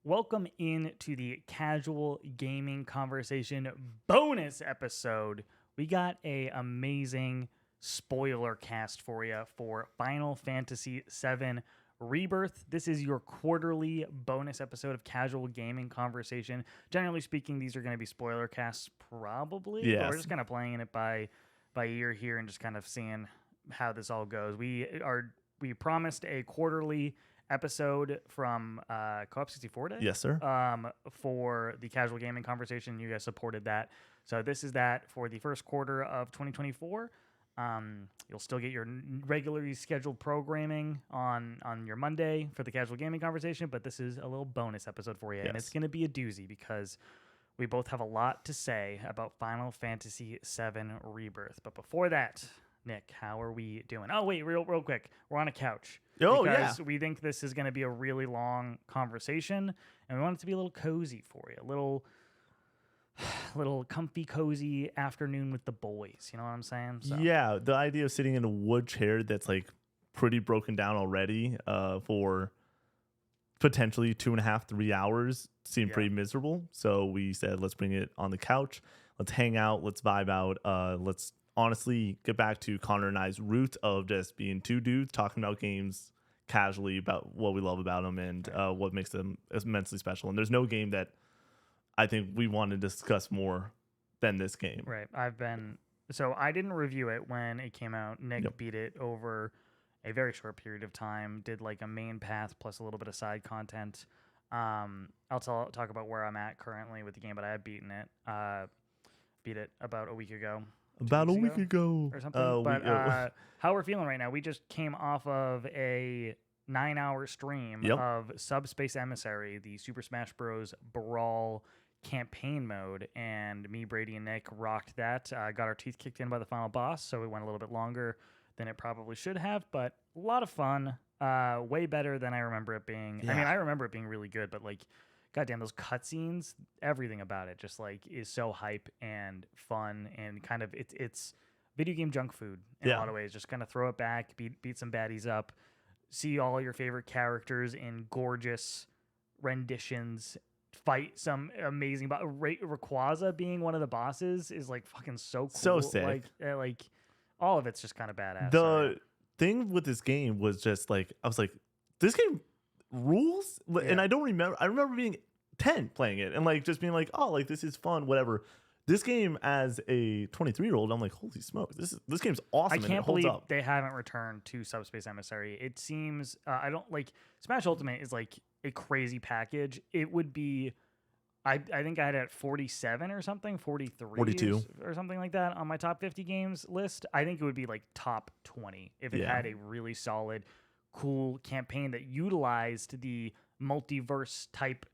Welcome into the Casual Gaming Conversation bonus episode. We got a amazing spoiler cast for you for Final Fantasy VII Rebirth. This is your quarterly bonus episode of Casual Gaming Conversation. Generally speaking, these are going to be spoiler casts probably. Yes. But we're just kind of playing it by ear here and just kind of seeing how this all goes. We promised a quarterly episode from Co-op 64 Day. Yes, sir. For the Casual Gaming Conversation. You guys supported that. So this is that for the first quarter of 2024. You'll still get your regularly scheduled programming on your Monday for the Casual Gaming Conversation, but this is a little bonus episode for you. Yes. And it's going to be a doozy because we both have a lot to say about Final Fantasy VII Rebirth. But before that, Nick, how are we doing? Oh, wait, real quick. We're on a couch. Oh, because yeah. we think this is going to be a really long conversation, and we want it to be a little cozy for you. A little comfy, cozy afternoon with the boys. You know what I'm saying? So. Yeah, the idea of sitting in a wood chair that's like pretty broken down already for potentially 2.5, 3 hours seemed pretty miserable. So we said, let's bring it on the couch. Let's hang out. Let's vibe out. Let's honestly get back to Connor and I's root of just being two dudes talking about games casually about what we love about them and what makes them immensely special. And there's no game that I think we want to discuss more than this game. Right. So I didn't review it when it came out. Nick beat it over a very short period of time, did like a main path plus a little bit of side content. I'll talk about where I'm at currently with the game, but I have beaten it. Beat it about a week ago. About a week ago or something. But how we're feeling right now, we just came off of a 9-hour stream of Subspace Emissary, the Super Smash Bros. Brawl campaign mode, and me, Brady, and Nick rocked that. Got our teeth kicked in by the final boss, so we went a little bit longer than it probably should have, but a lot of fun. Way better than I remember it being. Yeah. I mean, I remember it being really good, but like, goddamn, those cutscenes, everything about it just like is so hype and fun, and kind of it's video game junk food in a lot of ways. Just kind of throw it back, beat some baddies up, see all your favorite characters in gorgeous renditions, fight some amazing Rayquaza being one of the bosses is like fucking so cool. So sick. Like all of it's just kind of badass. The thing with this game was just like, I was like, this game rules. And I remember being 10 playing it and like just being like, oh, like this is fun, whatever. This game as a 23-year-old, I'm like, holy smokes, this game's awesome. I can't believe they haven't returned to Subspace Emissary. It seems I don't like Smash Ultimate is like a crazy package. It would be I think I had it at 47 or something, 43 42 or something like that on my top 50 games list. I think it would be like top 20 if it had a really solid, cool campaign that utilized the multiverse type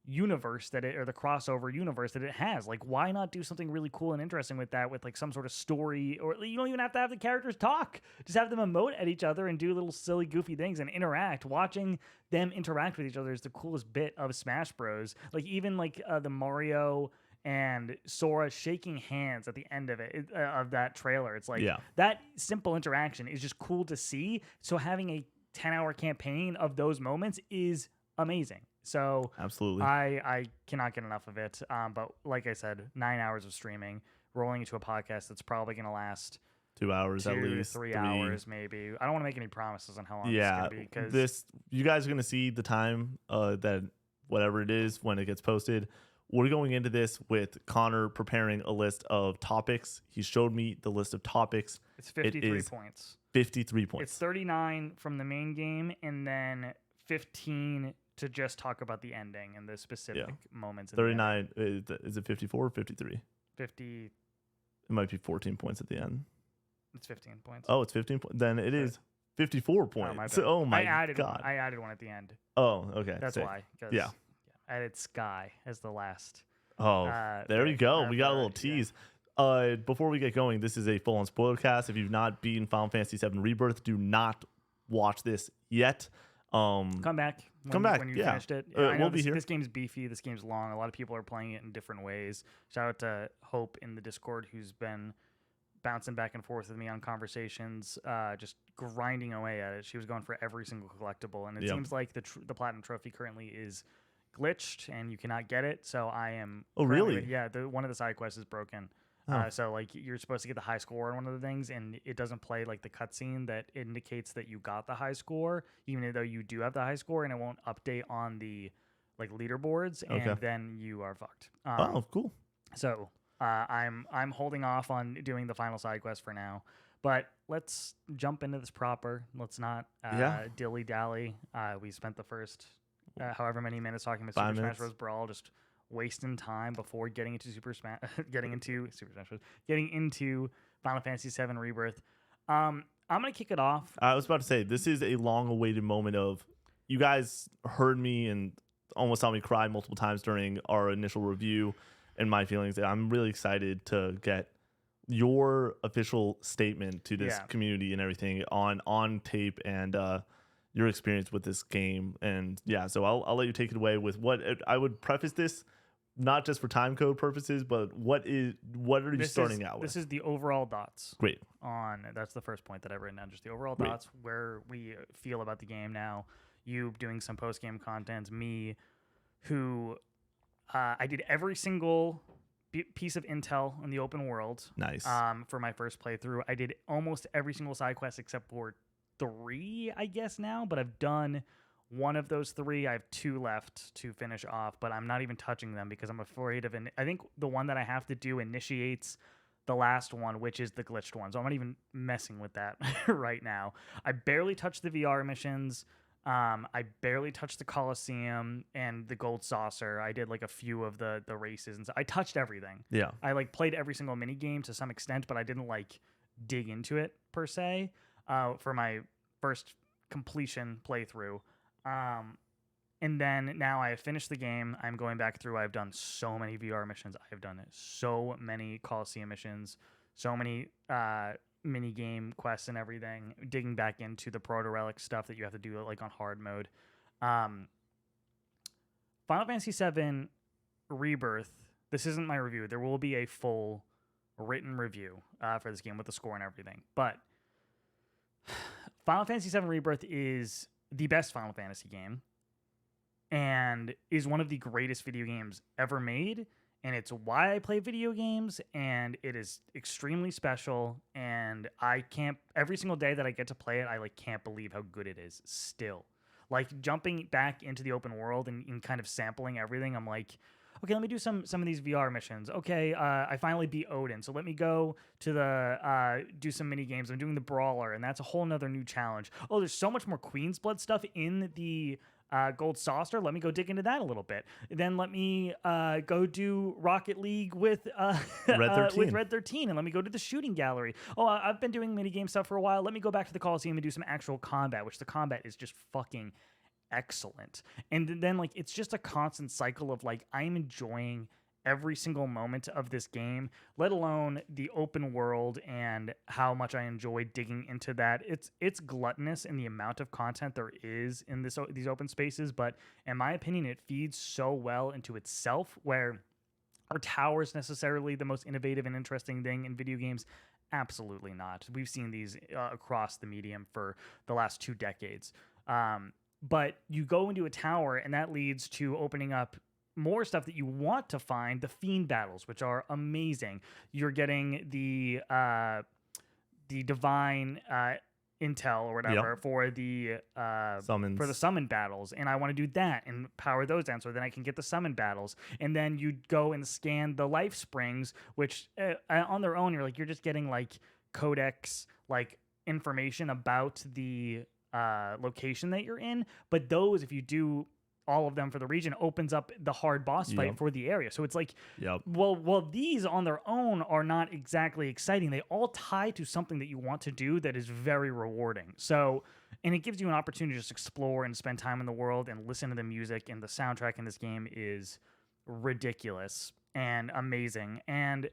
universe or the crossover universe that it has. Like, why not do something really cool and interesting with that, with like some sort of story, or you don't even have to have the characters talk, just have them emote at each other and do little silly goofy things and interact. Watching them interact with each other is the coolest bit of Smash Bros. Like even like the Mario and Sora shaking hands at the end of it, of that trailer. It's like that simple interaction is just cool to see. So having a 10-hour campaign of those moments is amazing. So absolutely, I cannot get enough of it. But like I said, 9 hours of streaming, rolling into a podcast that's probably going to last 2 hours at 2 to least, 3 hours maybe. I don't want to make any promises on how long it's going to be, because you guys are going to see the time that whatever it is when it gets posted. We're going into this with Connor preparing a list of topics. He showed me the list of topics. It's 53 points. 53 points. It's 39 from the main game, and then 15 to just talk about the ending and the specific moments. 39, is it 54 or 53? 50. It might be 14 points at the end. It's 15 points. Oh, it's 15 points. Then it is 54 points. Oh my God. I added one at the end. Oh, okay. That's why. Yeah. I added Sky as the last. Oh, there you go. We got a little tease. Before we get going, this is a full-on spoiler cast. If you've not beaten Final Fantasy VII Rebirth, do not watch this yet. Come back when you finished it. I know we'll be here. This game's beefy. This game's long. A lot of people are playing it in different ways. Shout out to Hope in the Discord, who's been bouncing back and forth with me on conversations, just grinding away at it. She was going for every single collectible, and it seems like the Platinum Trophy currently is glitched and you cannot get it. So I am. Oh, really? Yeah, one of the side quests is broken. Oh. So like you're supposed to get the high score on one of the things, and it doesn't play like the cutscene that indicates that you got the high score, even though you do have the high score, and it won't update on the like leaderboards, and then you are fucked. Oh, cool. So I'm holding off on doing the final side quest for now, but let's jump into this proper. Let's not dilly dally. We spent the first however many minutes talking about Super Smash Bros. Brawl, just wasting time before getting into getting into Final Fantasy 7 Rebirth. I'm gonna kick it off. I was about to say, this is a long-awaited moment of, you guys heard me and almost saw me cry multiple times during our initial review and my feelings. I'm really excited to get your official statement to this community and everything on tape, and your experience with this game. And so I'll let you take it away with what I would preface this, not just for time code purposes, but what are you starting out with? This is the overall thoughts. Great. That's the first point that I've written down, just the overall thoughts, where we feel about the game now. You doing some post-game content, me, who I did every single piece of intel in the open world. Nice. For my first playthrough, I did almost every single side quest except for 3, I guess now, but I've done one of those 3. I have 2 left to finish off, but I'm not even touching them because I'm afraid of I think the one that I have to do initiates the last one, which is the glitched one. So I'm not even messing with that right now. I barely touched the VR missions. I barely touched the Coliseum and the Gold Saucer. I did like a few of the races, and so I touched everything. Yeah. I like played every single mini game to some extent, but I didn't like dig into it per se for my first completion playthrough. And then now I have finished the game. I'm going back through. I've done so many VR missions. I've done so many Coliseum missions, so many mini game quests and everything, digging back into the proto relic stuff that you have to do like on hard mode. Final Fantasy 7 Rebirth, this isn't my review. There will be a full written review for this game with the score and everything, but Final Fantasy 7 Rebirth is the best Final Fantasy game and is one of the greatest video games ever made. And it's why I play video games, and it is extremely special. And every single day that I get to play it, I like can't believe how good it is still. Like jumping back into the open world and kind of sampling everything, I'm like, okay, let me do some of these VR missions. Okay, I finally beat Odin, so let me go to do some mini games. I'm doing the Brawler, and that's a whole nother new challenge. Oh, there's so much more Queen's Blood stuff in the Gold Saucer. Let me go dig into that a little bit. Then let me go do Rocket League with Red 13, and let me go to the shooting gallery. Oh, I've been doing minigame stuff for a while. Let me go back to the Coliseum and do some actual combat, which the combat is just fucking excellent. And then like it's just a constant cycle of like I'm enjoying every single moment of this game, let alone the open world and how much I enjoy digging into that. It's gluttonous in the amount of content there is in these open spaces, but in my opinion, it feeds so well into itself, where are towers necessarily the most innovative and interesting thing in video games? Absolutely not. We've seen these across the medium for the last 2 decades. But you go into a tower, and that leads to opening up more stuff that you want to find, the Fiend battles, which are amazing. You're getting the divine intel or whatever for the summons, for the summon battles, and I want to do that and power those down so then I can get the summon battles. And then you go and scan the life springs, which on their own you're just getting like codex like information about the location that you're in, but those, if you do all of them for the region, opens up the hard boss fight for the area. So it's like, well, these on their own are not exactly exciting. They all tie to something that you want to do that is very rewarding. So, and it gives you an opportunity to just explore and spend time in the world and listen to the music, and the soundtrack in this game is ridiculous and amazing. And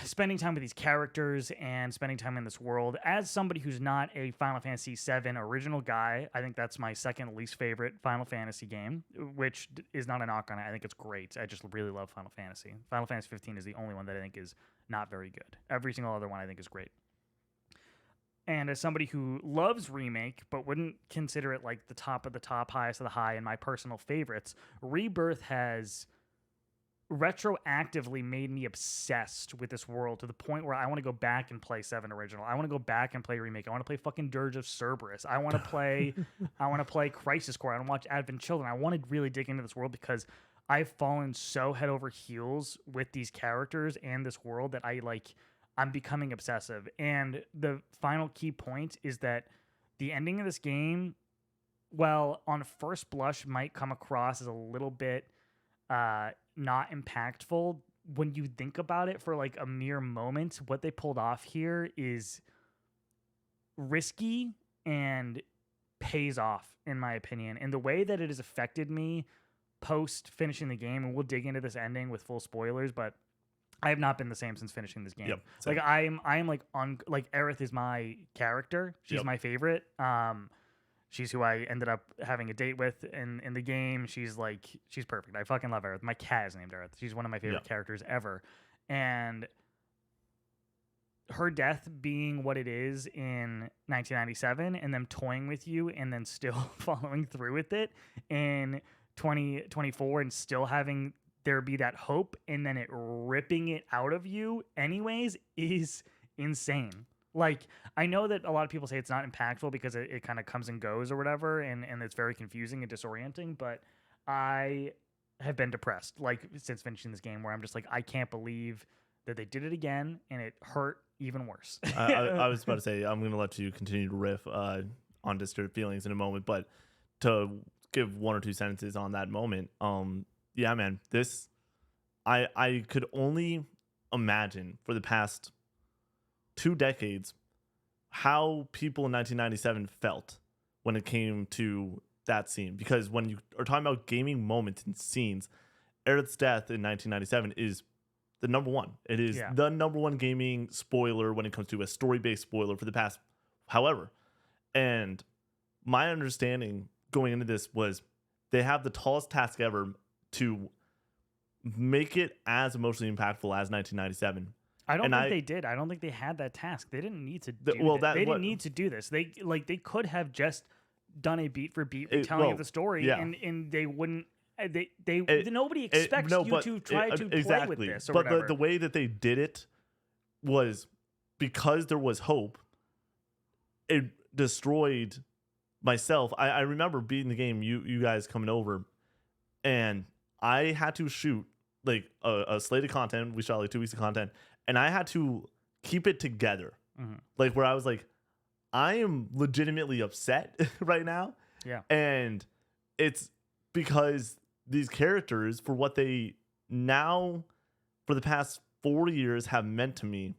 spending time with these characters and spending time in this world, as somebody who's not a Final Fantasy VII original guy, I think that's my second least favorite Final Fantasy game, which is not a knock on it. I think it's great. I just really love Final Fantasy. Final Fantasy 15 is the only one that I think is not very good. Every single other one I think is great. And as somebody who loves Remake, but wouldn't consider it like the top of the top, highest of the high, and my personal favorites, Rebirth has retroactively made me obsessed with this world to the point where I want to go back and play 7 original. I want to go back and play Remake. I want to play fucking Dirge of Cerberus. I want to play Crisis Core. I want to watch Advent Children. I want to really dig into this world because I've fallen so head over heels with these characters and this world that I'm becoming obsessive. And the final key point is that the ending of this game, well, on first blush might come across as a little bit not impactful. When you think about it for like a mere moment, what they pulled off here is risky and pays off, in my opinion. And the way that it has affected me post finishing the game, and we'll dig into this ending with full spoilers, but I have not been the same since finishing this game. Yep, like I am like on like Aerith is my character. She's my favorite. She's who I ended up having a date with in the game. She's perfect. I fucking love Aerith. My cat is named Aerith. She's one of my favorite characters ever. And her death being what it is in 1997 and them toying with you and then still following through with it in 2024 and still having there be that hope and then it ripping it out of you anyways is insane. Like, I know that a lot of people say it's not impactful because it kind of comes and goes or whatever, and it's very confusing and disorienting, but I have been depressed, like, since finishing this game, where I'm just like, I can't believe that they did it again, and it hurt even worse. I was about to say, I'm going to let you continue to riff on Disturbed Feelings in a moment, but to give 1 or 2 sentences on that moment, yeah, man, this, I could only imagine for the past 2 decades how people in 1997 felt when it came to that scene. Because when you are talking about gaming moments and scenes, Aerith's death in 1997 is the number one. It is the number one gaming spoiler when it comes to a story-based spoiler for the past however. And my understanding going into this was they have the tallest task ever to make it as emotionally impactful as 1997. I don't think they did. I don't think they had that task. They didn't need to do they didn't need to do this. They could have just done a beat for beat retelling of the story and they wouldn't nobody expects you to try to play with this or whatever. But the way that they did it was because there was hope. It destroyed myself. I remember beating the game, you guys coming over, and I had to shoot like a slate of content. We shot like 2 weeks of content, and I had to keep it together. Mm-hmm. Like where I was like, I am legitimately upset right now. Yeah. And it's because these characters, for what they now, for the past 4 years, have meant to me,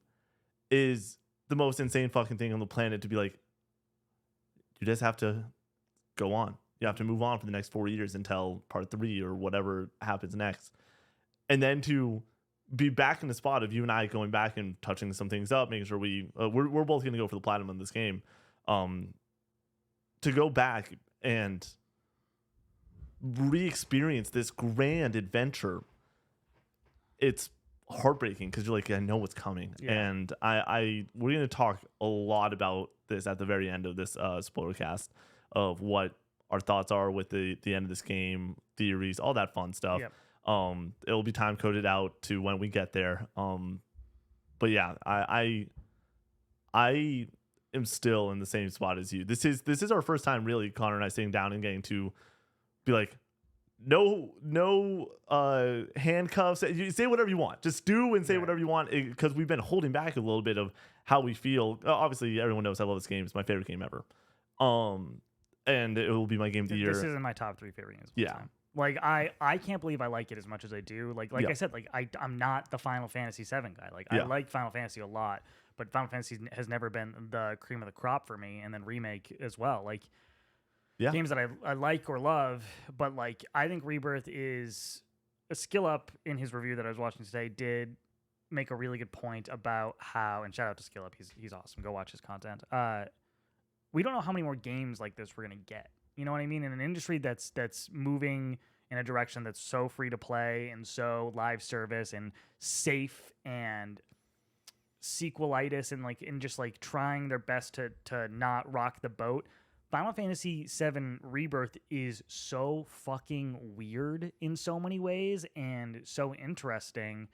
is the most insane fucking thing on the planet to be like, you just have to go on. You have to move on for the next 4 years until part 3 or whatever happens next. And then to be back in the spot of you and I going back and touching some things up, making sure we're both going to go for the platinum in this game. To go back and re-experience this grand adventure, it's heartbreaking because you're like, I know what's coming. Yeah. And we're going to talk a lot about this at the very end of this spoiler cast of what our thoughts are with the end of this game, theories, all that fun stuff. Yep. It'll be time coded out to when we get there. But yeah, I am still in the same spot as you. This is our first time really, Connor and I, sitting down and getting to be like, no handcuffs. You say whatever you want. Just do and say whatever you want, because we've been holding back a little bit of how we feel. Obviously, everyone knows I love this game. It's my favorite game ever. And it will be my game of the year. This is in my top 3 favorite games. Yeah. Time. Like I can't believe I like it as much as I do. Like I said, like I'm not the Final Fantasy VII guy. Like I like Final Fantasy a lot, but Final Fantasy has never been the cream of the crop for me. And then Remake as well. Like games that I like or love, but like I think Rebirth is a skill up. In his review that I was watching today, did make a really good point about how, and shout out to Skill Up, he's awesome. Go watch his content. We don't know how many more games like this we're gonna get. You know what I mean? In an industry that's moving in a direction that's so free to play and so live service and safe and sequelitis and just like trying their best to not rock the boat. Final Fantasy VII Rebirth is so fucking weird in so many ways and so interesting,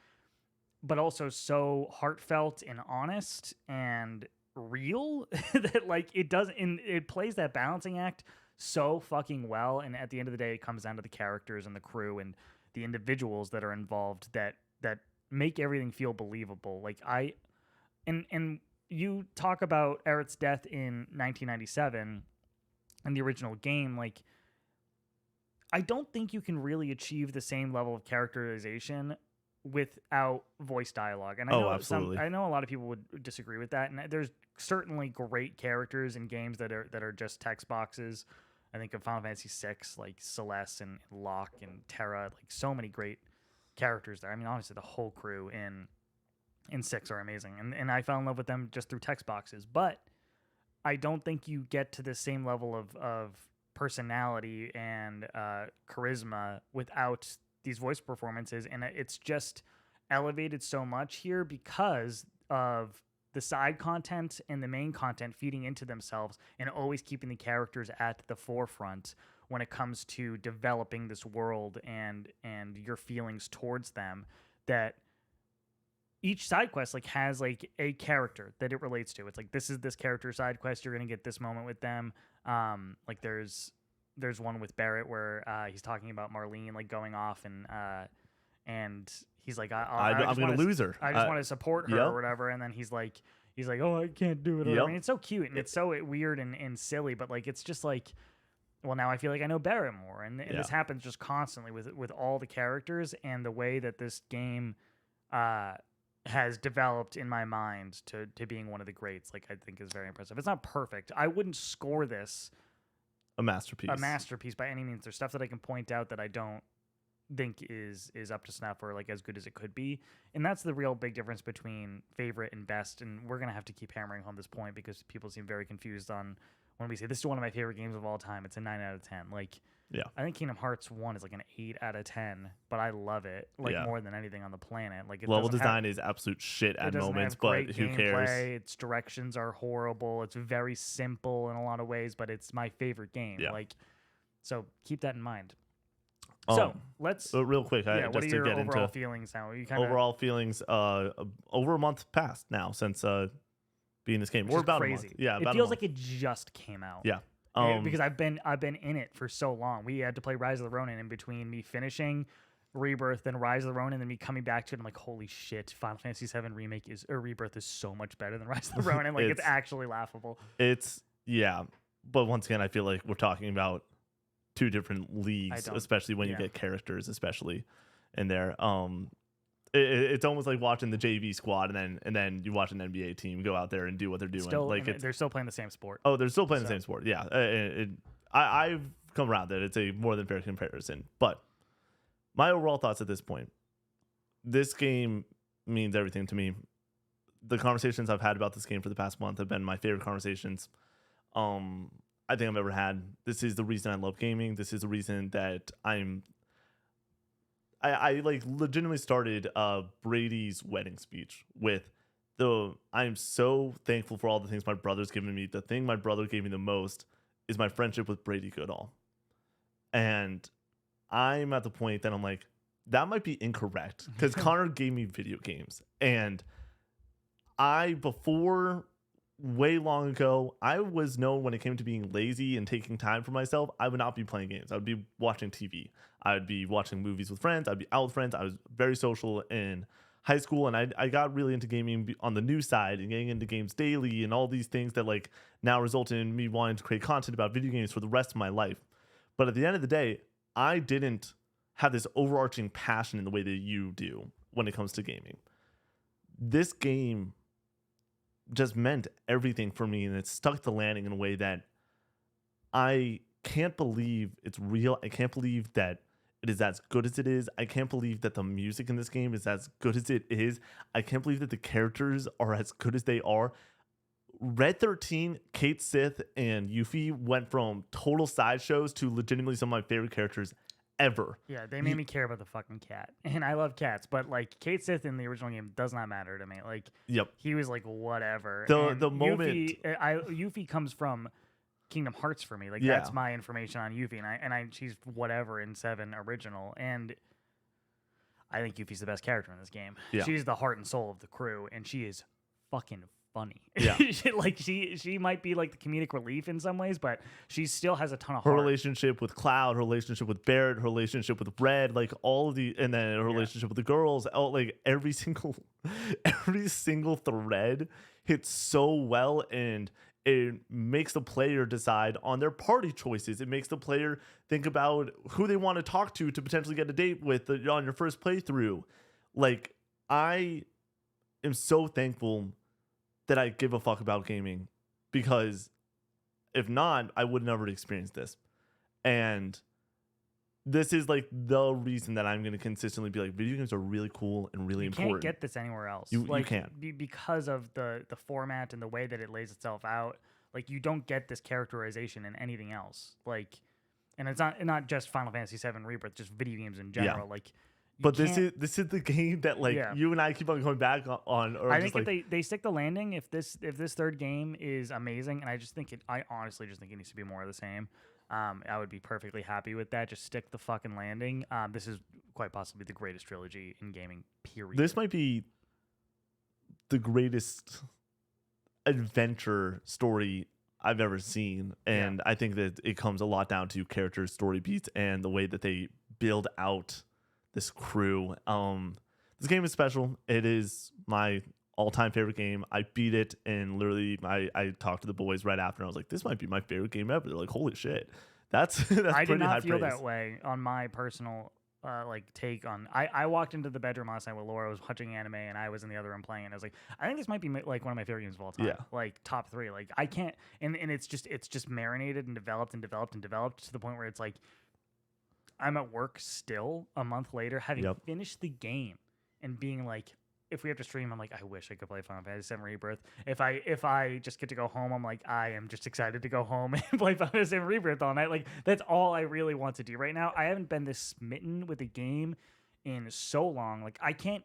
but also so heartfelt and honest and real that like it plays that balancing act so fucking well. And at the end of the day, it comes down to the characters and the crew and the individuals that are involved that make everything feel believable. Like and you talk about Aerith's death in 1997 in the original game. Like, I don't think you can really achieve the same level of characterization without voice dialogue. And absolutely. I know a lot of people would disagree with that. And there's certainly great characters in games that are just text boxes. I think of Final Fantasy VI, like Celeste and Locke and Terra, like so many great characters there. I mean, honestly, the whole crew in 6 are amazing. And I fell in love with them just through text boxes. But I don't think you get to the same level of personality and charisma without these voice performances. And it's just elevated so much here because of the side content and the main content feeding into themselves and always keeping the characters at the forefront when it comes to developing this world and your feelings towards them. That each side quest like has like a character that it relates to. It's like, this is this character side quest, you're gonna get this moment with them. Like there's one with Barrett where he's talking about Marlene like going off and he's like, I'm gonna lose her. I just want to support her or whatever. And then he's like, oh, I can't do it. I mean, it's so cute and it's so weird and silly, but like it's just like, well, now I feel like I know Barrett more, and this happens just constantly with all the characters and the way that this game has developed in my mind to being one of the greats. Like, I think is very impressive. It's not perfect. I wouldn't score this a masterpiece by any means. There's stuff that I can point out that I don't think is up to snuff or like as good as it could be, and that's the real big difference between favorite and best. And we're gonna have to keep hammering home this point because people seem very confused on when we say this is one of my favorite games of all time. It's a 9 out of 10. Like, I think Kingdom Hearts 1 is like an 8 out of 10, but I love it more than anything on the planet. Like, level design is absolute shit at moments, but who cares? Its directions are horrible. It's very simple in a lot of ways, but it's my favorite game. Like, so keep that in mind. So let's real quick. What just are to your get overall into feelings now? Overall feelings. Over a month passed now since being this game. We're about crazy. A month. Yeah, it feels like it just came out. Yeah. Because I've been in it for so long. We had to play Rise of the Ronin in between me finishing Rebirth, then Rise of the Ronin, and then me coming back to it. I'm like, holy shit! Final Fantasy VII Rebirth is so much better than Rise of the Ronin. Like, it's actually laughable. But once again, I feel like we're talking about two different leagues, especially when you get characters, especially in there. It's almost like watching the JV squad and then you watch an NBA team go out there and do what they're doing. They're still playing the same sport. Oh, they're still playing the same sport. Yeah. I've come around that it's a more than fair comparison. But my overall thoughts at this point, this game means everything to me. The conversations I've had about this game for the past month have been my favorite conversations I think I've ever had. This is the reason I love gaming. This is the reason that I like legitimately started Brady's wedding speech with I'm so thankful for all the things my brother's given me. The thing my brother gave me the most is my friendship with Brady Goodall. And I'm at the point that I'm like, that might be incorrect because Connor gave me video games. And before way long ago, I was known when it came to being lazy and taking time for myself. I would not be playing games. I would be watching TV. I would be watching movies with friends. I'd be out with friends. I was very social in high school, and I got really into gaming on the news side and getting into games daily and all these things that like now result in me wanting to create content about video games for the rest of my life. But at the end of the day, I didn't have this overarching passion in the way that you do when it comes to gaming. This game just meant everything for me, and it stuck the landing in a way that I can't believe it's real. I can't believe that it is as good as it is. I can't believe that the music in this game is as good as it is. I can't believe that the characters are as good as they are. Red 13, Kate Sith, and Yuffie went from total sideshows to legitimately some of my favorite characters ever. Yeah, they made me care about the fucking cat, and I love cats, but like Kate Sith in the original game does not matter to me. Like, he was like whatever. The moment Yuffie comes from Kingdom Hearts for me. Like that's my information on Yuffie, and I she's whatever in 7 original, and I think Yuffie's the best character in this game. Yeah. She's the heart and soul of the crew, and she is fucking funny. Yeah. she might be like the comedic relief in some ways, but she still has a ton of her heart. relationship with Cloud, her relationship with Barrett, her relationship with Red, like all of the, and then her relationship with the girls, like every single thread hits so well, and it makes the player decide on their party choices. It makes the player think about who they want to talk to potentially get a date with on your first playthrough. Like, I am so thankful that I give a fuck about gaming, because if not, I would never experience this. And this is like the reason that I'm going to consistently be like, video games are really cool and really important. You can't get this anywhere else. You can't. Because of the format and the way that it lays itself out. Like, you don't get this characterization in anything else. Like, and it's not just Final Fantasy VII Rebirth, just video games in general. Yeah. Like, but this is the game that you and I keep on going back on. Or I think if they stick the landing, if this third game is amazing, and I honestly just think it needs to be more of the same. I would be perfectly happy with that. Just stick the fucking landing. This is quite possibly the greatest trilogy in gaming, period. This might be the greatest adventure story I've ever seen. And I think that it comes a lot down to character story beats and the way that they build out this crew. This game is special. It is my all-time favorite game. I beat it, and literally I talked to the boys right after, and I was like, this might be my favorite game ever. They're like, holy shit. That's I pretty did not high feel praise. that way on my personal take on. I walked into the bedroom last night with Laura, was watching anime, and I was in the other room playing, and I was like, I think this might be like one of my favorite games of all time. Yeah. Like top 3. Like, I can't, and it's just marinated and developed and developed and developed to the point where it's like I'm at work still a month later, having finished the game and being like, if we have to stream, I'm like, I wish I could play Final Fantasy VII Rebirth. If I just get to go home, I'm like, I am just excited to go home and play Final Fantasy VII Rebirth all night. Like, that's all I really want to do right now. I haven't been this smitten with a game in so long. Like, I can't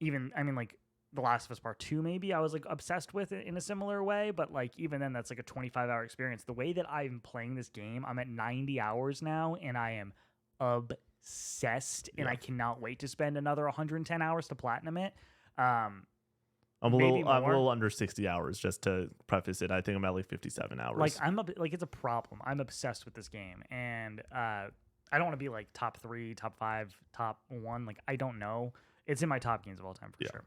even, I mean, like, The Last of Us Part 2 maybe I was like obsessed with it in a similar way, but like even then that's like a 25-hour experience. The way that I'm playing this game, I'm at 90 hours now, and I am obsessed, and I cannot wait to spend another 110 hours to platinum it. I'm a little under 60 hours, just to preface it. I think I'm at like 57 hours. Like it's a problem. I'm obsessed with this game, and I don't want to be like top 3, top 5, top 1. Like, I don't know. It's in my top games of all time for sure.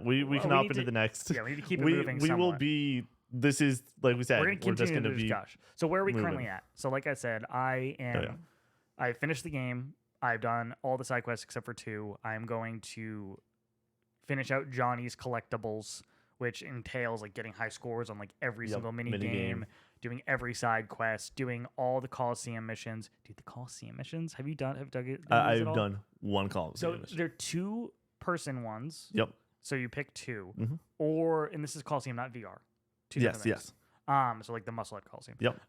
We can hop into the next. Yeah, we need to keep it moving. We will be. This is, like we said, we're just going to be Josh. So where are we currently at? So like I said, I finished the game. I've done all the side quests except for 2. I'm going to finish out Johnny's collectibles, which entails like getting high scores on like every single mini game, doing every side quest, doing all the Coliseum missions. Dude, the Coliseum missions, have you done it? I've done one Coliseum mission. So they're 2-person ones. Yep. So you pick 2, or, and this is Coliseum, not VR. Yes. So like the Muscle-Head Coliseum. Yep.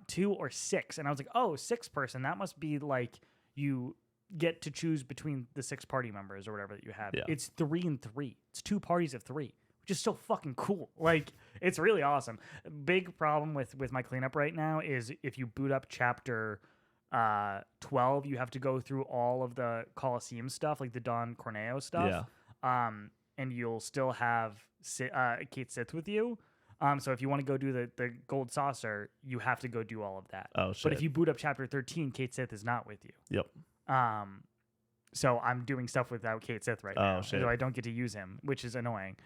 2 or 6, and I was like, oh, 6-person. That must be like you get to choose between the 6 party members or whatever that you have. Yeah. It's 3 and 3. It's 2 parties of 3, which is so fucking cool. Like, it's really awesome. Big problem with my cleanup right now is if you boot up chapter 12, you have to go through all of the Coliseum stuff, like the Don Corneo stuff. Yeah. And you'll still have Kate Sith with you. So if you want to go do the gold saucer, you have to go do all of that. Oh, shit. But if you boot up chapter 13, Kate Sith is not with you. Yep. So I'm doing stuff without Kate Sith right now. Shit. So I don't get to use him, which is annoying.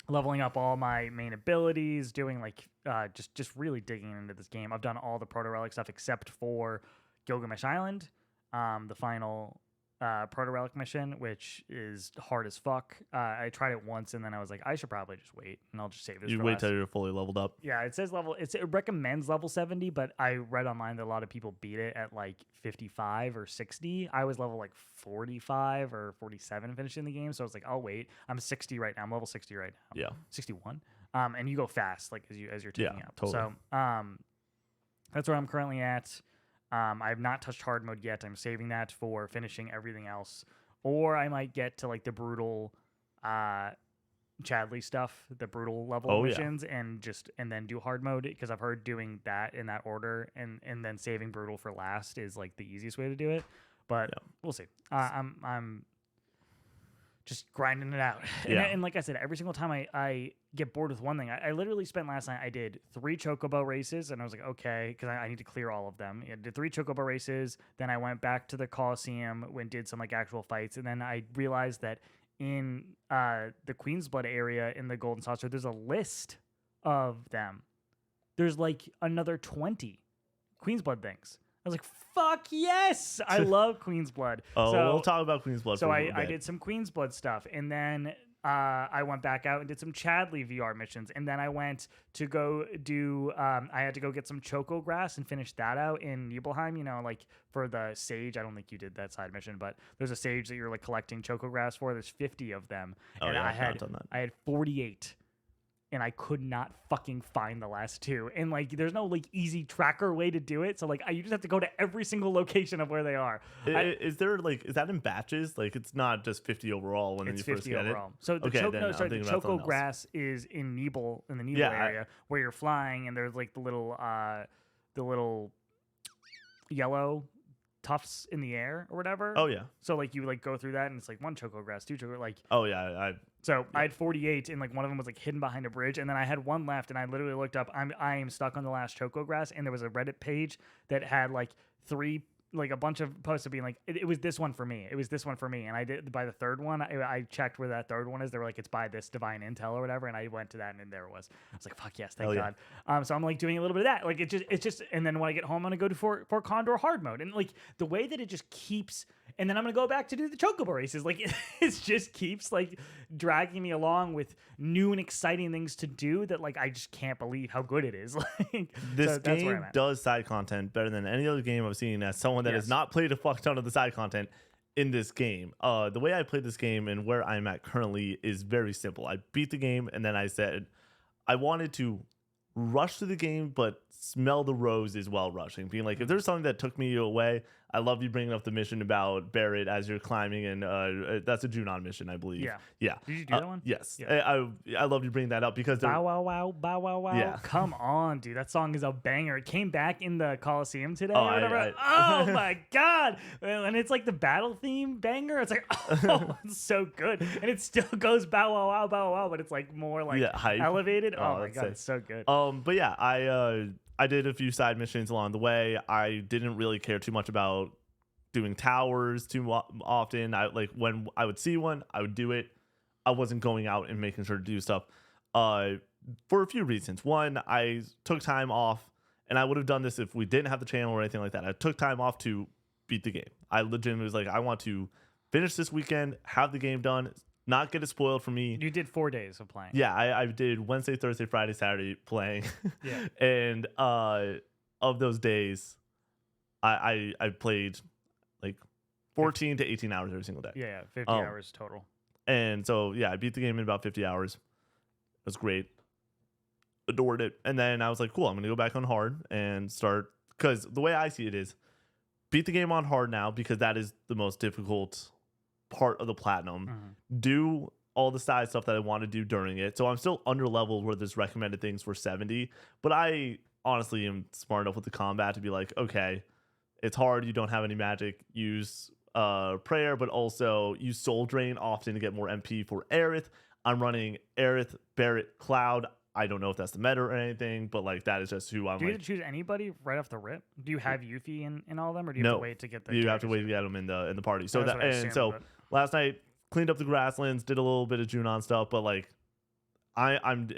Leveling up all my main abilities, doing like just really digging into this game. I've done all the proto-relic stuff except for Gilgamesh Island, the final proto-relic mission, which is hard as fuck. I tried it once, and then I was like, I should probably just wait, and I'll just save this. You wait till you're fully leveled up. Yeah, it says it recommends level 70, but I read online that a lot of people beat it at like 55 or 60. I was level like 45 or 47 finishing the game, so I was like, I'll wait. I'm 60 right now. I'm level 60 right now. Yeah, 61. And you go fast, like as you're taking up. Totally. So that's where I'm currently at. I have not touched hard mode yet. I'm saving that for finishing everything else, or I might get to like the brutal Chadley stuff, the brutal level missions, and then do hard mode, because I've heard doing that in that order and then saving brutal for last is like the easiest way to do it. But we'll see. I'm just grinding it out. And like I said, every single time I get bored with one thing, I literally spent last night, I did 3 chocobo races, and I was like, okay, because I need to clear all of them. I did 3 chocobo races, then I went back to the Coliseum, did some like actual fights, and then I realized that in the Queensblood area in the Golden Saucer, there's a list of them. There's like another 20 Queensblood things. I was like, fuck yes! I love Queensblood. So we'll talk about Queensblood. So I did some Queensblood stuff, and then I went back out and did some Chadley VR missions, and then I went to go do. I had to go get some Choco Grass and finish that out in Nibelheim. You know, like for the Sage. I don't think you did that side mission, but there's a Sage that you're like collecting Choco Grass for. There's 50 of them, and I had 48. And I could not fucking find the last 2. And like, there's no like easy tracker way to do it. So like, you just have to go to every single location of where they are. Is that in batches? Like, it's not just 50 overall when you first get overall. It. So the Choco Grass is in the Nibel area where you're flying, and there's like the little yellow tufts in the air or whatever. Oh yeah. So like you like go through that, and it's like 1 Choco Grass, 2 Choco, like. Oh yeah. I had 48, and like one of them was like hidden behind a bridge, and then I had 1 left, and I literally looked up. I am stuck on the last Choco Grass, and there was a Reddit page that had like 3, like a bunch of posts of being like, it was this one for me. It was this one for me, and I did by the 3rd one. I checked where that 3rd one is. They were like, it's by this Divine Intel or whatever, and I went to that, and there it was. I was like, fuck yes, thank God. So I'm like doing a little bit of that. Like it's just, and then when I get home, I'm gonna go to Fort Condor hard mode, and like the way that it just keeps. And then I'm going to go back to do the Chocobo races. Like, it just keeps, like, dragging me along with new and exciting things to do that, like, I just can't believe how good it is. Like, this game does side content better than any other game I've seen as someone that has not played a fuck ton of the side content in this game. The way I played this game and where I'm at currently is very simple. I beat the game, and then I said I wanted to rush to the game, but smell the roses while rushing. Being like, if there's something that took me away, I love you bringing up the mission about Barrett as you're climbing, and that's a Junon mission, I believe. Yeah. Did you do that one? Yes. Yeah. I love you bringing that up because bow wow wow bow wow wow. Yeah. Come on, dude, that song is a banger. It came back in the Coliseum today. Oh my god! And it's like the battle theme banger. It's like, oh, it's so good, and it still goes bow wow wow, but it's like more like elevated. Oh my god, it's so good. But yeah, I did a few side missions along the way. I didn't really care too much about doing towers too often. When I would see one, I would do it. I wasn't going out and making sure to do stuff for a few reasons. One, I took time off, and I would have done this if we didn't have the channel or anything like that. I took time off to beat the game. I legitimately was like, I want to finish this weekend, have the game done, not get it spoiled for me. You did 4 days of playing. Yeah, I did Wednesday, Thursday, Friday, Saturday playing. Yeah. And of those days, I played like 14 to 18 hours every single day. Yeah, 50 hours total. And so, yeah, I beat the game in about 50 hours. It was great. Adored it. And then I was like, cool, I'm going to go back on hard and start. Because the way I see it is, beat the game on hard now, because that is the most difficult part of the platinum. Do all the side stuff that I want to do during it. So I'm still under leveled where there's recommended things for 70, but I honestly am smart enough with the combat to be like, okay, it's hard, you don't have any magic, use prayer, but also use soul drain often to get more MP for Aerith. I'm running Aerith, Barrett, Cloud. I don't know if that's the meta or anything, but like that is just who I'm. Do you have to choose anybody right off the rip? Do you have Yuffie in all of them, or do you have to wait to get the? You have to wait to get them in the party. So last night cleaned up the grasslands, did a little bit of Junon stuff, but like I'm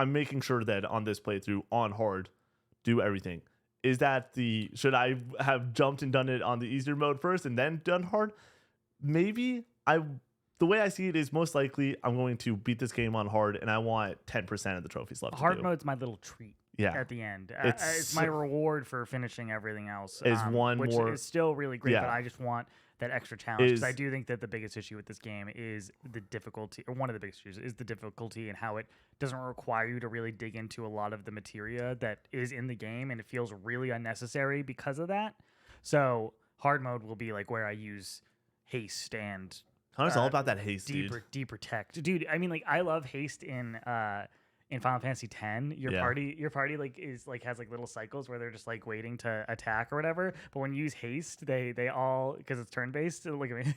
making sure that on this playthrough on hard, do everything. Is that should I have jumped and done it on the easier mode first and then done hard? Maybe the way I see it is most likely I'm going to beat this game on hard, and I want 10% of the trophies left. Hard mode's my little treat. Yeah. At the end, it's my reward for finishing everything else. Which is still really great, but I just want that extra challenge, because I do think that the biggest issue with this game is the difficulty, or one of the biggest issues is the difficulty, and how it doesn't require you to really dig into a lot of the materia that is in the game, and it feels really unnecessary because of that. So hard mode will be like where I use haste and Connor's all about that haste, deeper tech, dude. I mean, like I love haste in Final Fantasy X. Your party like is like has like little cycles where they're just like waiting to attack or whatever. But when you use haste, they all, because it's turn based. Look at me,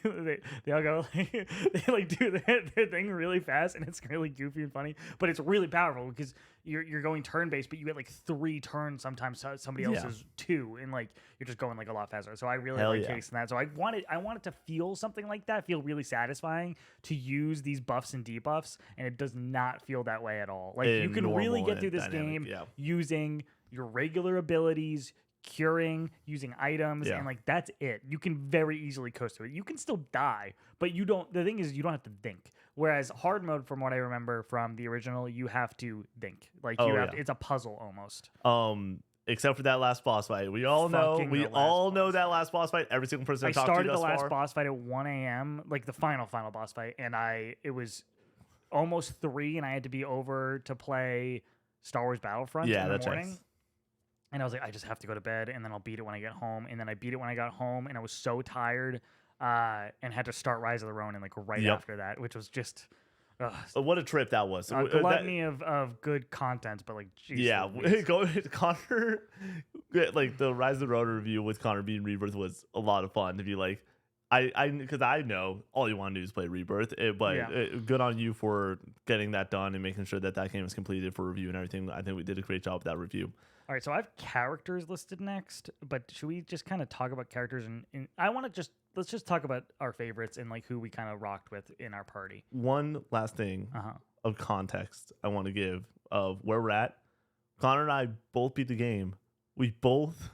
they all go like, they like do their thing really fast, and it's really goofy and funny. But it's really powerful because you're going turn based, but you get like 3 turns sometimes. Somebody else is 2, and like you're just going like a lot faster. So I really like haste in that. So I wanted to feel something like that, feel really satisfying to use these buffs and debuffs, and it does not feel that way at all. Like you can really get through this game using your regular abilities, curing, using items, and like that's it. You can very easily coast through it. You can still die, but you don't. The thing is, you don't have to think. Whereas hard mode, from what I remember from the original, you have to think. Like you have to, it's a puzzle almost. Except for that last boss fight, we all know that last boss fight. Every single person I started the last boss fight at 1 a.m. like the final boss fight, and it was almost 3, and I had to be over to play Star Wars Battlefront in the morning. And I was like, I just have to go to bed, and then I'll beat it when I get home. And then I beat it when I got home, and I was so tired, and had to start Rise of the Ronin like right after that, which was just what a trip that was. A gluttony of good content, but like geez, go Connor, like the Rise of the Ronin review with Connor being Rebirth was a lot of fun to be like. Because I know all you want to do is play Rebirth, but good on you for getting that done and making sure that game is completed for review and everything. I think we did a great job with that review. All right, so I have characters listed next, but should we just kind of talk about characters? And I want to let's just talk about our favorites and like who we kind of rocked with in our party. One last thing of context I want to give of where we're at. Connor and I both beat the game. We both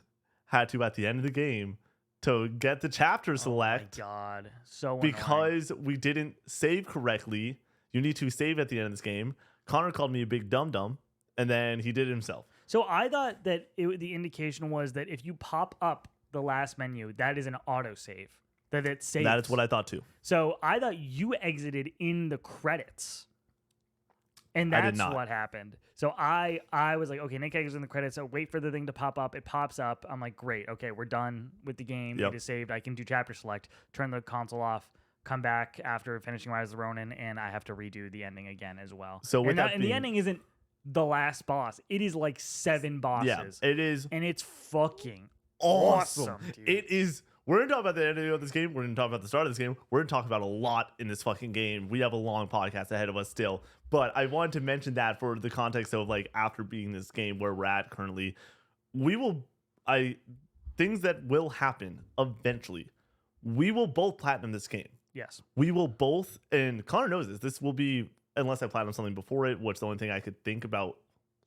had to, at the end of the game, to get the chapter select. Oh my God. So because we didn't save correctly. You need to save at the end of this game. Connor called me a big dum-dum, and then he did it himself. So I thought that the indication was that if you pop up the last menu, that is an autosave. That it saves. That is what I thought too. So I thought you exited in the credits. And that's what happened. So I was like, okay, Nick exits in the credits. So wait for the thing to pop up. It pops up. I'm like, great. Okay, we're done with the game. It is saved. I can do chapter select, turn the console off, come back after finishing Rise of the Ronin, and I have to redo the ending again as well. So the ending isn't the last boss. It is like 7 bosses. Yeah, it is. And it's fucking awesome dude. It is. We're going to talk about the ending of this game. We're going to talk about the start of this game. We're going to talk about a lot in this fucking game. We have a long podcast ahead of us still. But I wanted to mention that for the context of like after beating this game where we're at currently, things that will happen eventually. We will both platinum this game. Yes. We will both, and Connor knows this. This will be, unless I platinum something before it, which the only thing I could think about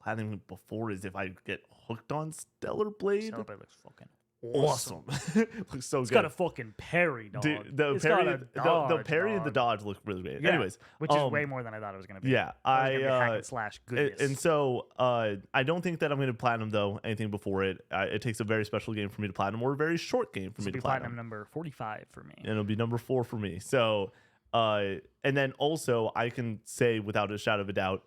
platinum before is if I get hooked on Stellar Blade. Stellar Blade looks fucking awesome. Looks so it's good. got a fucking parry, dog. Dude, the parry and the dodge look really great. Yeah, anyways, which is way more than I thought it was going to be. Yeah, hack and slash goodness. And so I don't think that I'm going to platinum though anything before it. It takes a very special game for me to platinum, or a very short game for me to platinum. Number 45 for me, and it'll be number 4 for me. So, and then also I can say without a shadow of a doubt,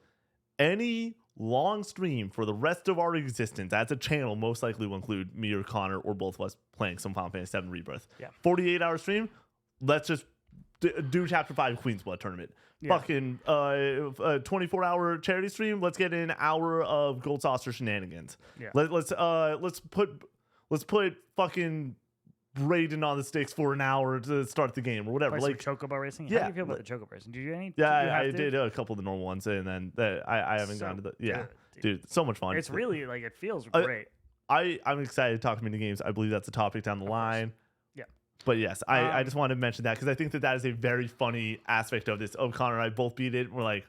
any long stream for the rest of our existence as a channel most likely will include me or Connor or both of us playing some Final Fantasy 7 Rebirth. 48-hour stream. Let's just do Chapter 5 Queen's Blood tournament. Fucking 24-hour charity stream. Let's get an hour of Gold Saucer shenanigans. Let's put fucking Raiden on the sticks for an hour to start the game or whatever. Like chocobo racing. How do you feel about the chocobo racing? Did you do any? I did a couple of the normal ones, and then I haven't gone to the dude, so much fun. It's really like it feels great. I'm excited to talk mini games. I believe that's a topic down the line. Yeah, but yes, I just wanted to mention that because I think that is a very funny aspect of this. Connor and I both beat it. We're like,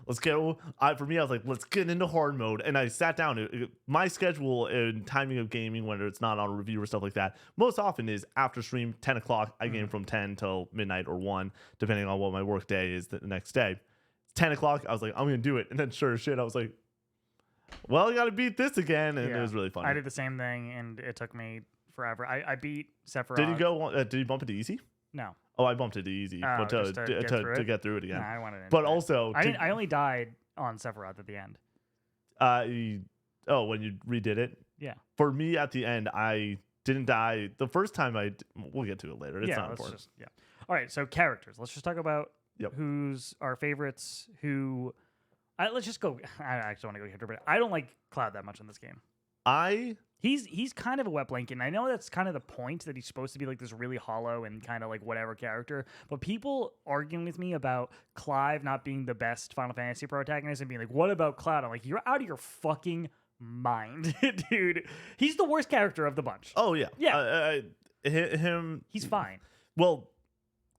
let's go. For me, I was like, let's get into hard mode. And I sat down. My schedule and timing of gaming, whether it's not on a review or stuff like that, most often is after stream, 10 o'clock. I game from 10 till midnight or 1, depending on what my work day is the next day. 10 o'clock, I was like, I'm going to do it. And then sure as shit, I was like, well, I got to beat this again. And it was really fun. I did the same thing, and it took me forever. I beat Sephiroth. Did you bump it to easy? No. Oh, I bumped it to easy to get through it again. Nah, I wanted it. But also, I only died on Sephiroth at the end. When you redid it? Yeah. For me, at the end, I didn't die the first time. We'll get to it later. It's not important. All right. So characters. Let's just talk about Yep. who's our favorites. Let's just go. I actually want to go character, but I don't like Cloud that much in this game. He's kind of a wet blanket, and I know that's kind of the point, that he's supposed to be like this really hollow and kind of like whatever character. But people arguing with me about Clive not being the best Final Fantasy protagonist and being like, "What about Cloud?" I'm like, "You're out of your fucking mind, dude. He's the worst character of the bunch." Oh yeah, yeah. Him. He's fine. Well,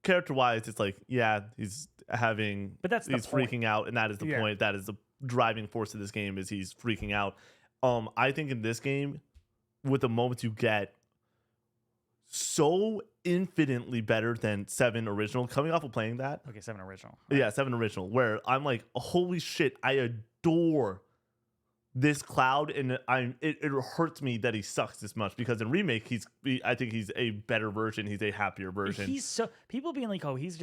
character-wise, it's like, he's having, but he's freaking out, and that is the point. That is the driving force of this game, is he's freaking out. I think in this game, with the moments you get, so infinitely better than 7 original. Coming off of playing that, okay, 7 original, right. Yeah, 7 original, where I'm like, holy shit, I adore this Cloud, and it hurts me that he sucks this much, because in remake I think he's a better version. He's a happier version. He's so, people being like, oh, he's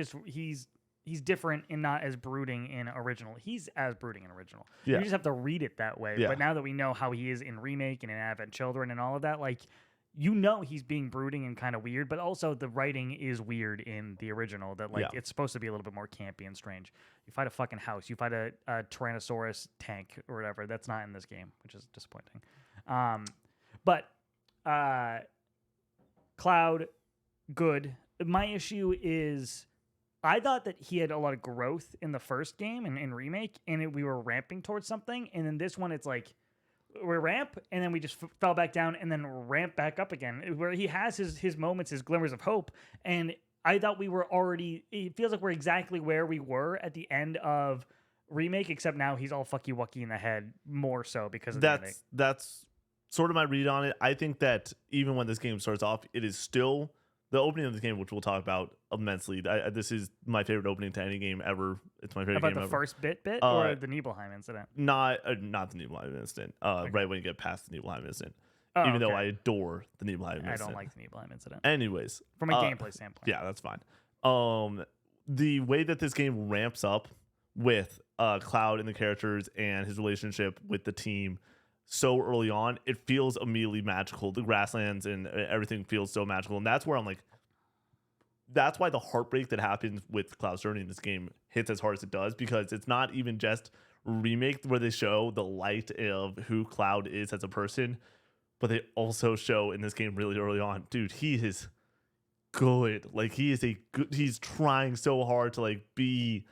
different and not as brooding in original. He's as brooding in original. Yeah. You just have to read it that way. Yeah. But now that we know how he is in remake and in Advent Children and all of that, like, he's being brooding and kind of weird, but also the writing is weird in the original, that like it's supposed to be a little bit more campy and strange. You fight a fucking house, you fight a Tyrannosaurus tank or whatever. That's not in this game, which is disappointing. But Cloud, good. My issue is, I thought that he had a lot of growth in the first game and in remake, and we were ramping towards something. And in this one, it's like we ramp, and then we just fell back down, and then ramp back up again. Where he has his moments, his glimmers of hope. And I thought we were already. It feels like we're exactly where we were at the end of remake, except now he's all fucky wucky in the head, more so because of the remake. That's sort of my read on it. I think that even when this game starts off, it is still the opening of the game, which we'll talk about immensely. This is my favorite opening to any game ever. It's my favorite game ever. About the first bit or the Nibelheim incident? Not the Nibelheim incident. Okay. Right when you get past the Nibelheim incident. Even though I adore the Nibelheim incident. I don't like the Nibelheim incident. Anyways. From a gameplay standpoint. Yeah, that's fine. The way that this game ramps up with Cloud and the characters and his relationship with the team so early on, it feels immediately magical. The grasslands and everything feels so magical. And that's where I'm like, that's why the heartbreak that happens with Cloud's journey in this game hits as hard as it does, because it's not even just remake where they show the light of who Cloud is as a person, but they also show in this game really early on, dude, he is good. Like, he's trying so hard to like be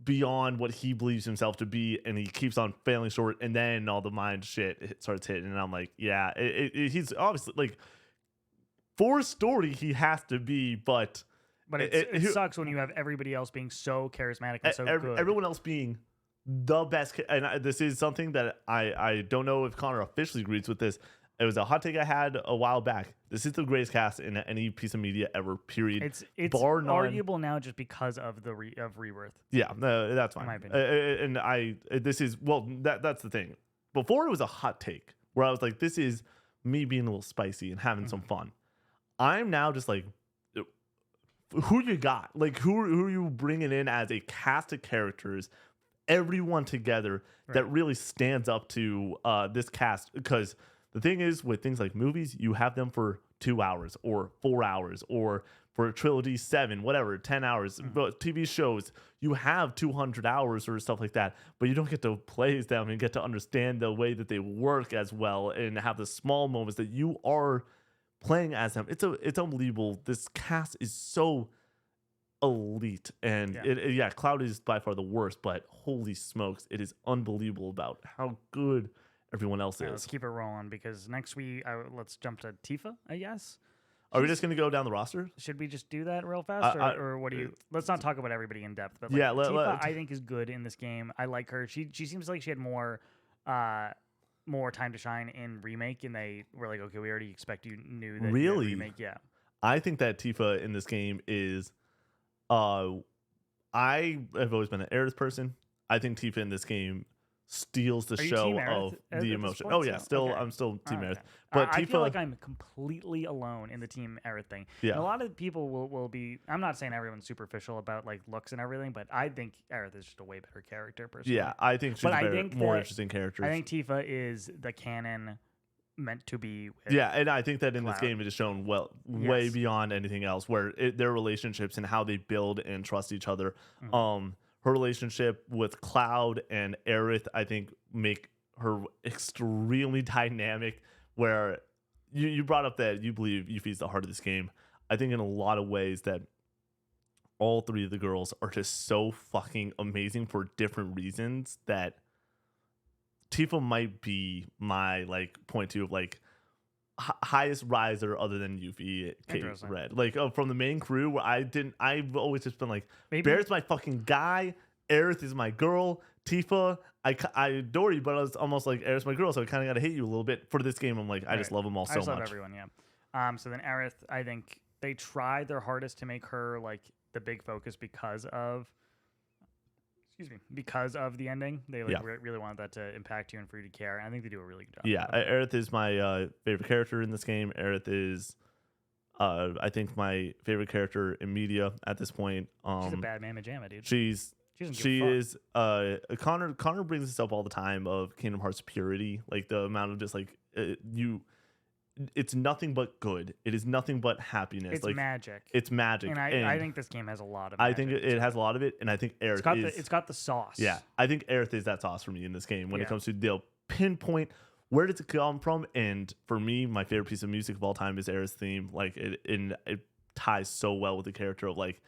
beyond what he believes himself to be, and he keeps on failing short, and then all the mind shit starts hitting, and I'm like, yeah, he's obviously like, for story he has to be, but it sucks when you have everybody else being so charismatic and so good. Everyone else being the best, and this is something that I don't know if Connor officially agrees with this. It was a hot take I had a while back. This is the greatest cast in any piece of media ever, period. It's arguable now just because of the Rebirth. Yeah, that's fine. And that's the thing. Before, it was a hot take where I was like, this is me being a little spicy and having some fun. I'm now just like, who you got? Like, who are you bringing in as a cast of characters, everyone together, that really stands up to this cast? Because the thing is, with things like movies, you have them for 2 hours or 4 hours, or for a trilogy 7, whatever, 10 hours. But TV shows, you have 200 hours or stuff like that, but you don't get to play as them and get to understand the way that they work as well, and have the small moments that you are playing as them. It's unbelievable. This cast is so elite, and Cloud is by far the worst, but holy smokes, it is unbelievable about how good everyone else is. Let's keep it rolling, because next week, let's jump to Tifa, I guess. Are we just going to go down the roster? Should we just do that real fast? Or what do you... Let's not talk about everybody in depth. But Tifa, I think, is good in this game. I like her. She seems like she had more time to shine in remake, and they were like, okay, we already expect you knew that. Really? Remake. Yeah. I think that Tifa in this game is... I have always been an Aerith person. I think Tifa in this game steals the show of the emotion. Oh yeah, I'm still Team Aerith. But I feel like I'm completely alone in the Team Aerith thing. Yeah. And a lot of people will be. I'm not saying everyone's superficial about like looks and everything, but I think Aerith is just a way better character personally. Yeah, I think she's more interesting character. I think Tifa is the canon meant to be with Yeah, and I think that in this Cloud. game it is shown way Yes. beyond anything else, where their relationships and how they build and trust each other. Mhm. Her relationship with Cloud and Aerith, I think, make her extremely dynamic. Where you brought up that you believe Yuffie's the heart of this game. I think in a lot of ways that all three of the girls are just so fucking amazing for different reasons that Tifa might be my like point two of like highest riser other than Yuffie, Kate, Interesting. Red. Like from the main crew where I've always just been like, Maybe Bear's my fucking guy, Aerith is my girl, Tifa, I adore you, but I was almost like Aerith's my girl, so I kind of got to hate you a little bit. For this game, I'm like, I just love them all I so just love much. everyone, yeah. So then Aerith, I think they tried their hardest to make her like the big focus because of the ending. They like really wanted that to impact you and for you to care. And I think they do a really good job. Yeah, Aerith is my favorite character in this game. Aerith is, I think, my favorite character in media at this point. She's a bad mamma jamma, dude. She is. Connor brings this up all the time of Kingdom Hearts purity, like the amount of just like it's nothing but good. It is nothing but happiness. It's like magic. It's magic. And I think this game has a lot of I think it has a lot of it, and I think Aerith it's got the sauce. Yeah, I think Aerith is that sauce for me in this game when it comes to they'll pinpoint where does it come from. And for me, my favorite piece of music of all time is Aerith's theme. Like it ties so well with the character of like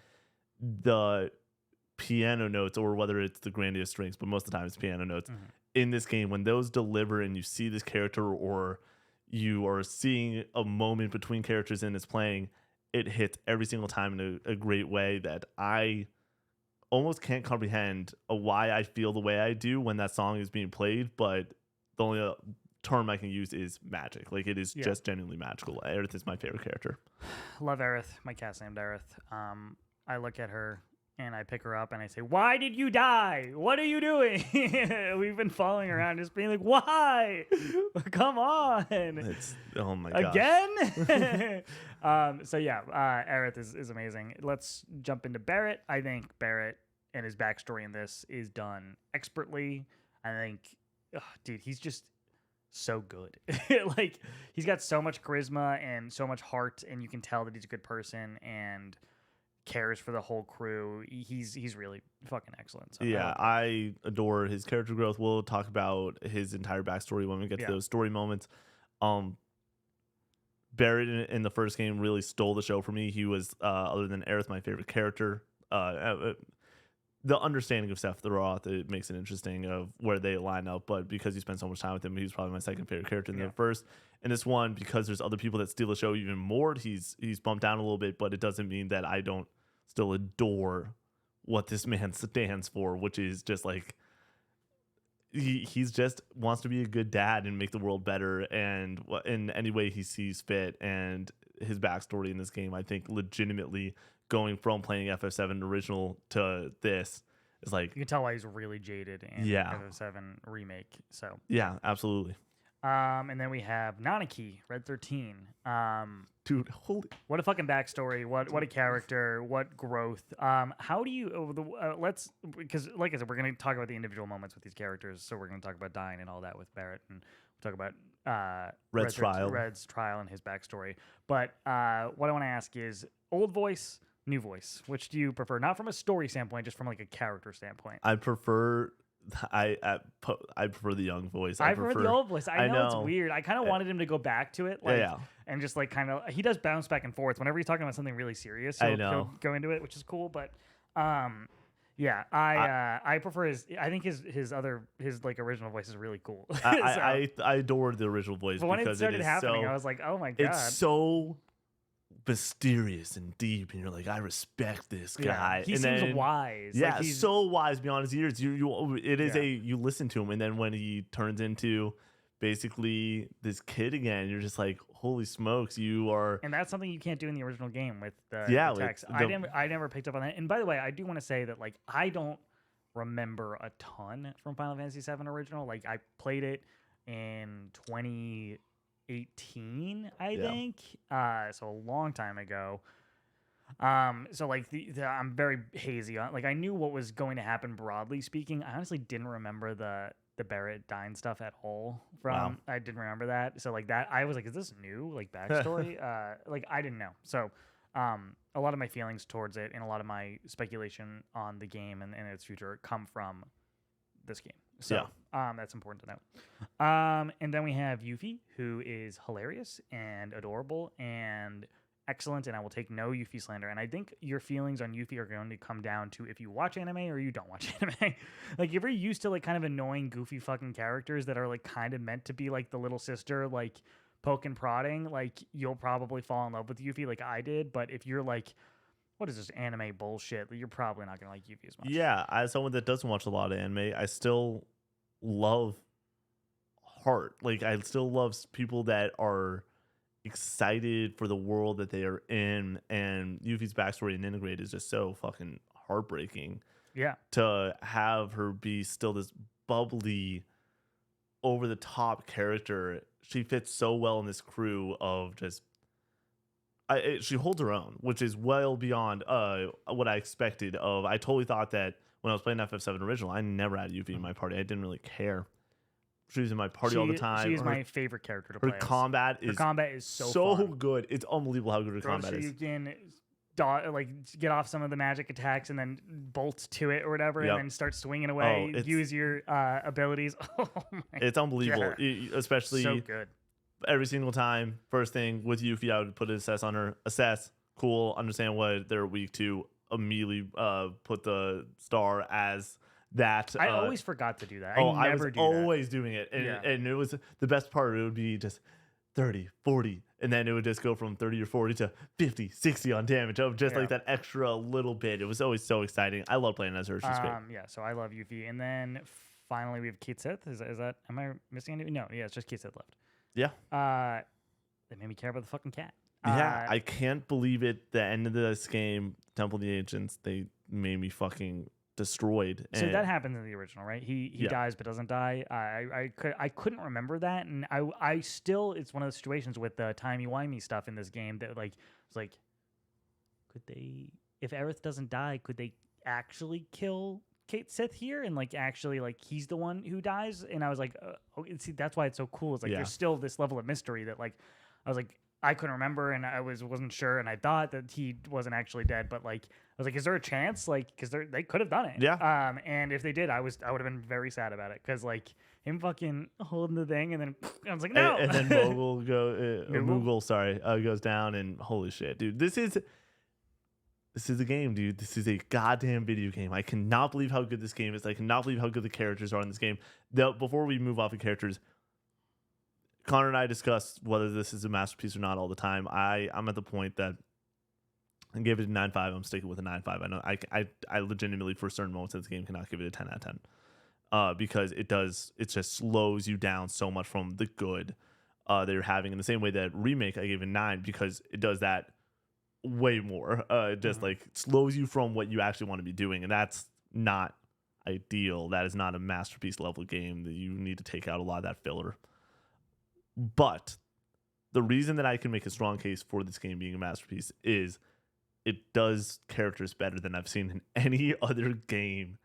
the piano notes, or whether it's the grandiose strings, but most of the time it's piano notes in this game. When those deliver and you see this character, or you are seeing a moment between characters and it's playing, it hits every single time in a great way that I almost can't comprehend why I feel the way I do when that song is being played. But the only term I can use is magic. Like it is just genuinely magical. Aerith is my favorite character. Love Aerith. My cat's named Aerith. I look at her and I pick her up and I say, "Why did you die? What are you doing?" We've been following around just being like, "Why? Come on." Oh my gosh. Again? So yeah, Aerith is amazing. Let's jump into Barrett. I think Barrett and his backstory in this is done expertly. I think, dude, he's just so good. Like he's got so much charisma and so much heart, and you can tell that he's a good person and cares for the whole crew. He's really fucking excellent. So yeah, I adore his character growth. We'll talk about his entire backstory when we get to those story moments. Barrett in the first game really stole the show for me. He was, other than Aerith, my favorite character. The understanding of Sephiroth, it makes it interesting of where they line up, but because you spend so much time with him, he's probably my second favorite character in the first. And this one, because there's other people that steal the show even more, he's bumped down a little bit, but it doesn't mean that I don't still adore what this man stands for, which is just like he's just wants to be a good dad and make the world better, and in any way he sees fit. And his backstory in this game, I think, legitimately going from playing FF7 original to this is like you can tell why he's really jaded in FF7 remake. So yeah, absolutely. And then we have Nanaki, Red 13. Dude, holy, what a fucking backstory! What a character! What growth! How do you let's, because like I said, we're gonna talk about the individual moments with these characters. So we're gonna talk about dying and all that with Barrett, and we'll talk about Red's trial and his backstory. But what I want to ask is old voice, new voice. Which do you prefer? Not from a story standpoint, just from like a character standpoint. I prefer the young voice. I prefer the old voice. I know it's weird. I kind of wanted him to go back to it, like, and just like kind of. He does bounce back and forth whenever he's talking about something really serious. He'll go into it, which is cool. But yeah, I prefer his. I think his like original voice is really cool. I adored the original voice, but when it started happening, I was like, oh my god, it's so mysterious and deep, and you're like, I respect this guy. He seems wise. Yeah, like he's so wise beyond his years. You listen to him, and then when he turns into basically this kid again, you're just like, holy smokes, you are. And that's something you can't do in the original game with the text. I never picked up on that. And by the way, I do want to say that like I don't remember a ton from Final Fantasy VII original. Like I played it in 2018, I think. So a long time ago. So like I'm very hazy on, like I knew what was going to happen broadly speaking. I honestly didn't remember the the Barrett Dine stuff at all from. Wow. I didn't remember that. So like that, I was like, is this new like backstory? Like I didn't know. So a lot of my feelings towards it and a lot of my speculation on the game and its future come from this game. So that's important to know. And then we have Yuffie, who is hilarious and adorable and excellent, and I will take no Yuffie slander. And I think your feelings on Yuffie are going to come down to if you watch anime or you don't watch anime. Like if you're used to like kind of annoying, goofy fucking characters that are like kind of meant to be like the little sister, like poking prodding, like you'll probably fall in love with Yuffie like I did. But if you're like, what is this anime bullshit, you're probably not gonna like Yuffie as much. Yeah, as someone that doesn't watch a lot of anime, I still love heart. Like I still love people that are excited for the world that they are in, and Yuffie's backstory in Integrate is just so fucking heartbreaking. Yeah. To have her be still this bubbly, over the top character, she fits so well in this crew of just. She holds her own, which is well beyond what I expected of. I totally thought that when I was playing FF7 Original, I never had Yuffie in my party. I didn't really care. She was in my party all the time. She is my favorite character to play. Her combat is so fun. good. It's unbelievable how good her combat is. You can like get off some of the magic attacks and then bolt to it or whatever, and then start swinging away. Use your abilities. Oh my! It's unbelievable, especially so good. Every single time. First thing with Yuffie, I would put an assess on her. Assess, cool. Understand what they're weak to. Immediately put the star as that. I always forgot to do that. I was always doing it. And, and it was the best part. It would be just 30, 40. And then it would just go from 30 or 40 to 50, 60 on damage. Of just like that extra little bit. It was always so exciting. I love playing as her. She's great. Yeah, so I love Yuffie. And then finally we have Kate Sith. Is that am I missing anything? No, yeah, it's just Kate Sith left. Yeah. They made me care about the fucking cat. Yeah, I can't believe it. The end of this game, Temple of the Ancients, they made me fucking destroyed. So that happens in the original, right? He dies but doesn't die. I couldn't remember that, and I still, it's one of those situations with the timey-wimey stuff in this game that like it's like, could they, if Aerith doesn't die, could they actually kill Kate Sith here and like actually like he's the one who dies? And I was like, okay, see, that's why it's so cool. It's like there's still this level of mystery that like I was like, I couldn't remember and I wasn't sure, and I thought that he wasn't actually dead, but like I was like, is there a chance? Like, because they could have done it. Yeah. And if they did, I would have been very sad about it, because like him fucking holding the thing and then I was like, no. And then Moogle goes down, and holy shit, dude, this is a game, dude. This is a goddamn video game. I cannot believe how good this game is. I cannot believe how good the characters are in this game. Before we move off of characters, Connor and I discussed whether this is a masterpiece or not all the time. I'm at the point that I gave it a 9.5. I'm sticking with a 9.5. I know I legitimately, for certain moments in this game, cannot give it a 10 out of 10 because it just slows you down so much from the good that you're having. In the same way that Remake, I gave a 9 because it does that way more. It just like slows you from what you actually want to be doing, and that's not ideal. That is not a masterpiece level game. That you need to take out a lot of that filler. But the reason that I can make a strong case for this game being a masterpiece is it does characters better than I've seen in any other game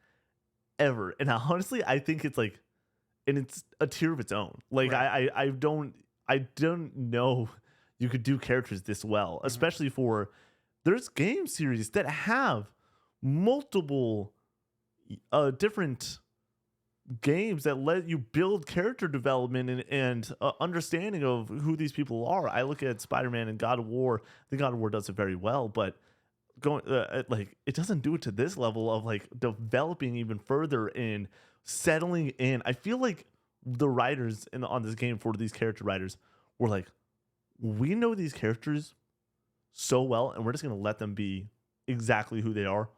ever. And honestly, I think it's like, and it's a tier of its own. Like I don't know you could do characters this well, especially for there's game series that have multiple different games that let you build character development and understanding of who these people are. I look at Spider-Man and God of War. I think God of War does it very well, but going like it doesn't do it to this level of like developing even further and settling in. I feel like the writers on this game, for these character writers, were like, we know these characters so well, and we're just going to let them be exactly who they are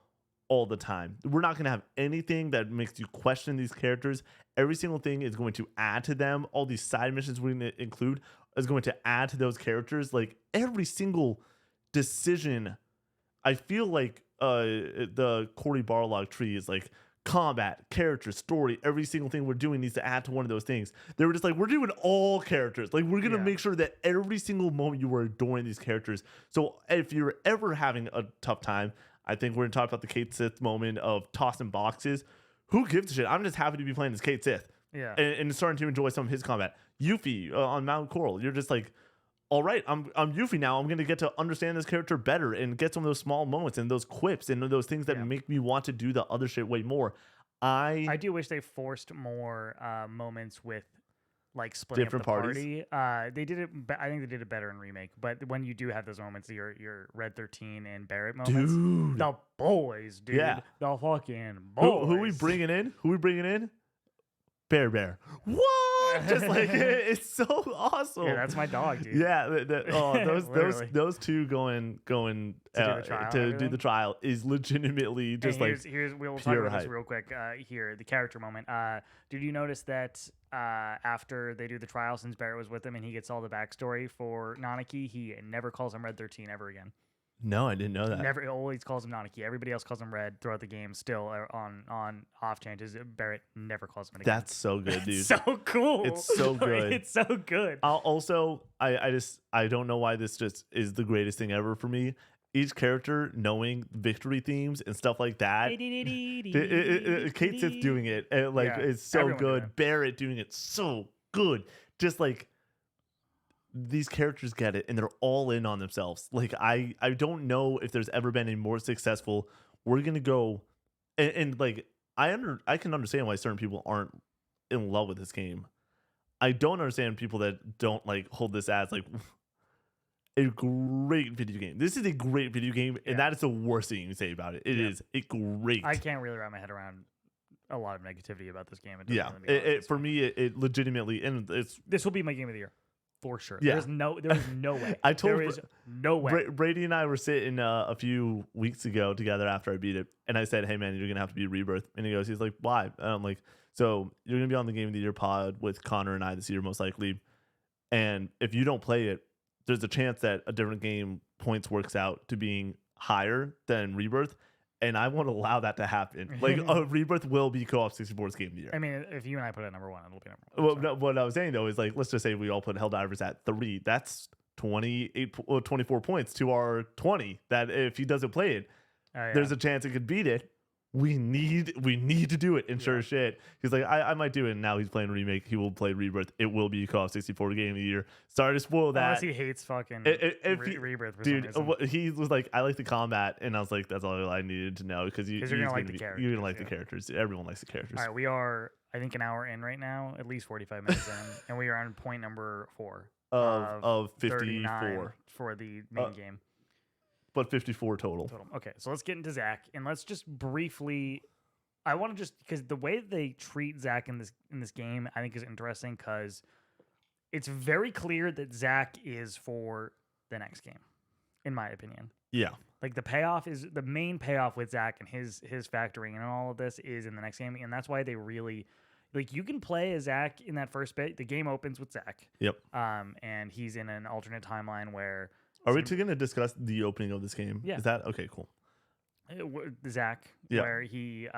all the time. We're not going to have anything that makes you question these characters. Every single thing is going to add to them. All these side missions we're going to include is going to add to those characters. Like every single decision, I feel like the Cory Barlog tree is like combat, character, story. Every single thing we're doing needs to add to one of those things. They were just like, we're doing all characters. Like we're going to make sure that every single moment you are adoring these characters. So if you're ever having a tough time, I think we're going to talk about the Kate Sith moment of tossing boxes. Who gives a shit? I'm just happy to be playing as Kate Sith. Yeah. and starting to enjoy some of his combat. Yuffie on Mount Coral, you're just like, all right, I'm Yuffie now. I'm gonna get to understand this character better and get some of those small moments and those quips and those things that make me want to do the other shit way more. I do wish they forced more moments with like splitting different up the parties. party. They did it. I think they did it better in remake. But when you do have those moments, your Red 13 and Barrett moments, Dude. the boys, dude, Yeah. the fucking boys. Who we bringing in? Who we bringing in? Bear. What? Just like it's so awesome. Yeah, that's my dog, dude. Yeah, those two going to do the trial is legitimately just we'll talk about this real quick here, the character moment. Did you notice that after they do the trial, since Barrett was with him and he gets all the backstory for Nanaki, he never calls him Red 13 ever again. No, I didn't know that. Never, always calls him Nanaki. Everybody else calls him Red throughout the game. Still, on off chances, Barrett never calls him again. That's so good, dude. It's so cool. It's so good. It's so good. I don't know why this just is the greatest thing ever for me. Each character knowing victory themes and stuff like that. Kate Sith doing it, it's so good. Barrett doing it so good. Just like, these characters get it and they're all in on themselves. Like I don't know if there's ever been a more successful, we're gonna go and like I can understand why certain people aren't in love with this game. I don't understand people that don't like hold this as like a great video game. This is a great video game, and that is the worst thing you can say about it. It is a great. I can't really wrap my head around a lot of negativity about this game. For me, it legitimately, and this will be my game of the year. For sure. Yeah. There is no way. There is no way. Brady and I were sitting a few weeks ago together after I beat it, and I said, "Hey man, you're gonna have to beat Rebirth." And he's like, "Why?" And I'm like, "So you're gonna be on the Game of the Year pod with Connor and I this year, most likely. And if you don't play it, there's a chance that a different game points works out to being higher than Rebirth." And I won't allow that to happen. Like, Rebirth will be Co-op 64's Game of the Year. I mean, if you and I put it at number one, it'll be number one. Well, no, what I was saying, though, is like, let's just say we all put Helldivers at 3. That's 24 points to our 20. That if he doesn't play it, there's a chance it could beat it. We need to do it. And sure as shit, he's like, I might do it. And now he's playing Remake. He will play Rebirth. It will be Co-op 64 Game of the Year. Sorry to spoil that. Unless he hates fucking Rebirth for dude, some reason. he was like, I like the combat. And I was like, that's all I needed to know. Because you're going to like the characters. You're going to like the characters. Everyone likes the characters. All right, we are, I think, an hour in right now. At least 45 minutes in. And we are on point number 4. Of 54. For the main game. But 54 total. Okay, so let's get into Zach. And let's just briefly... I want to just, because the way that they treat Zach in this game, I think is interesting, because it's very clear that Zach is for the next game, in my opinion. Yeah. Like the main payoff with Zach and his factoring and all of this is in the next game, and that's why they really, like, you can play as Zach in that first bit. The game opens with Zach. Yep. And he's in an alternate timeline where. Are we going to discuss the opening of this game? Yeah. Is that okay? Cool. Zach, where he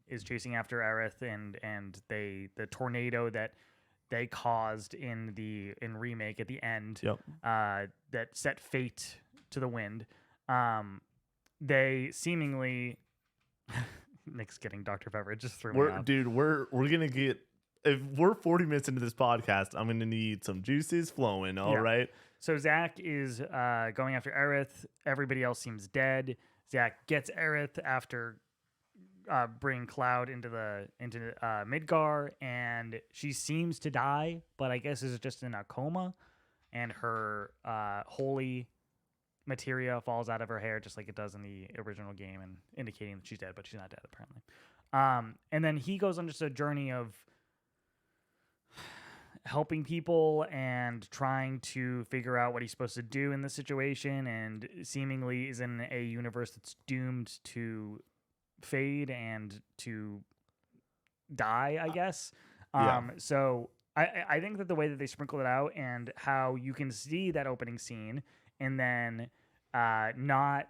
is chasing after Aerith, and the tornado that they caused in Remake at the end, that set fate to the wind. They seemingly Nick's getting Dr. Pepper. It just threw me off. Dude, we're gonna get, if we're 40 minutes into this podcast, I'm gonna need some juices flowing. All right. So Zach is going after Aerith. Everybody else seems dead. Zach gets Aerith after bringing Cloud into Midgar, and she seems to die, but I guess is just in a coma, and her holy materia falls out of her hair just like it does in the original game, and indicating that she's dead, but she's not dead apparently. And then he goes on just a journey of helping people and trying to figure out what he's supposed to do in this situation, and seemingly is in a universe that's doomed to fade and to die, I guess. So I think that the way that they sprinkle it out, and how you can see that opening scene and then not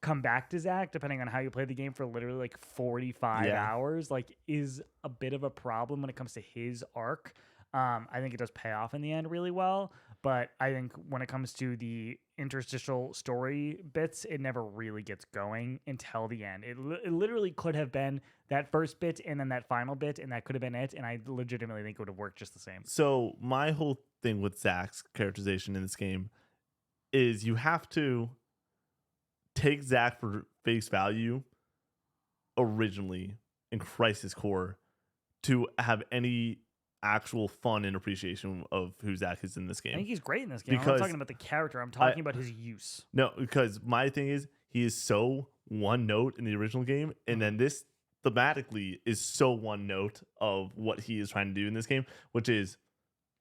come back to Zach, depending on how you play the game, for literally like 45 hours, like, is a bit of a problem when it comes to his arc. I think it does pay off in the end really well, But I think when it comes to the interstitial story bits, it never really gets going until the end. It literally could have been that first bit and then that final bit, and that could have been it. And I legitimately think it would have worked just the same. So my whole thing with Zach's characterization in this game is you have to take Zach for face value originally in Crisis Core to have any actual fun and appreciation of who Zach is in this game. I think he's great in this game. I'm not talking about the character. I'm talking about his use. No, because my thing is he is so one note in the original game, and then this thematically is so one note of what he is trying to do in this game, which is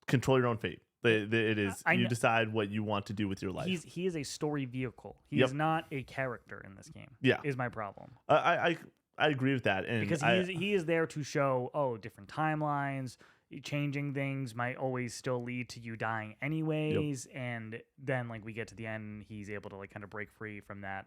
control your own fate. It is you decide what you want to do with your life. He is a story vehicle. He is not a character in this game. Yeah, is my problem. I agree with that, and because he is there to show different timelines. Changing things might always still lead to you dying anyways, and then like we get to the end, he's able to like kind of break free from that.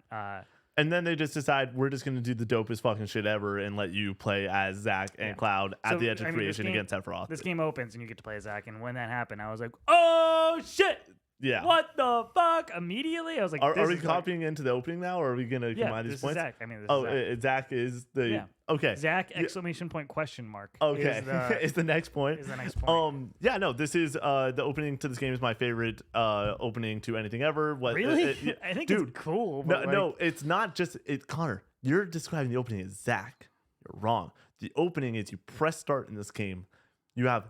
And then they just decide we're just going to do the dopest fucking shit ever and let you play as Zach and Cloud at the edge of creation against Sephiroth. This game opens and you get to play as Zach, and when that happened, I was like, oh shit! Yeah. What the fuck? Immediately, I was like, are we copying into the opening now, or are we going to combine these points? Zach. I mean, this is Zach is the okay. Zach exclamation point question mark. Okay, is the next point. Is the next point. Yeah, no, this is the opening to this game is my favorite opening to anything ever. Really? I think it's cool. But no, it's not just it. Connor, you're describing the opening as Zach. You're wrong. The opening is you press start in this game. You have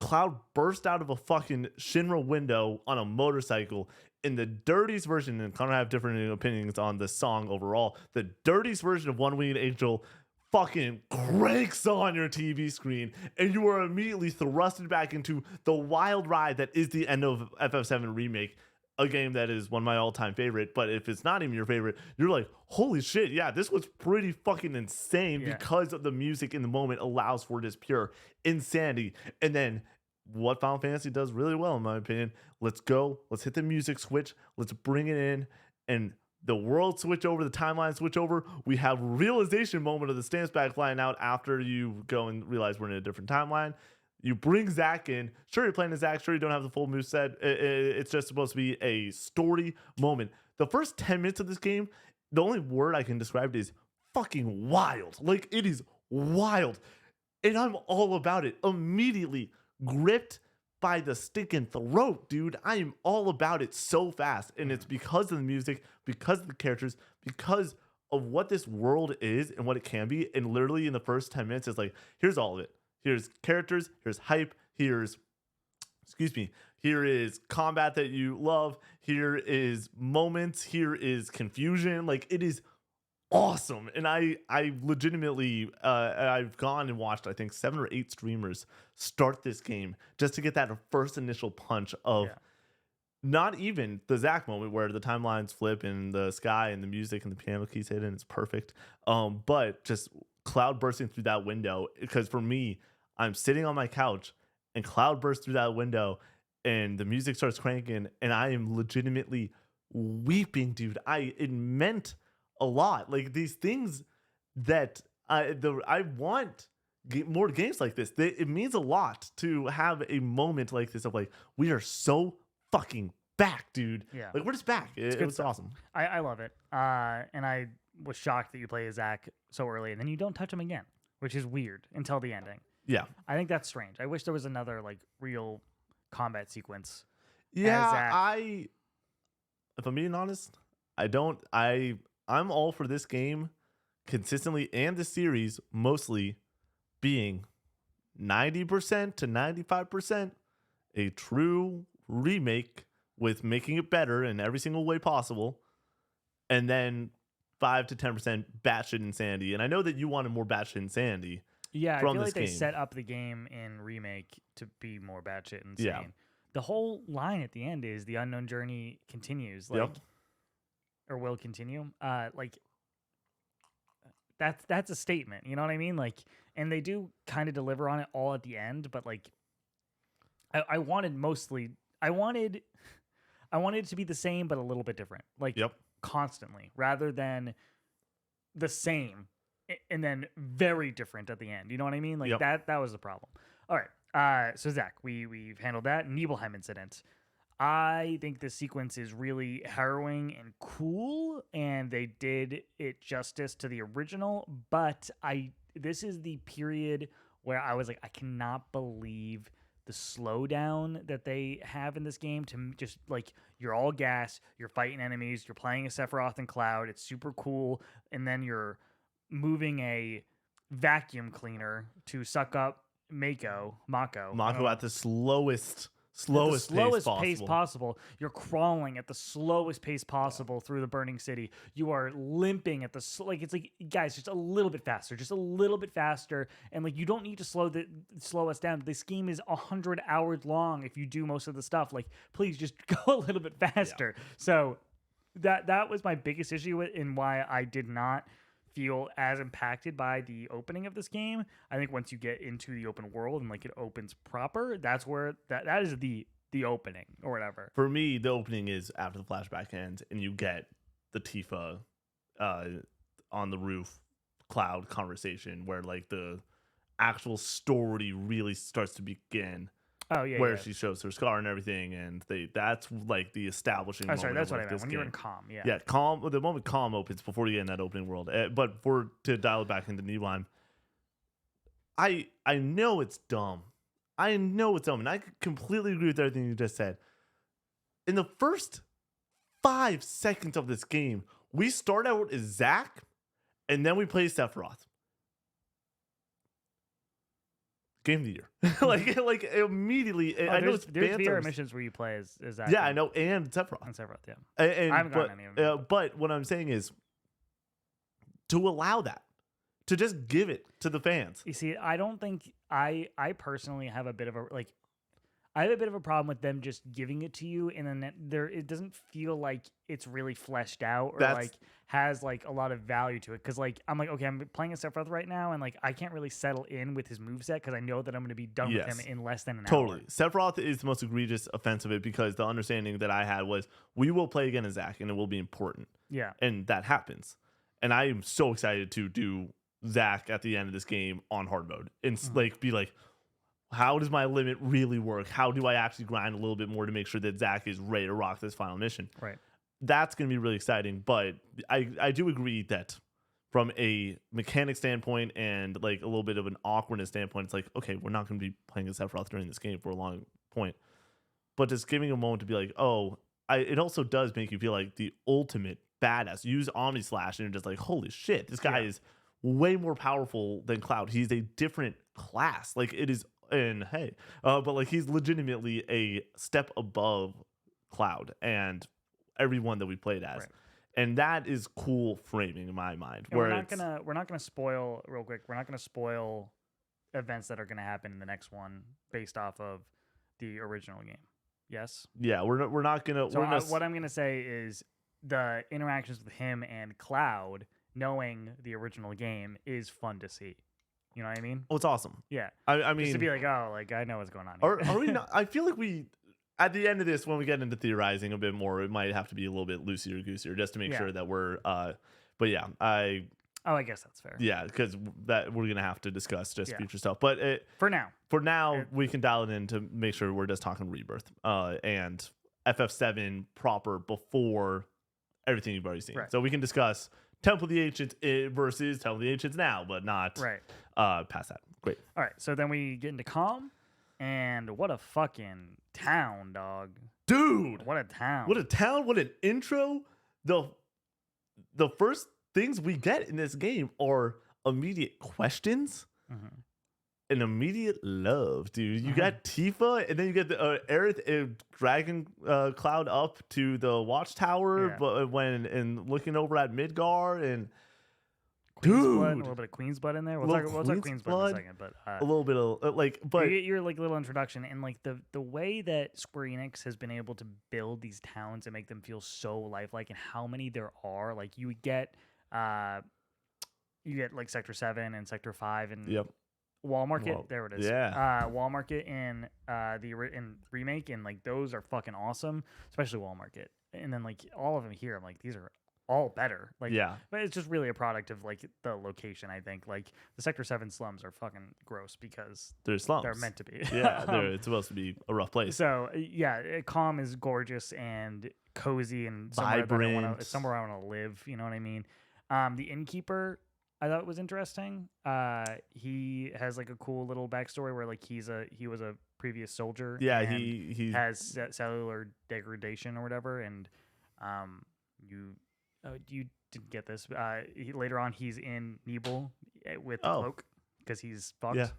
Cloud burst out of a fucking Shinra window on a motorcycle in the dirtiest version, and Connor have different opinions on the song overall. The dirtiest version of One Winged Angel fucking cranks on your TV screen, and you are immediately thrusted back into the wild ride that is the end of FF7 Remake, a game that is one of my all-time favorite. But if it's not even your favorite, you're like, holy shit, yeah, this was pretty fucking insane because of the music in the moment allows for this pure insanity. And then what Final Fantasy does really well, in my opinion, let's hit the music switch, let's bring it in, and the world switch over, the timeline switch over. We have realization moment of the stamps bag flying out after you go and realize we're in a different timeline. You bring Zach in. Sure, you're playing as Zach. Sure, you don't have the full moveset. It's just supposed to be a story moment. The first 10 minutes of this game, the only word I can describe it is fucking wild. Like, it is wild. And I'm all about it. Immediately gripped by the stinking throat, dude. I am all about it so fast. And it's because of the music, because of the characters, because of what this world is and what it can be. And literally in the first 10 minutes, it's like, here's all of it. Here's characters, here's hype, here is combat that you love, here is moments, here is confusion. Like, it is awesome. And I legitimately I've gone and watched I think 7 or 8 streamers start this game just to get that first initial punch of not even the Zach moment where the timelines flip and the sky and the music and the piano keys hit and it's perfect, but just Cloud bursting through that window. Because for me, I'm sitting on my couch and Cloud bursts through that window and the music starts cranking and I am legitimately weeping, dude. It meant a lot. Like, these things that I want more games like this. It means a lot to have a moment like this of like, we are so fucking back, dude. Yeah, like, we're just back. It was awesome. I love it. And I was shocked that you play as Zach so early and then you don't touch him again, which is weird until the ending. Yeah, I think that's strange. I wish there was another like real combat sequence. Yeah, if I'm being honest, I'm all for this game consistently and the series mostly being 90% to 95% a true remake with making it better in every single way possible, and then 5 to 10% batshit insanity. And I know that you wanted more batshit insanity. Yeah, I feel like they set up the game in Remake to be more batshit insane. Yeah. The whole line at the end is the unknown journey continues, like, or will continue. Like, that's a statement. You know what I mean? Like, and they do kind of deliver on it all at the end, but like, I wanted it to be the same but a little bit different, like constantly, rather than the same and then very different at the end. You know what I mean? Like that was the problem. All right. So Zach, we've handled that Nibelheim incident. I think the sequence is really harrowing and cool, and they did it justice to the original. But this is the period where I was like, I cannot believe the slowdown that they have in this game to just like you're all gas, you're fighting enemies, you're playing a Sephiroth and Cloud. It's super cool, and then you're moving a vacuum cleaner to suck up Mako at the slowest pace possible. You're crawling at the slowest pace possible through the burning city. You are limping at it's like, guys, just a little bit faster, and like you don't need to slow us down. This game is 100 hours long. If you do most of the stuff, like please just go a little bit faster. Yeah. So that was my biggest issue with, and why I did not feel as impacted by the opening of this game. I think once you get into the open world and like it opens proper, that's where that is the opening or whatever. For me, the opening is after the flashback ends and you get the Tifa on the roof Cloud conversation where like the actual story really starts to begin. Oh yeah, where she shows her scar and everything, and that's like the establishing. Oh, sorry, that's what I meant. When you're in Calm, yeah, Calm. The moment Calm opens before you get in that opening world. But to dial it back into Nibelheim, I know it's dumb. And I completely agree with everything you just said. In the first 5 seconds of this game, we start out as Zack, and then we play Sephiroth. Game of the year. like immediately. I know it's there's VR missions where you play as that. Yeah, I know, and Sephiroth. Yeah. And I haven't gotten any of them. But what I'm saying is to allow that, to just give it to the fans. You see, I don't think I personally have a bit of a problem with them just giving it to you, and then it doesn't feel like it's really fleshed out or like has like a lot of value to it. Because like I'm like, okay, I'm playing a Sephiroth right now, and like I can't really settle in with his moveset because I know that I'm going to be done with him in less than an hour. Sephiroth is the most egregious offense of it because the understanding that I had was we will play again as Zack and it will be important. Yeah, and that happens, and I am so excited to do Zack at the end of this game on hard mode and like be like, how does my limit really work? How do I actually grind a little bit more to make sure that Zack is ready to rock this final mission? Right. That's going to be really exciting. But I do agree that from a mechanic standpoint and like a little bit of an awkwardness standpoint, it's like, okay, we're not going to be playing as Sephiroth during this game for a long point. But just giving a moment to be like, it also does make you feel like the ultimate badass. Use Omni Slash and you're just like, holy shit, this guy is way more powerful than Cloud. He's a different class. Like it is. And hey, but like he's legitimately a step above Cloud and everyone that we played as, and that is cool framing in my mind. And we're not gonna spoil real quick. We're not gonna spoil events that are gonna happen in the next one based off of the original game. Yes. Yeah, we're not gonna. So what I'm gonna say is the interactions with him and Cloud, knowing the original game, is fun to see. You know what I mean? Oh, it's awesome. Yeah. I mean, just to be like, oh, like I know what's going on here. Are we not? I feel like we, at the end of this, when we get into theorizing a bit more, it might have to be a little bit loosier goosier just to make sure that we're. But yeah, I guess that's fair. Yeah, because that we're gonna have to discuss just future stuff. But for now, we can dial it in to make sure we're just talking Rebirth, and FF7 proper before everything you've already seen. Right. So we can discuss Temple of the Ancients versus Temple of the Ancients now, but not past that. Great. All right, so then we get into Calm, and what a fucking town, dog. Dude. What a town. What an intro. The first things we get in this game are immediate questions and immediate love, dude. You got Tifa, and then you get the Aerith dragging Cloud up to the watchtower, but and looking over at Midgar and Queen's blood, a little bit of Queen's blood in there. We'll talk Queen's blood in a second, but a little bit of but you get your like little introduction, and like the way that Square Enix has been able to build these towns and make them feel so lifelike, and how many there are. Like you get like Sector 7 and Sector 5 and Wall Market. There it is. Yeah. Wall Market in in remake, and like those are fucking awesome, especially Wall Market. And then like all of them here, I'm like, these are all better. Like, Yeah. but it's just really a product of like the location. I think like the Sector 7 slums are fucking gross because They're slums. they're meant to be. Yeah, it's supposed to be a rough place. So yeah, Calm is gorgeous and cozy and Vibrant. somewhere I want to live. You know what I mean? The innkeeper I thought was interesting. He has like a cool little backstory where like he was a previous soldier. Yeah, and he has cellular degradation or whatever, and you didn't get this. Later on, he's in Nebel with the cloak because he's fucked.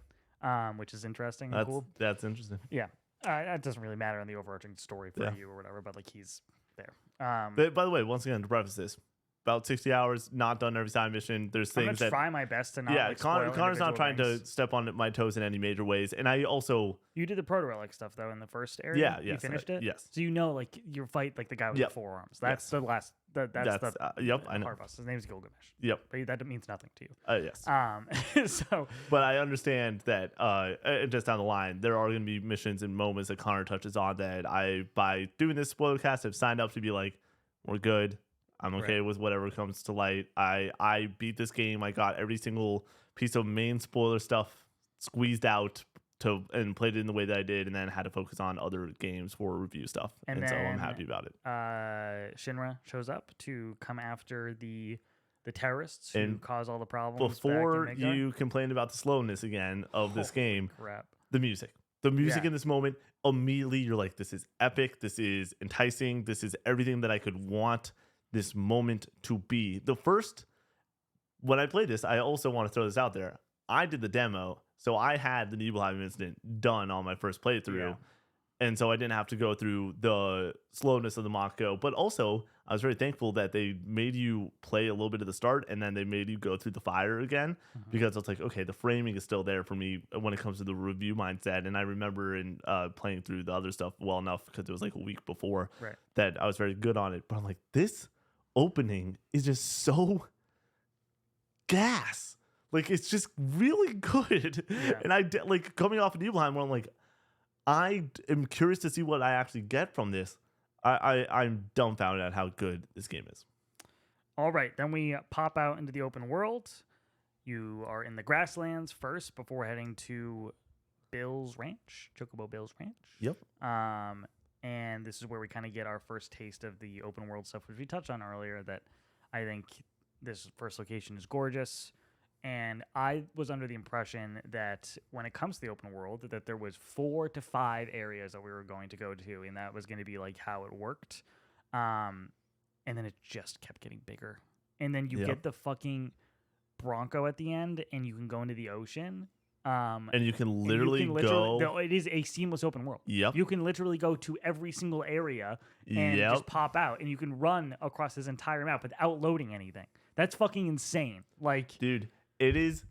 Yeah. Which is interesting and cool. That's interesting. Yeah. That doesn't really matter in the overarching story for you or whatever, but like he's there. But by the way, once again, to preface this, about 60 hours, not done every side mission. There's things I'm gonna try my best to not. Yeah, like, Connor's not trying things. to step on my toes in any major ways, and I also You did the proto relic stuff though in the first area. Yeah, you yes, finished it. yes. So you know, like you fight like the guy with the forearms. That's the last. That's the yep. I know. hard boss. His name's Gilgamesh. Yep. But that means nothing to you. Yes. So. But I understand that just down the line, there are going to be missions and moments that Connor touches on that by doing this spoiler cast, have signed up to be like, we're good. I'm okay with whatever comes to light. I beat this game. I got every single piece of main spoiler stuff squeezed out and played it in the way that I did, and then had to focus on other games for review stuff. And so I'm happy about it. Shinra shows up to come after the terrorists who cause all the problems. Before you complain about the slowness again of this game, the music in this moment, immediately you're like, this is epic. This is enticing. This is everything that I could want this moment to be. When I played this, I also want to throw this out there. I did the demo, so I had the Nibelheim incident done on my first playthrough, and so I didn't have to go through the slowness of the Mako. But also, I was very thankful that they made you play a little bit at the start, and then they made you go through the fire again, because it's like, okay, the framing is still there for me when it comes to the review mindset. And I remember in playing through the other stuff well enough, because it was like a week before, that I was very good on it. But I'm like, this opening is just so gas. Like, it's just really good. And I like coming off of Nibelheim, where I'm like, I am curious to see what I actually get from this. I'm dumbfounded at how good this game is. All right, then we pop out into the open world. You are in the grasslands first before heading to Bill's Ranch, Chocobo Bill's Ranch. Yep. And this is where we kind of get our first taste of the open world stuff, which we touched on earlier, that I think this first location is gorgeous. And I was under the impression that when it comes to the open world, that there was 4 to 5 areas that we were going to go to, and that was going to be like how it worked. And then it just kept getting bigger. And then you get the fucking Bronco at the end, and you can go into the ocean. And you can literally go. No, it is a seamless open world. Yep. You can literally go to every single area and just pop out, and you can run across this entire map without loading anything. That's fucking insane. Like, dude, it is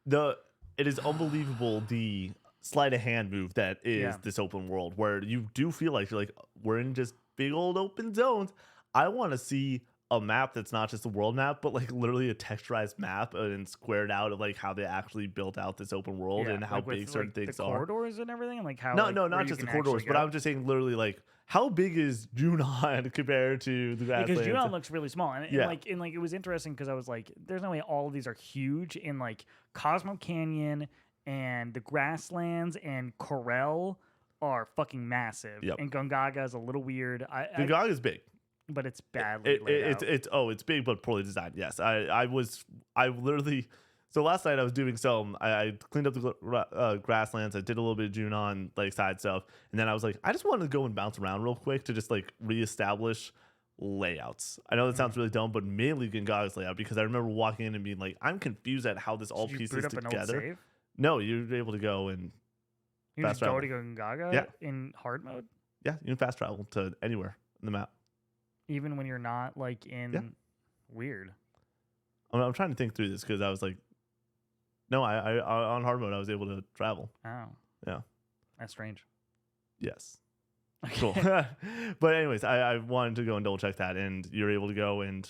unbelievable, the sleight of hand move that is this open world, where you do feel like you're like, we're in just big old open zones. I want to see a map that's not just a world map, but like literally a texturized map and squared out of like how they actually built out this open world and how big certain things the are. Corridors and everything, and like how not just the corridors, but I'm just saying literally like, how big is Junon compared to the grasslands? Because Junon looks really small, and it was interesting because I was like, there's no way all of these are huge. In like Cosmo Canyon and the grasslands and Corel are fucking massive, and Gongaga is a little weird. Gongaga is big, but it's badly laid out. It's big but poorly designed. Yes, I literally. So last night I was doing I cleaned up the grasslands. I did a little bit of Junon like side stuff, and then I was like, I just wanted to go and bounce around real quick to just like reestablish layouts. I know that sounds really dumb, but mainly Gongaga's layout, because I remember walking in and being like, I'm confused at how this all pieces together. No, you're able to go and you just go to Gongaga in hard mode. Yeah, you can fast travel to anywhere in the map, even when you're not like in weird. I'm trying to think through this because I was like, no, I on hard mode I was able to travel. Oh, yeah, that's strange. Yes, cool. But anyways, I wanted to go and double check that, and you're able to go and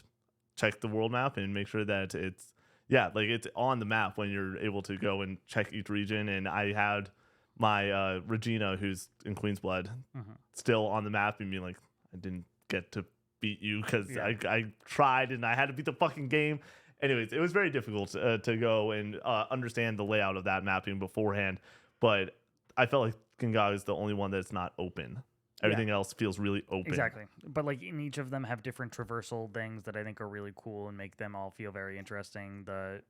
check the world map and make sure that it's it's on the map when you're able to go and check each region. And I had my Regina, who's in Queensblood, still on the map, and being like, I didn't get to beat you because I tried and I had to beat the fucking game. Anyways, it was very difficult to go and understand the layout of that mapping beforehand. But I felt like Gingaga is the only one that's not open. Everything else feels really open. Exactly. But like in each of them have different traversal things that I think are really cool and make them all feel very interesting. The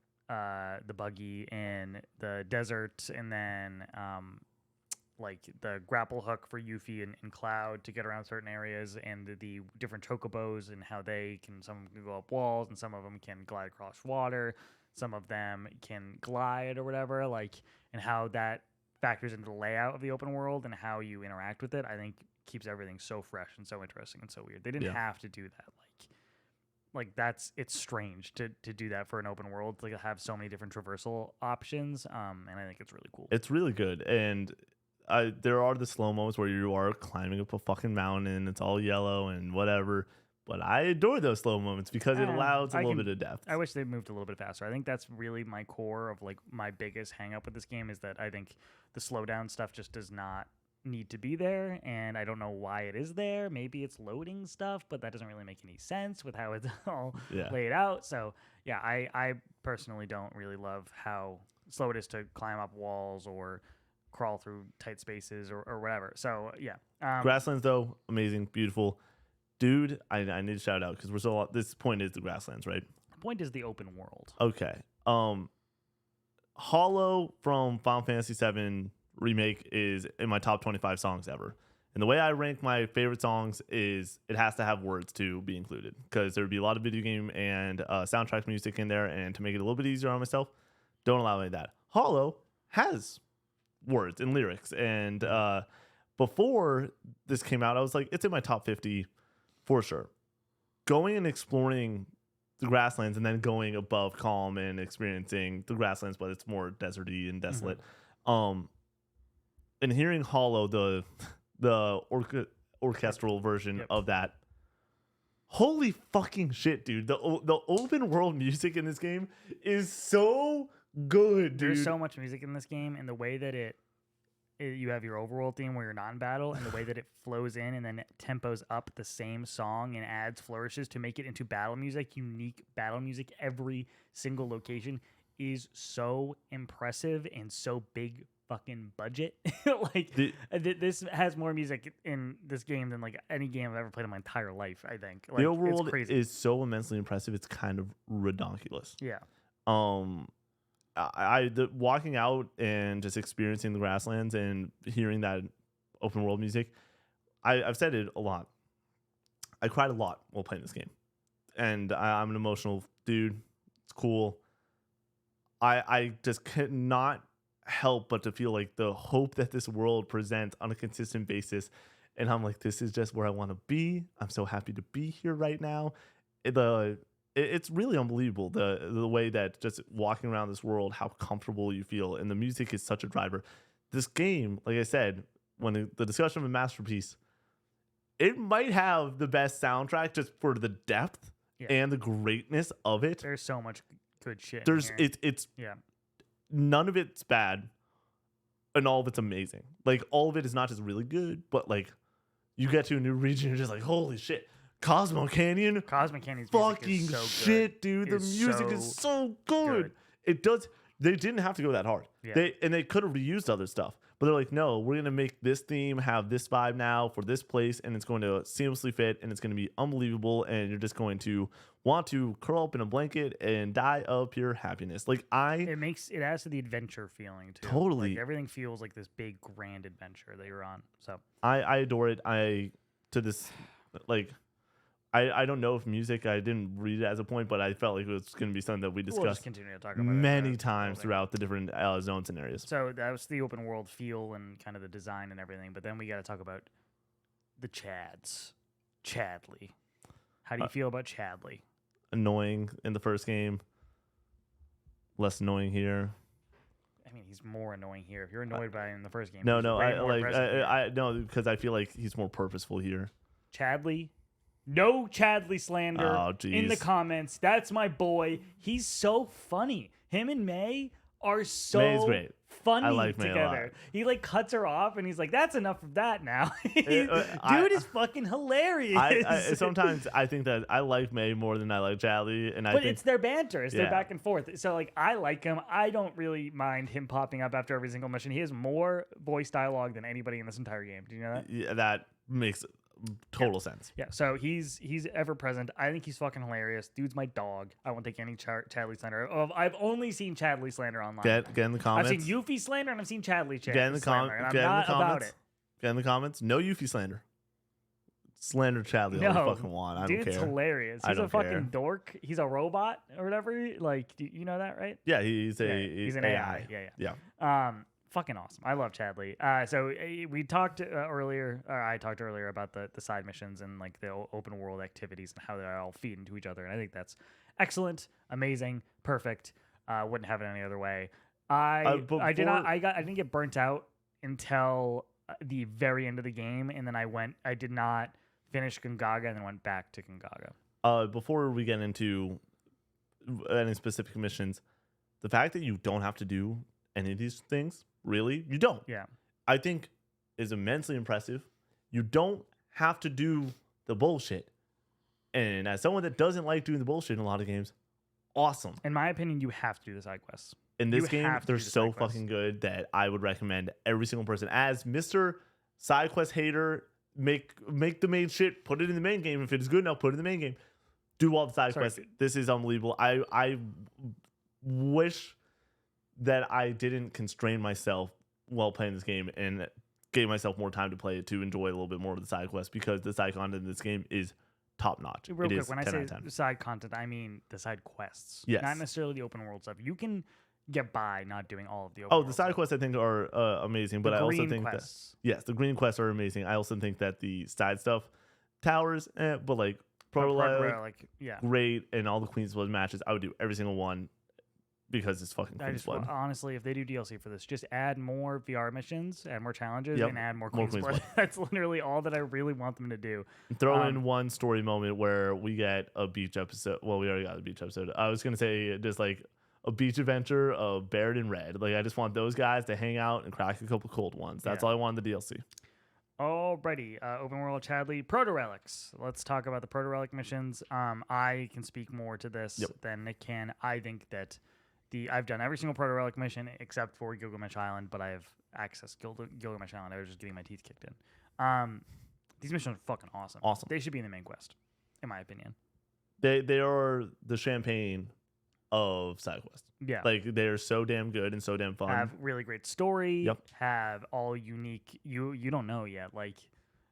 buggy in the desert, and then like the grapple hook for Yuffie and Cloud to get around certain areas, and the different chocobos and how they can, some of them can go up walls and some of them can glide across water. Some of them can glide or whatever, like, and how that factors into the layout of the open world and how you interact with it, I think keeps everything so fresh and so interesting and so weird. They didn't have to do that. Like it's strange to do that for an open world, like have so many different traversal options. And I think it's really cool. It's really good. And there are the slow moments where you are climbing up a fucking mountain. It's all yellow and whatever. But I adore those slow moments because it allows a little bit of depth. I wish they moved a little bit faster. I think that's really my core of like my biggest hang up with this game is that I think the slowdown stuff just does not need to be there, and I don't know why it is there. Maybe it's loading stuff, but that doesn't really make any sense with how it's all laid out. So yeah, I personally don't really love how slow it is to climb up walls or crawl through tight spaces or whatever. So yeah, Grasslands though, amazing, beautiful. Dude, I need to shout out because we're so. This point is the Grasslands, right? The point is the open world. Okay. Hollow from Final Fantasy VII Remake is in my top 25 songs ever. And the way I rank my favorite songs is it has to have words to be included because there would be a lot of video game and soundtrack music in there. And to make it a little bit easier on myself, don't allow any of that. Hollow has words and lyrics. And before this came out, I was like, it's in my top 50 for sure. Going and exploring the Grasslands and then going above Calm and experiencing the Grasslands, but it's more deserty and desolate. And hearing Hollow, the orchestral version of that, holy fucking shit, dude! The open world music in this game is so good, dude. There's so much music in this game, and the way that you have your overworld theme where you're not in battle, and the way that it flows in and then it tempos up the same song and adds flourishes to make it into battle music, unique battle music. Every single location is so impressive and so big fucking budget. Like this has more music in this game than like any game I've ever played in my entire life, I think. Like, the overworld is so immensely impressive, it's kind of redonkulous. Yeah. Walking out and just experiencing the Grasslands and hearing that open world music, I've said it a lot. I cried a lot while playing this game, and I'm an emotional dude. It's cool. I just could not help but to feel like the hope that this world presents on a consistent basis, and I'm like, this is just where I want to be. I'm so happy to be here right now. It's really unbelievable the way that just walking around this world, how comfortable you feel, and the music is such a driver. This game, like I said, when the discussion of a masterpiece, it might have the best soundtrack just for the depth and the greatness of it. There's so much good shit. It's none of it's bad, and all of it's amazing. Like all of it is not just really good, but like you get to a new region, you're just like, holy shit. Cosmic Canyon's fucking so shit, dude. The music is so good. It does. They didn't have to go that hard. Yeah. They could have reused other stuff, but they're like, no, we're gonna make this theme have this vibe now for this place, and it's going to seamlessly fit, and it's going to be unbelievable, and you're just going to want to curl up in a blanket and die of pure happiness. Like it adds to the adventure feeling too. Totally, like, everything feels like this big grand adventure that you're on. So I adore it. I don't know if music, I didn't read it as a point, but I felt like it was going to be something that we discussed just continue to talk about many times throughout the different zone scenarios. So that was the open world feel and kind of the design and everything. But then we got to talk about the Chads. Chadley. How do you feel about Chadley? Annoying in the first game. Less annoying here. I mean, he's more annoying here. If you're annoyed by him in the first game, no, because I feel like he's more purposeful here. Chadley. No Chadley slander in the comments. That's my boy. He's so funny. Him and May are so May's great. funny I like May a lot. together. He like cuts her off and he's like, "That's enough of that now." Dude is fucking hilarious. Sometimes I think that I like May more than I like Charlie, and but it's their banter, it's their back and forth. So like, I like him. I don't really mind him popping up after every single mission. He has more voice dialogue than anybody in this entire game. Do you know that? Yeah, that makes total sense. Yeah, so he's ever present. I think he's fucking hilarious. Dude's my dog. I won't take any Chadley slander. I've only seen Chadley slander online. Get in the comments. I've seen Yuffie slander and I've seen Chadley get in the slander. And I'm not about it. Get in the comments. No Yuffie slander. Slander Chadley all you fucking want. I don't care. Dude's hilarious. He's a fucking dork. He's a robot or whatever. Like, you know that, right? Yeah, he's an AI. Yeah. Fucking awesome. I love Chadley. So we talked earlier, or I talked earlier about the side missions and like the open world activities and how they all feed into each other. And I think that's excellent, amazing, perfect. Wouldn't have it any other way. I didn't get burnt out until the very end of the game. And then I did not finish Gungaga and then went back to Gungaga. Before we get into any specific missions, the fact that you don't have to do any of these things, really, you don't. Yeah. I think is immensely impressive. You don't have to do the bullshit. And as someone that doesn't like doing the bullshit in a lot of games, awesome. In my opinion, you have to do the side quests. In this game, they're so fucking good that I would recommend every single person. As Mr. Side Quest hater, make the main shit, put it in the main game. If it is good enough, put it in the main game. Do all the side quests. This is unbelievable. I wish that I didn't constrain myself while playing this game and gave myself more time to play it to enjoy a little bit more of the side quests, because the side content in this game is top notch. Real quick, when I say side content, I mean the side quests. Yes. Not necessarily the open world stuff. You can get by not doing all of the open world the side quests I think are amazing, but I also think quests. Yes, the green quests are amazing. I also think that the side stuff, towers, but like Proto great, and all the Queen's Blood matches, I would do every single one. Because it's fucking Queen's Blood. Honestly, if they do DLC for this, just add more VR missions, add more challenges, and add more Queen's Blood. That's literally all that I really want them to do. Throw in one story moment where we get a beach episode. Well, we already got a beach episode. I was going to say just like a beach adventure of Baird and Red. Like, I just want those guys to hang out and crack a couple cold ones. That's all I want in the DLC. Alrighty, open world Chadley, Proto Relics. Let's talk about the Proto Relic missions. I can speak more to this than Nick can. I think that I've done every single Proto Relic mission except for Gilgamesh Island, but I have accessed Gilgamesh Island. I was just getting my teeth kicked in. These missions are fucking awesome. Awesome. They should be in the main quest, in my opinion. They are the champagne of side quests. Yeah. Like, they're so damn good and so damn fun. Have really great story. Yep. Have all unique. You don't know yet. Like,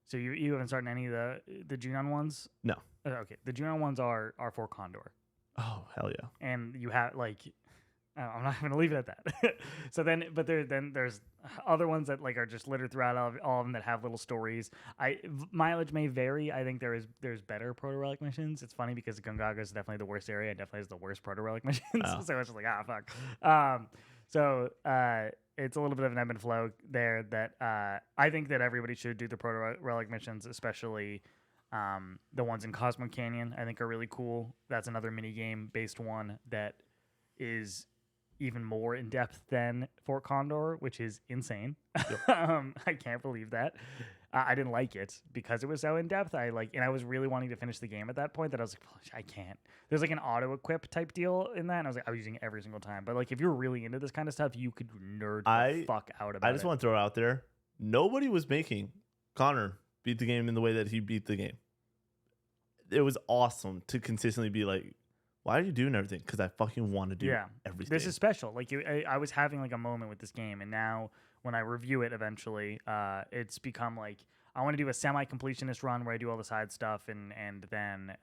so you haven't started any of the Junon ones? No. Okay. The Junon ones are for Condor. Oh, hell yeah. And you have like, I'm not going to leave it at that. So there's other ones that like are just littered throughout all of them that have little stories. Mileage may vary. I think there's better Proto Relic missions. It's funny because Gungaga is definitely the worst area. It definitely has the worst Proto Relic missions. Oh. So it's just like, fuck. So it's a little bit of an ebb and flow there that I think that everybody should do the Proto Relic missions, especially the ones in Cosmo Canyon. I think are really cool. That's another mini game based one that is even more in depth than Fort Condor, which is insane. Yep. I can't believe that. I didn't like it because it was so in depth. And I was really wanting to finish the game at that point that I was like, I can't. There's like an auto equip type deal in that, and I was using it every single time. But like, if you're really into this kind of stuff, you could nerd the fuck out about it. I just want to throw out there, nobody was making Connor beat the game in the way that he beat the game. It was awesome to consistently be like, why are you doing everything? Because I fucking want to do everything. This is special. Like, I was having like a moment with this game, and now when I review it eventually, it's become like I want to do a semi-completionist run where I do all the side stuff and then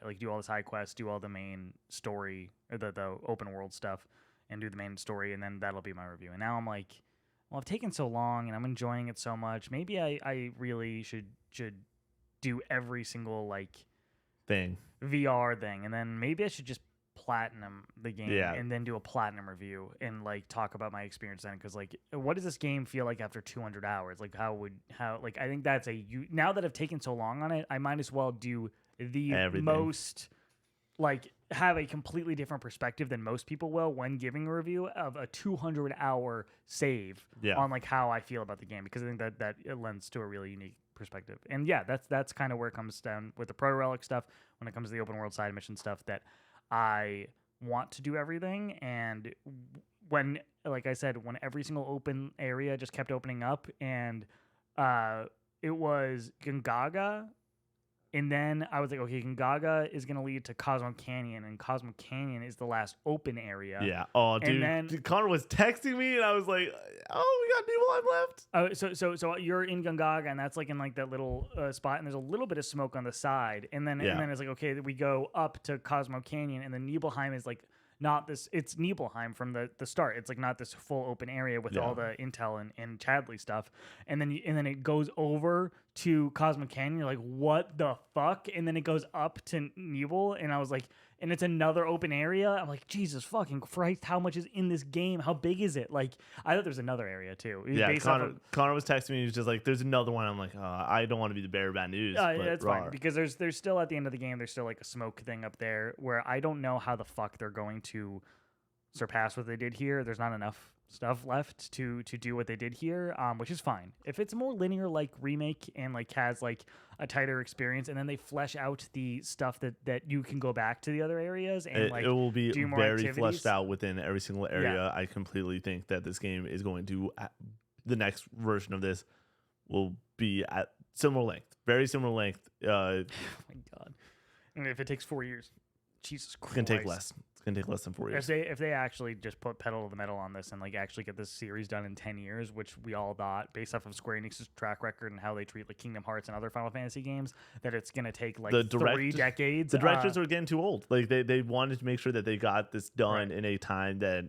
like do all the side quests, do all the main story, or the open world stuff, and do the main story, and then that'll be my review. And now I'm like, well, I've taken so long, and I'm enjoying it so much. Maybe I really should do every single like thing. VR thing, and then maybe I should just platinum the game and then do a platinum review and like talk about my experience then, because like, what does this game feel like after 200 hours? Like, how like, I think that's now that I've taken so long on it, I might as well do the most like have a completely different perspective than most people will when giving a review of a 200-hour save on like how I feel about the game, because I think that it lends to a really unique perspective. And yeah, that's kind of where it comes down with the Proto Relic stuff when it comes to the open world side mission stuff, that I want to do everything. And when, like I said, when every single open area just kept opening up, and it was Gongaga. And then I was like, okay, Gongaga is going to lead to Cosmo Canyon, and Cosmo Canyon is the last open area. Yeah. Oh, dude. And then Connor was texting me, and I was like, oh, we got Nibelheim left. So you're in Gongaga, and that's like in like that little spot, and there's a little bit of smoke on the side. And then it's like, okay, we go up to Cosmo Canyon, and then Nibelheim is like not this, it's Nibelheim from the start. It's like not this full open area with all the intel and Chadley stuff. And then it goes over to Cosmo Canyon. You're like, what the fuck? And then it goes up to Nibel, and I was like, and it's another open area. I'm like, Jesus fucking Christ, how much is in this game? How big is it? Like, I thought there was another area too. Yeah, Connor was texting me. He was just like, there's another one. I'm like, oh, I don't want to be the bearer of bad news. But it's fine, because there's still, at the end of the game, there's still like a smoke thing up there where I don't know how the fuck they're going to surpass what they did here. There's not enough stuff left to do what they did here, which is fine. If it's more linear like Remake and like has like a tighter experience, and then they flesh out the stuff that you can go back to the other areas and it will be do more very activities. Fleshed out within every single area. I completely think that this game is going to, the next version of this will be at similar length, very similar length. Oh my God. And if it takes 4 years, Jesus Christ. It's going to take less. It's going to take less than 4 years. If they actually just put pedal to the metal on this and like actually get this series done in 10 years, which we all thought based off of Square Enix's track record and how they treat like Kingdom Hearts and other Final Fantasy games, that it's going to take like 3 decades. The directors are getting too old. Like they wanted to make sure that they got this done in a time that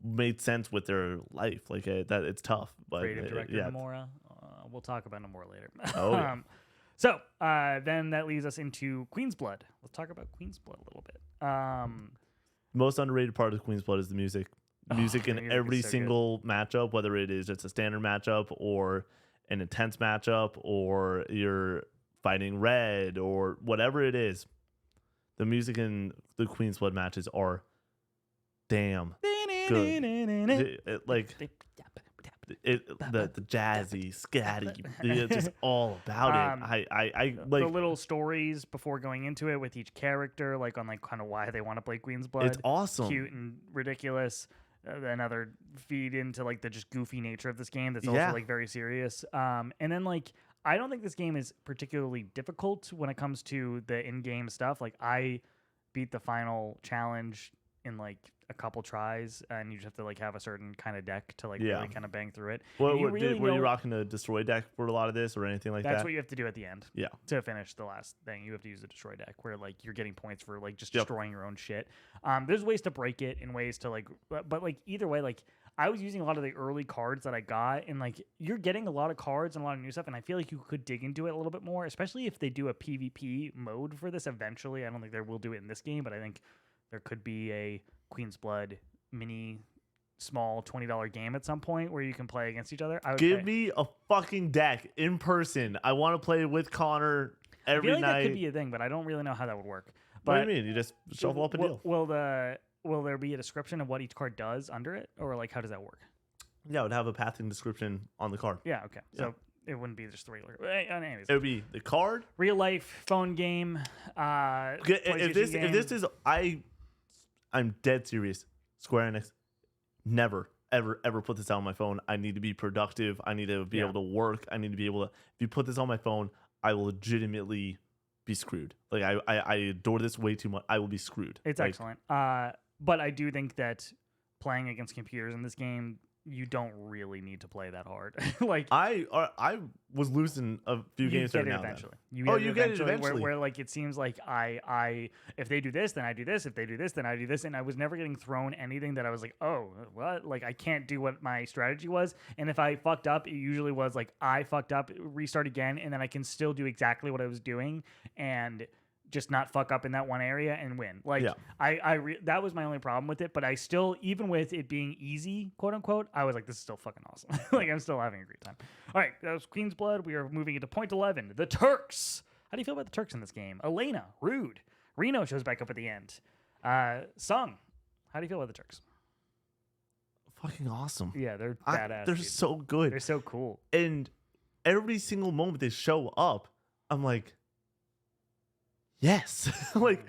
made sense with their life. Like that it's tough. But creative director Nomura. We'll talk about Nomura later. Oh, yeah. So then that leads us into Queen's Blood. Let's talk about Queen's Blood a little bit. Most underrated part of Queen's Blood is the music. Music in every single matchup, whether it is just a standard matchup or an intense matchup, or you're fighting red or whatever it is. The music in the Queen's Blood matches are damn good. The jazzy, scatty, just all about it. I like the little stories before going into it with each character, like on like kind of why they want to play Queen's Blood. It's awesome, cute and ridiculous. Another feed into like the just goofy nature of this game that's also like very serious. And then like I don't think this game is particularly difficult when it comes to the in-game stuff. Like I beat the final challenge in like a couple tries, and you just have to like have a certain kind of deck to like really kind of bang through it. Were you rocking a destroy deck for a lot of this or anything like that? That's what you have to do at the end. Yeah. To finish the last thing, you have to use a destroy deck where like you're getting points for like just destroying your own shit. There's ways to break it and ways to like, but like either way, like I was using a lot of the early cards that I got, and like you're getting a lot of cards and a lot of new stuff, and I feel like you could dig into it a little bit more, especially if they do a PvP mode for this eventually. I don't think they will do it in this game, but I think there could be a Queen's Blood mini small $20 game at some point where you can play against each other. Give me a fucking deck in person. I want to play with Connor every night. That could be a thing, but I don't really know how that would work. What do you mean? You just shuffle up a deal. Will there be a description of what each card does under it, or like how does that work? Yeah, it would have a pathing description on the card. Yeah, okay. So it wouldn't be just the regular. Anyways, it would be the card, real life phone game. If this is I'm dead serious. Square Enix, never, ever put this out on my phone. I need to be productive. I need to be able to work. I need to be able to. If you put this on my phone, I will legitimately be screwed. Like I adore this way too much. I will be screwed. It's like, excellent. But I do think that playing against computers in this game, you don't really need to play that hard. Like I was losing a few games right now. You get it eventually. Where like it seems like I if they do this, then I do this. If they do this, then I do this. And I was never getting thrown anything that I was like, oh, what? Like I can't do what my strategy was. And if I fucked up, it usually was like I fucked up, restart again, and then I can still do exactly what I was doing and just not fuck up in that one area and win. Like that was my only problem with it, but I still, even with it being easy, quote unquote, I was like, this is still fucking awesome. Like I'm still having a great time. All right, that was Queen's Blood. We are moving into point 11, the Turks. How do you feel about the Turks in this game? Elena, rude. Reno shows back up at the end. Sung, how do you feel about the Turks? Fucking awesome. Yeah, they're badass. They're dude. so good. They're so cool. And every single moment they show up, I'm like, yes. Like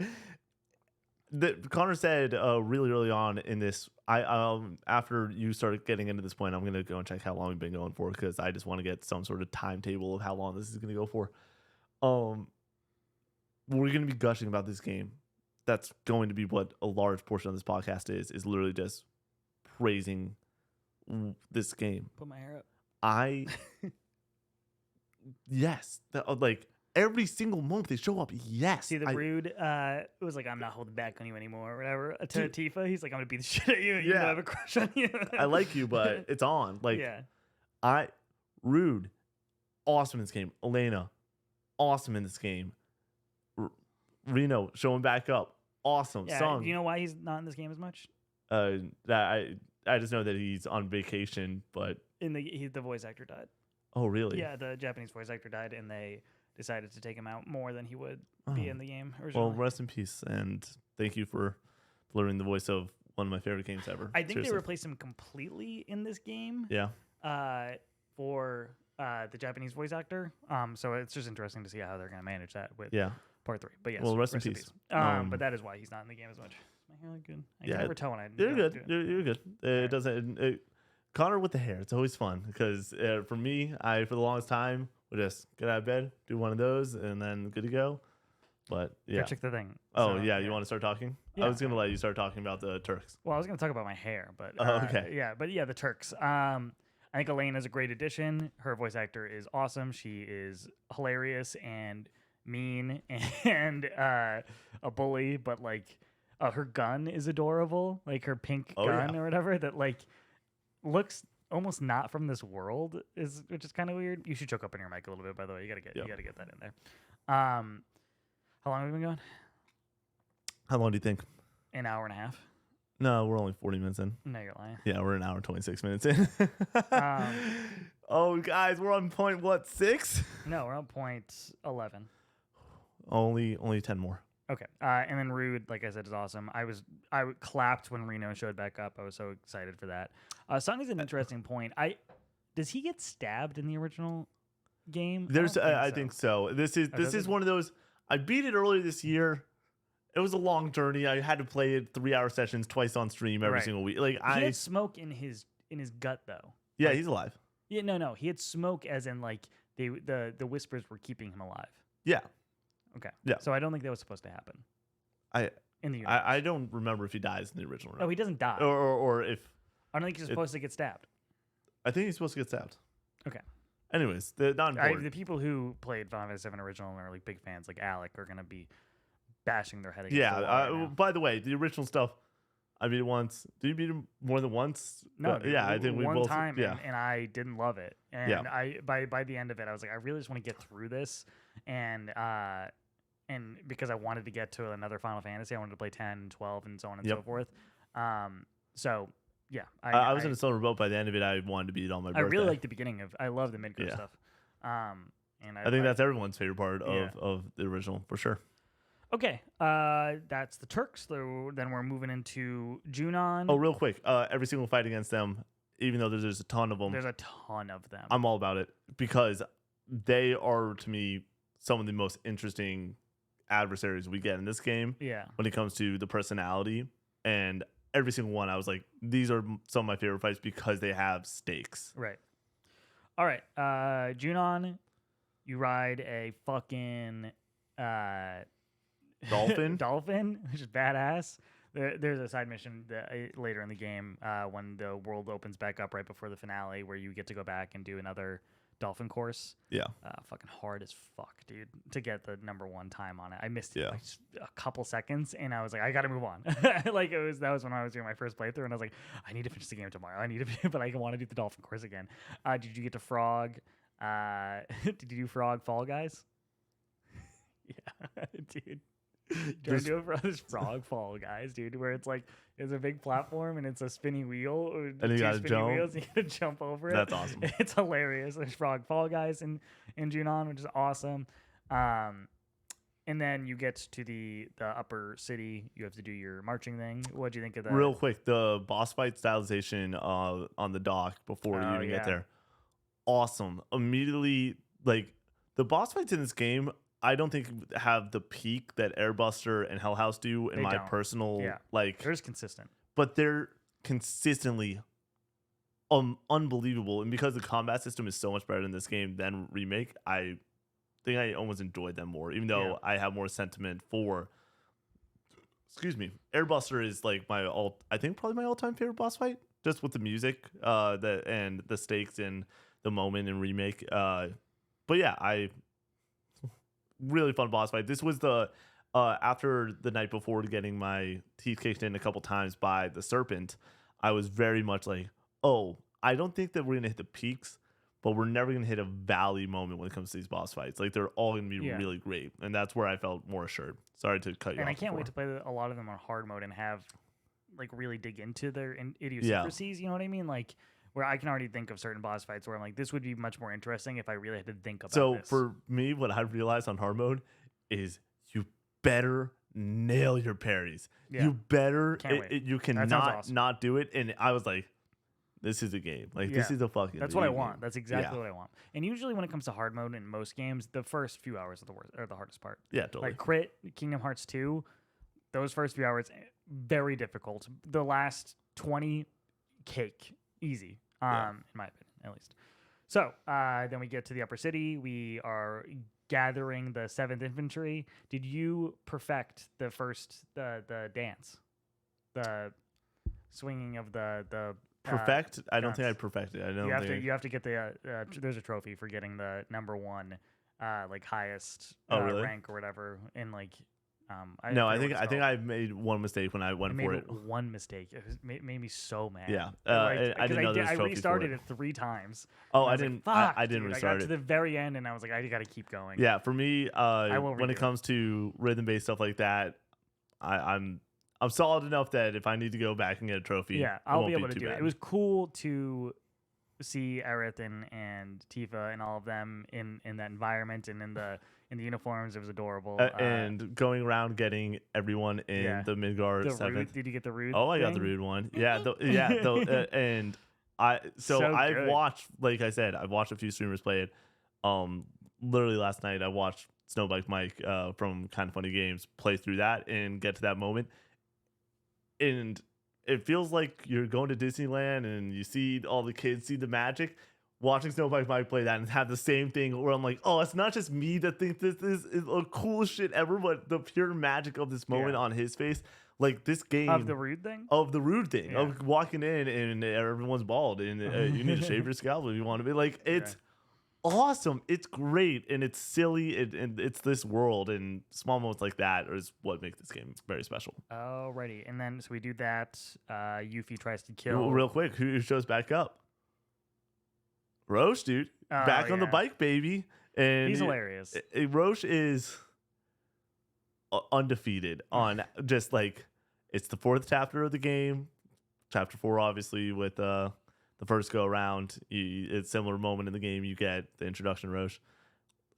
Connor said really early on in this, after you started getting into this point, I'm gonna go and check how long we've been going for because I just want to get some sort of timetable of how long this is gonna go for. We're gonna be gushing about this game. That's going to be what a large portion of this podcast is literally just praising this game. Put my hair up. Yes, like every single moment they show up. Yes. See the Rude. It was like, I'm not holding back on you anymore, or whatever. To Tifa, he's like, I'm gonna beat the shit out of you. You know I have a crush on you. I like you, but it's on. Like, Rude, awesome in this game. Elena, awesome in this game. Reno showing back up, awesome. Yeah. Sung. Do you know why he's not in this game as much? I just know that he's on vacation, but The voice actor died. Oh, really? Yeah, the Japanese voice actor died, and they decided to take him out more than he would be in the game originally. Well, rest in peace, and thank you for delivering the voice of one of my favorite games ever. I think they replaced him completely in this game. Yeah. For the Japanese voice actor. So it's just interesting to see how they're going to manage that with part 3. But yes, well, rest in peace. But that is why he's not in the game as much. My hair look good. I can never tell when I. You're good. You're good. It doesn't. Connor with the hair. It's always fun because for me, for the longest time would just get out of bed, do one of those, and then good to go. But yeah, check the thing. Oh yeah, you want to start talking? Yeah. I was gonna let you start talking about the Turks. Well, I was gonna talk about my hair, but okay. Yeah, but the Turks. I think Elaine is a great addition. Her voice actor is awesome. She is hilarious and mean and a bully, but like her gun is adorable, like her pink gun or whatever that like looks almost not from this world, which is kind of weird. You should choke up in your mic a little bit, by the way. You gotta get that in there. How long have we been going? How long do you think? An hour and a half. No, we're only 40 minutes in. No, you're lying. Yeah, we're an hour and 26 minutes in. Oh, guys, we're on point, what, 6? No, we're on point 11. Only 10 more. Okay. And then Rude, like I said, is awesome. I clapped when Reno showed back up. I was so excited for that. Sung is an interesting point. Does he get stabbed in the original game? I think so. This is one of those. I beat it earlier this year. It was a long journey. I had to play it 3-hour sessions twice on stream every single week. Like he had smoke in his gut though. Yeah, he's alive. Yeah, no. He had smoke as in like the whispers were keeping him alive. Yeah. Okay. Yeah. So I don't think that was supposed to happen. In the universe. I don't remember if he dies in the original. No, he doesn't die. Or if I don't think he's supposed to get stabbed. I think he's supposed to get stabbed. Okay. Anyways, not important. The people who played Final Fantasy 7 original and are like big fans, like Alec, are gonna be bashing their head against the wall right now. By the way, the original stuff, I beat it once. Did you beat him more than once? No, yeah, I think we both. One time, yeah. and I didn't love it. And by the end of it, I was like, I really just want to get through this, and because I wanted to get to another Final Fantasy, I wanted to play 10, 12, and so on and so forth. So yeah, I was in a solo boat. By the end of it, I wanted to beat it on my birthday. I really like the beginning I love the Midgar stuff. And I think that's everyone's favorite part of the original for sure. Okay, that's the Turks. Then we're moving into Junon. Oh, real quick, every single fight against them, even though there's a ton of them. There's a ton of them. I'm all about it because they are, to me, some of the most interesting adversaries we get in this game. Yeah. When it comes to the personality, and every single one, I was like, these are some of my favorite fights because they have stakes. Right. All right, Junon, you ride a fucking dolphin, which is badass. There's a side mission later in the game when the world opens back up right before the finale where you get to go back and do another dolphin course. Yeah. Fucking hard as fuck, dude, to get the -- time on it. I missed it by just a couple seconds and I was like, I gotta move on. Like that was when I was doing my first playthrough and I was like, I need to finish the game tomorrow. But I want to do the dolphin course again. Did you get to frog? Did you do frog Fall Guys? Yeah, dude. Trying to do it for this frog Fall Guys, dude, where it's like there's a big platform and it's a spinning wheel, and you gotta jump. Wheels, and you gotta jump over it. That's awesome. It's hilarious. There's frog Fall Guys in Junon, which is awesome. And then you get to the upper city. You have to do your marching thing. What do you think of that? Real quick, the boss fight stylization on the dock before you even get there, awesome. Immediately, like the boss fights in this game, I don't think have the peak that Airbuster and Hell House do in my personal like. They're just consistent, but they're consistently unbelievable. And because the combat system is so much better in this game than Remake, I think I almost enjoyed them more, even though I have more sentiment for. Excuse me, Airbuster is like I think probably my all-time favorite boss fight, just with the music, and the stakes and the moment in Remake. But yeah, really fun boss fight. This was the after the night before getting my teeth kicked in a couple times by the serpent. I was very much like, oh, I don't think that we're gonna hit the peaks, but we're never going to hit a valley moment when it comes to these boss fights. Like, they're all going to be really great. And that's where I felt more assured. Sorry to cut you off. And I can't wait to play a lot of them on hard mode and have, like, really dig into their idiosyncrasies. You know what I mean? Like, where I can already think of certain boss fights where I'm like, this would be much more interesting if I really had to think about this. So, for me, what I realized on hard mode is you better nail your parries. Yeah. You better. You cannot not do it. And I was like, this is a game. Like, this is a fucking That's what I want. Game. That's exactly what I want. And usually when it comes to hard mode in most games, the first few hours are the hardest part. Yeah, totally. Like Crit, Kingdom Hearts 2, those first few hours, very difficult. The last 20, cake. Easy, in my opinion, at least. So, then we get to the upper city. We are gathering the 7th Infantry. Did you perfect the dance? The swinging of the perfect? I don't think I perfected. I don't. You have to get the. There's a trophy for getting the #1, like highest really? rank or whatever. In like, I think I made one mistake when I went for it. One mistake. It made me so mad. Yeah, I didn't know there was a trophy. I restarted it 3 times. Oh, I didn't. I didn't restart it. I got to the very end, and I was like, I got to keep going. Yeah, for me, when it comes to rhythm-based stuff like that, I'm solid enough that if I need to go back and get a trophy, I'll be able to do it. It was cool to see Aerith and Tifa and all of them in that environment and in the uniforms. It was adorable. And going around getting everyone in the Midgar 7th. Did you get the Rude? Oh, I got the Rude one. Yeah, and I've watched, like I said, I've watched a few streamers play it. Literally last night I watched Snowbike Mike from Kind of Funny Games play through that and get to that moment. And it feels like you're going to Disneyland and you see all the kids see the magic. Watching Snowbike Mike play that and have the same thing where I'm like, oh, it's not just me that thinks this is the coolest shit ever, but the pure magic of this moment on his face. Like this game of the Rude thing, of walking in and everyone's bald and you need to shave your scalp if you want to be like it's. Awesome, it's great, and it's silly, and it's this world, and small moments like that is what make this game very special. Alrighty, and then so we do that. Yuffie tries to kill. Real quick, who shows back up? Roche, dude, back on the bike, baby, and he's hilarious. Roche is undefeated on just like it's the 4th chapter of the game, chapter 4, obviously with the first go around, it's a similar moment in the game. You get the introduction, Roche.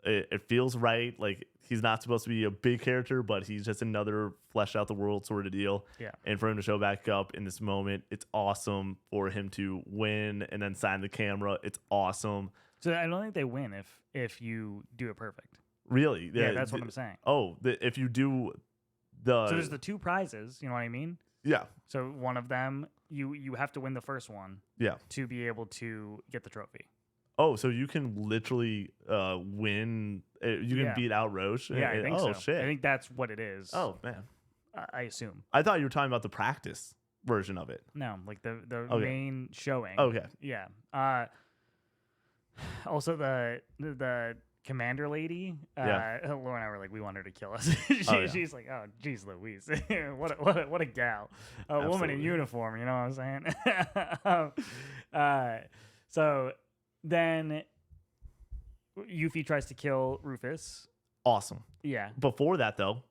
It feels right. Like he's not supposed to be a big character, but he's just another flesh out the world sort of deal. Yeah. And for him to show back up in this moment, it's awesome. For him to win and then sign the camera, it's awesome. So I don't think they win if you do it perfect. Really? Yeah, that's what I'm saying. Oh, if you do so there's the 2 prizes. You know what I mean? Yeah. So one of them, you have to win the first one. Yeah. To be able to get the trophy. Oh, so you can literally win. You can beat out Roche. Yeah, I think so. Oh shit! I think that's what it is. Oh man. I assume. I thought you were talking about the practice version of it. No, like the main showing. Okay. Yeah. Also the commander lady, Laura and I were like, we want her to kill us. She's like, oh, geez, Louise, what a gal, a woman in uniform. You know what I'm saying? So then Yuffie tries to kill Rufus. Awesome. Yeah. Before that, though,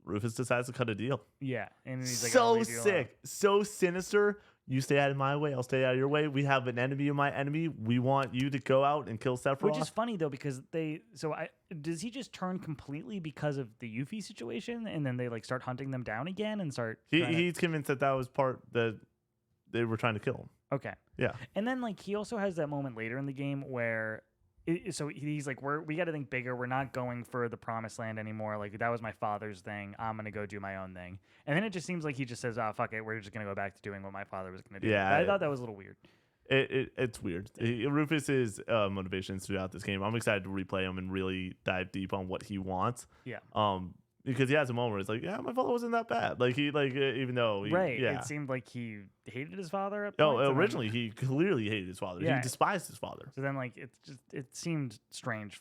Rufus decides to cut a deal. Yeah, and he's like, so sick, so sinister. You stay out of my way, I'll stay out of your way. We have an enemy of my enemy. We want you to go out and kill Sephiroth. Which is funny though, because does he just turn completely because of the Yuffie situation, and then they like start hunting them down again and start? He's convinced that was part that they were trying to kill him. Okay. Yeah. And then like he also has that moment later in the game where. So he's like, we got to think bigger. We're not going for the promised land anymore. Like, that was my father's thing. I'm going to go do my own thing. And then it just seems like he just says, oh, fuck it. We're just going to go back to doing what my father was going to do. Yeah. I thought that was a little weird. It's weird. Rufus's motivations throughout this game, I'm excited to replay him and really dive deep on what he wants. Yeah. Because he has a moment where it's like, yeah, my father wasn't that bad. Like, even though right. Yeah. It seemed like he hated his father at points. points. Originally he clearly hated his father. Yeah. He despised his father. So then, like, it seemed strange,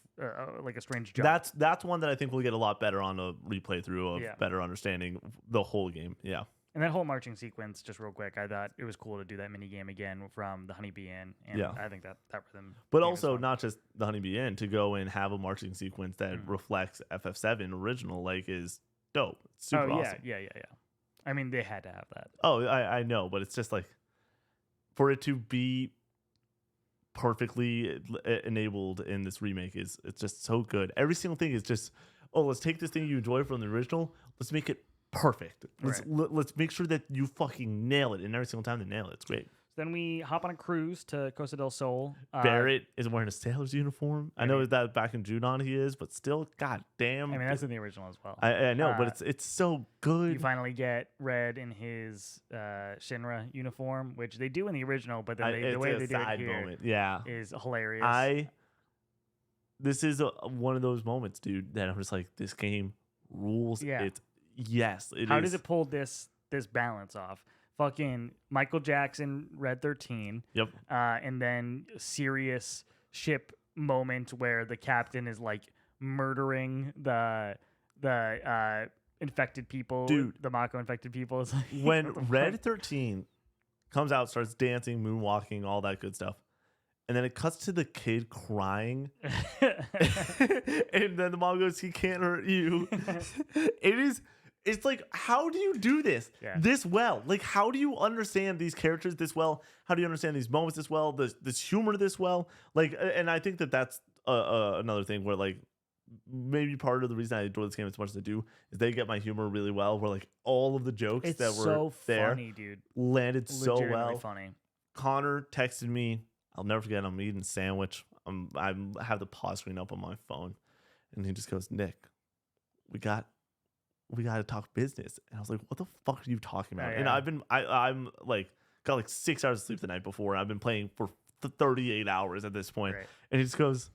like a strange jump. That's one that I think we'll get a lot better on a replay through of better understanding the whole game. Yeah. And that whole marching sequence, just real quick, I thought it was cool to do that mini game again from the Honeybee Inn, and I think that rhythm. But also not just the Honeybee Inn, to go and have a marching sequence that reflects FF7 original, like, is dope. It's super awesome. Yeah. I mean, they had to have that. Oh, I know, but it's just like for it to be perfectly enabled in this remake it's just so good. Every single thing is just, let's take this thing you enjoy from the original, let's make it perfect. Let's make sure that you fucking nail it, and every single time they nail it, it's great. So then we hop on a cruise to Costa del Sol. Barrett is wearing a sailor's uniform. I know that back in Junon he is, but still, god damn. I mean, that's in the original as well. I know, but it's so good. You finally get Red in his Shinra uniform, which they do in the original, but then the way they do it here is hilarious. This is one of those moments, dude, that I'm just like, this game rules. Yeah. How does it pull this balance off? Fucking Michael Jackson, Red 13. Yep. And then serious ship moment where the captain is like murdering the infected people. Dude, the Mako infected people. Is like, when Red 13 comes out, starts dancing, moonwalking, all that good stuff, and then it cuts to the kid crying, and then the mom goes, "He can't hurt you." It's like, how do you do this this well? Like, how do you understand these characters this well? How do you understand these moments this well? This humor this well? Like, and I think that's another thing where, like, maybe part of the reason I enjoy this game as much as I do is they get my humor really well. Where, like, all of the jokes that were so there funny, dude, landed so well. Funny. Connor texted me. I'll never forget. I'm eating a sandwich. I have the pause screen up on my phone, and he just goes, "Nick, we got to talk business." And I was like, what the fuck are you talking about? And I'm like, got like 6 hours of sleep the night before. I've been playing for 38 hours at this point. Right. And he just goes,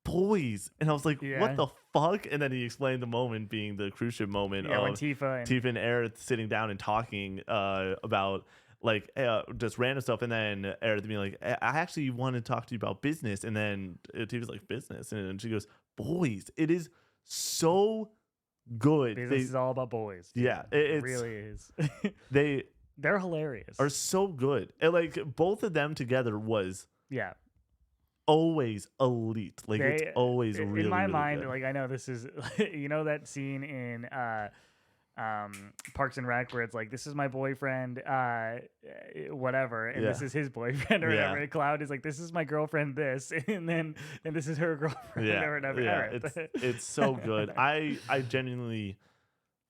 "Boys." And I was like, what the fuck? And then he explained the moment being the cruise ship moment of when Tifa and Aerith sitting down and talking about like just random stuff. And then Aerith being like, "I actually want to talk to you about business." And then Tifa's like, "Business?" And she goes, "Boys." It is so good. Business is all about boys. Dude. Yeah, it really is. They're hilarious. Are so good. And like both of them together was always elite. Like it's always really, in my really mind. good. Like, I know this is that scene in Parks and Rec where it's like, this is my boyfriend, whatever, and this is his boyfriend or whatever. And Cloud is like, this is my girlfriend, this, and this is her girlfriend or whatever. Yeah, it's so good. I genuinely,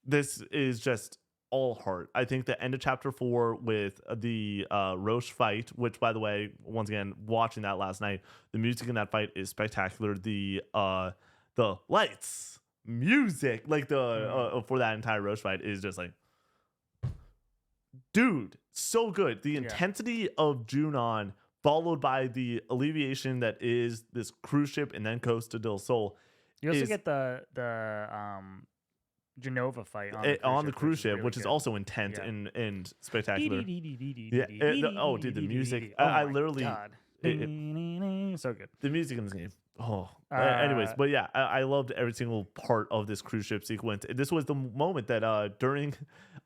this is just all heart. I think the end of chapter 4 with the Roche fight, which, by the way, once again, watching that last night, the music in that fight is spectacular. The lights, music, like for that entire Roche fight is just like, dude, so good. The intensity of Junon followed by the alleviation that is this cruise ship and then Costa del Sol. You also get the Genova fight on the cruise ship, which is also intense and spectacular. Oh, dude, the music! I literally, so good. The music in this game. Anyways, but yeah, I loved every single part of this cruise ship sequence. This was the moment that during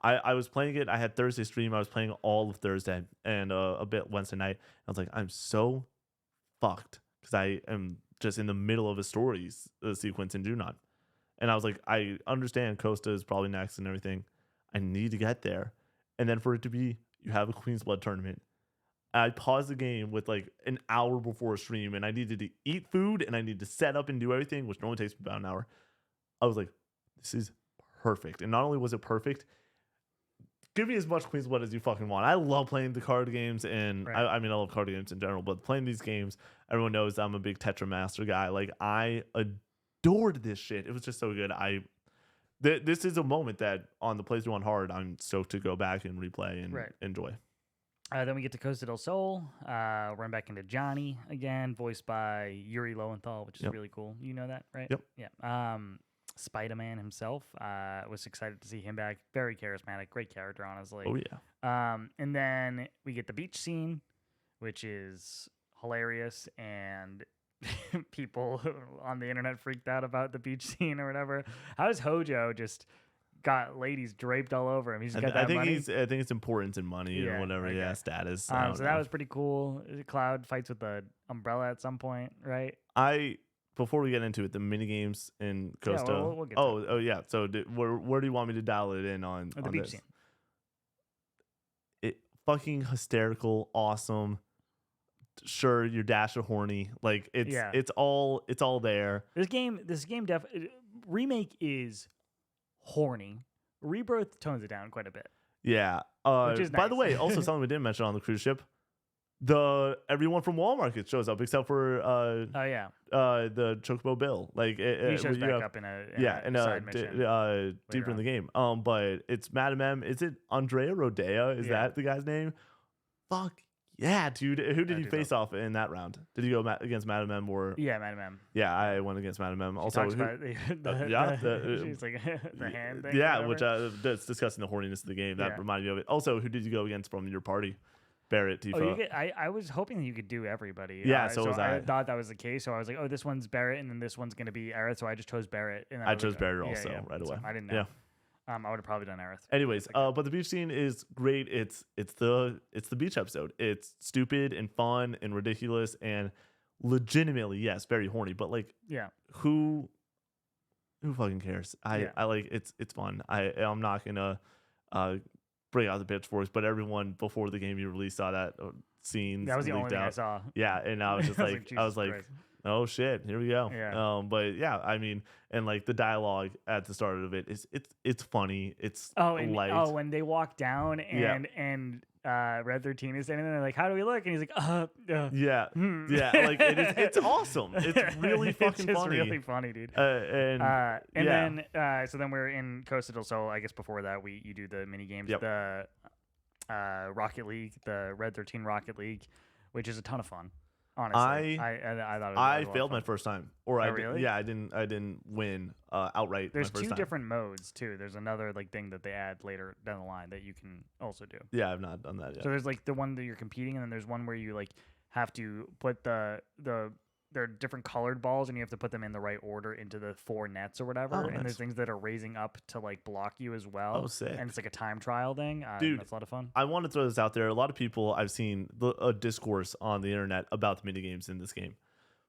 I was playing it. I had Thursday stream. I was playing all of Thursday and a bit Wednesday night. I was like, I'm so fucked because I am just in the middle of a story sequence in Junon. And I was like, I understand Costa is probably next and everything. I need to get there. And then for it to be you have a Queen's Blood tournament. I paused the game with like an hour before a stream, and I needed to eat food and I needed to set up and do everything, which normally takes me about an hour. I was like, this is perfect. And not only was it perfect, give me as much Queen's Blood as you fucking want. I love playing the card games, and I mean, I love card games in general, but playing these games, everyone knows I'm a big Tetra Master guy. Like, I adored this shit. It was just so good. This is a moment that on the playthrough on hard, I'm stoked to go back and replay and enjoy. Then we get to Costa del Sol. Run back into Johnny again, voiced by Yuri Lowenthal, which is really cool. You know that, right? Yep. Yeah. Spider-Man himself. Was excited to see him back. Very charismatic, great character, honestly. Oh yeah. And then we get the beach scene, which is hilarious, and people on the internet freaked out about the beach scene or whatever. How does Hojo just got ladies draped all over him? He's got that money. I think it's importance in money or whatever. Okay. Yeah, status. So that was pretty cool. Cloud fights with the umbrella at some point, right? Before we get into it, the mini games in Costa. Yeah, we'll get to it. Oh yeah. So where do you want me to dial it in on the beach scene? It fucking hysterical, awesome. Sure, your dash of horny. Like it's all there. This game remake is horny. Rebirth tones it down quite a bit. Yeah. Which is nice. By the way, also something we didn't mention on the cruise ship. Everyone from Wall Market shows up except for the Chocobo Bill. Like he shows back up in a side mission deeper in the game. But it's Madam M. Is it Andrea Rodea? Is that the guy's name? Fuck yeah, dude. Who did he face off in that round? Did he go against Madam M or? Yeah, Madam M. Yeah, I went against Madam M. Also, she's like the hand thing. Yeah, which that's discussing the horniness of the game. That reminded me of it. Also, who did you go against from your party? Barrett, Tifa. I was hoping that you could do everybody. Yeah, so was I. I thought that was the case. So I was like, oh, this one's Barrett, and then this one's going to be Aerith. So I just chose Barrett. And I chose Barrett also right away. So I didn't know. Yeah. I would have probably done Aerith. Anyways, but the beach scene is great. It's the beach episode. It's stupid and fun and ridiculous and legitimately, yes, very horny. But like, who fucking cares? I like it's fun. I'm not gonna bring out the pitchforks, but everyone before the game you released saw that scene. That was the only thing I saw. Yeah, and I was just like, I was like, oh shit, here we go. Yeah. But yeah, I mean, and like the dialogue at the start of it is it's funny. It's light. When they walk down and Red 13 is standing there like, how do we look? And he's like, yeah, like it's awesome. It's really fucking it's funny. Really funny, dude. Then we're in Costa del Sol. I guess before that you do the mini games, the Rocket League, the Red 13 Rocket League, which is a ton of fun. Honestly, I thought it was I failed my first time, or I really? didn't win outright. There's my first two time. different modes too. There's another like thing that they add later down the line that you can also do. Yeah, I've not done that yet. So there's like the one that you're competing, and then there's one where you like have to put there are different colored balls, and you have to put them in the right order into the 4 nets or whatever. Nice. And there's things that are raising up to like block you as well. Oh, sick! And it's like a time trial thing. Dude, that's a lot of fun. I want to throw this out there. A lot of people I've seen a discourse on the internet about the minigames in this game.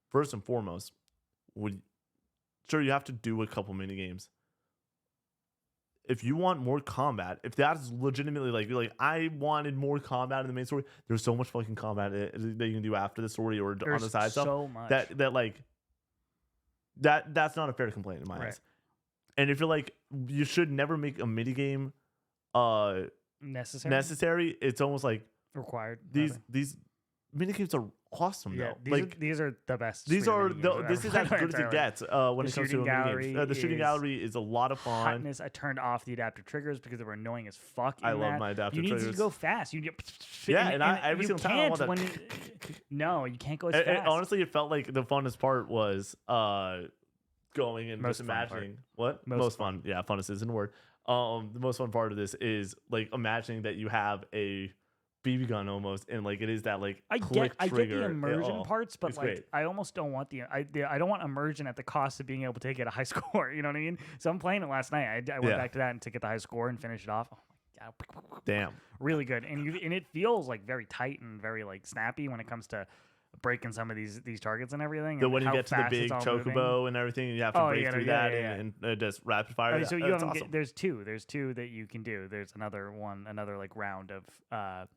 First and foremost, you have to do a couple minigames. If you want more combat, if that's legitimately like I wanted more combat in the main story, there's so much fucking combat that you can do after the story or on the side stuff. Much. That's not a fair complaint in my eyes. And if you're like, you should never make a minigame necessary, it's almost like required. These minigames are awesome though. These are the best. This is as good as it gets when it comes to minigames. The shooting gallery is a lot of fun. Hotness. I turned off the adaptive triggers because they were annoying as fuck. I love my adaptive triggers. You need to go fast. Every single time I want to. No, you can't go as fast. Honestly, it felt like the funnest part was going and just imagining what most fun. Yeah, funnest isn't a word. The most fun part of this is like imagining that you have a BB gun almost, and like it is that like I get the immersion parts, but like great. I almost don't want I don't want immersion at the cost of being able to get a high score. You know what I mean? So I'm playing it last night. I went back to that and to get the high score and finish it off. Oh my god! Damn, really good, and it feels like very tight and very like snappy when it comes to breaking some of these targets and everything. The and when you how get to the fast it's big all chocobo moving. and everything, you have to break through that and just rapid fire. So you That's haven't awesome. there's two that you can do. There's another like round of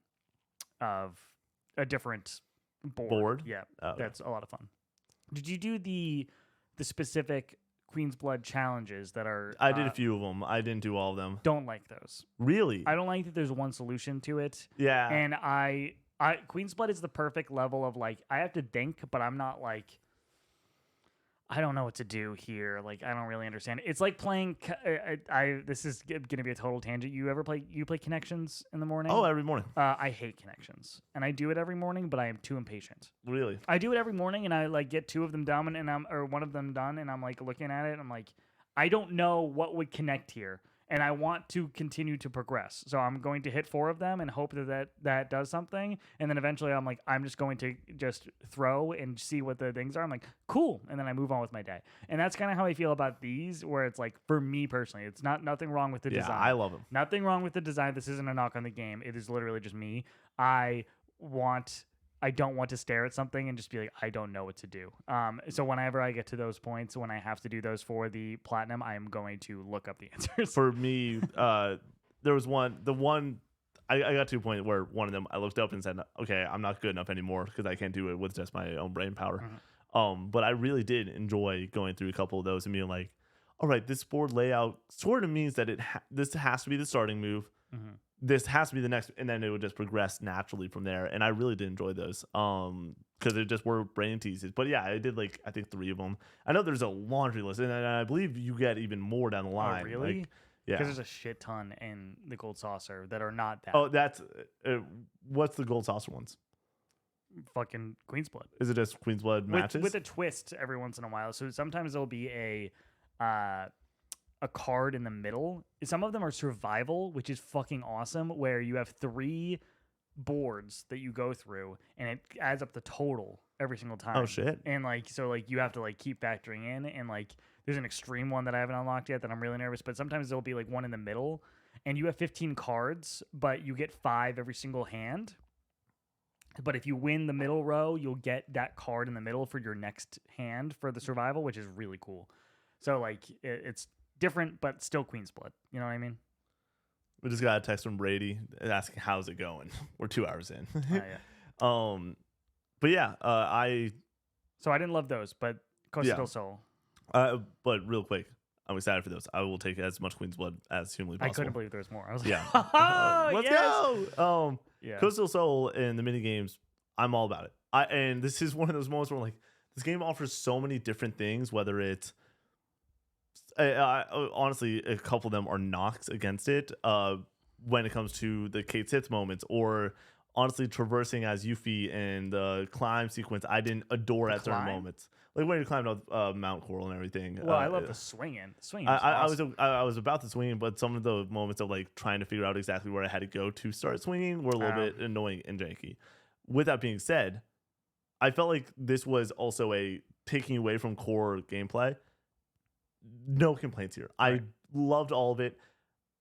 a different board. Yeah, that's a lot of fun. Did you do the specific Queen's Blood challenges that are? I did a few of them. I didn't do all of them. Don't like those. Really? I don't like that there's one solution to it. Yeah. And I Queen's Blood is the perfect level of like I have to think, but I'm not like I don't know what to do here. Like I don't really understand. It's like playing. This is gonna be a total tangent. You play Connections in the morning? Oh, every morning. I hate Connections, and I do it every morning, but I am too impatient. Really? I do it every morning, and I like get two of them done, or one of them done, and I'm like looking at it, and I'm like, I don't know what would connect here. And I want to continue to progress. So I'm going to hit 4 of them and hope that does something. And then eventually I'm like, I'm just going to just throw and see what the things are. I'm like, cool. And then I move on with my day. And that's kind of how I feel about these, where it's like, for me personally, it's nothing wrong with the design. I love them. Nothing wrong with the design. This isn't a knock on the game. It is literally just me. I don't want to stare at something and just be like, I don't know what to do. So whenever I get to those points, when I have to do those for the platinum, I am going to look up the answers. For me, there was I got to a point where one of them I looked up and said, okay, I'm not good enough anymore because I can't do it with just my own brain power. Mm-hmm. But I really did enjoy going through a couple of those and being like, all right, this board layout sort of means that this has to be the starting move. Mm-hmm. This has to be the next, and then it would just progress naturally from there. And I really did enjoy those because they just were brain teases. But yeah, I did like I think 3 of them. I know there's a laundry list, and I believe you get even more down the line. Oh, really? Like, yeah, because there's a shit ton in the Gold Saucer that are not that. Oh, that's what's the Gold Saucer ones? Fucking Queen's Blood. Is it just Queen's Blood matches with a twist every once in a while? So sometimes there'll be a card in the middle. Some of them are survival, which is fucking awesome, where you have 3 boards that you go through and it adds up the total every single time. Oh shit. And like so like you have to like keep factoring in, and like there's an extreme one that I haven't unlocked yet that I'm really nervous, but sometimes there'll be like one in the middle and you have 15 cards, but you get 5 every single hand. But if you win the middle row, you'll get that card in the middle for your next hand for the survival, which is really cool. So like it's different, but still Queen's Blood. You know what I mean? We just got a text from Brady asking how's it going. We're 2 hours in. Yeah. But yeah, So I didn't love those, but Costa del Sol. But real quick, I'm excited for those. I will take as much Queen's Blood as humanly possible. I couldn't believe there was more. I was like, yeah, let's go. Yeah. Costa del Sol and the mini games, I'm all about it. And this is one of those moments where like this game offers so many different things, whether it's honestly, a couple of them are knocks against it when it comes to the Kate Sith moments, or honestly traversing as Yuffie and the climb sequence. I didn't adore at certain moments, like when you climbed up Mount Coral and everything. Well, I love the swinging. The swinging. I was about to swing, but some of the moments of like trying to figure out exactly where I had to go to start swinging were a little bit annoying and janky. With that being said, I felt like this was also a taking away from core gameplay. No complaints here. Right. I loved all of it.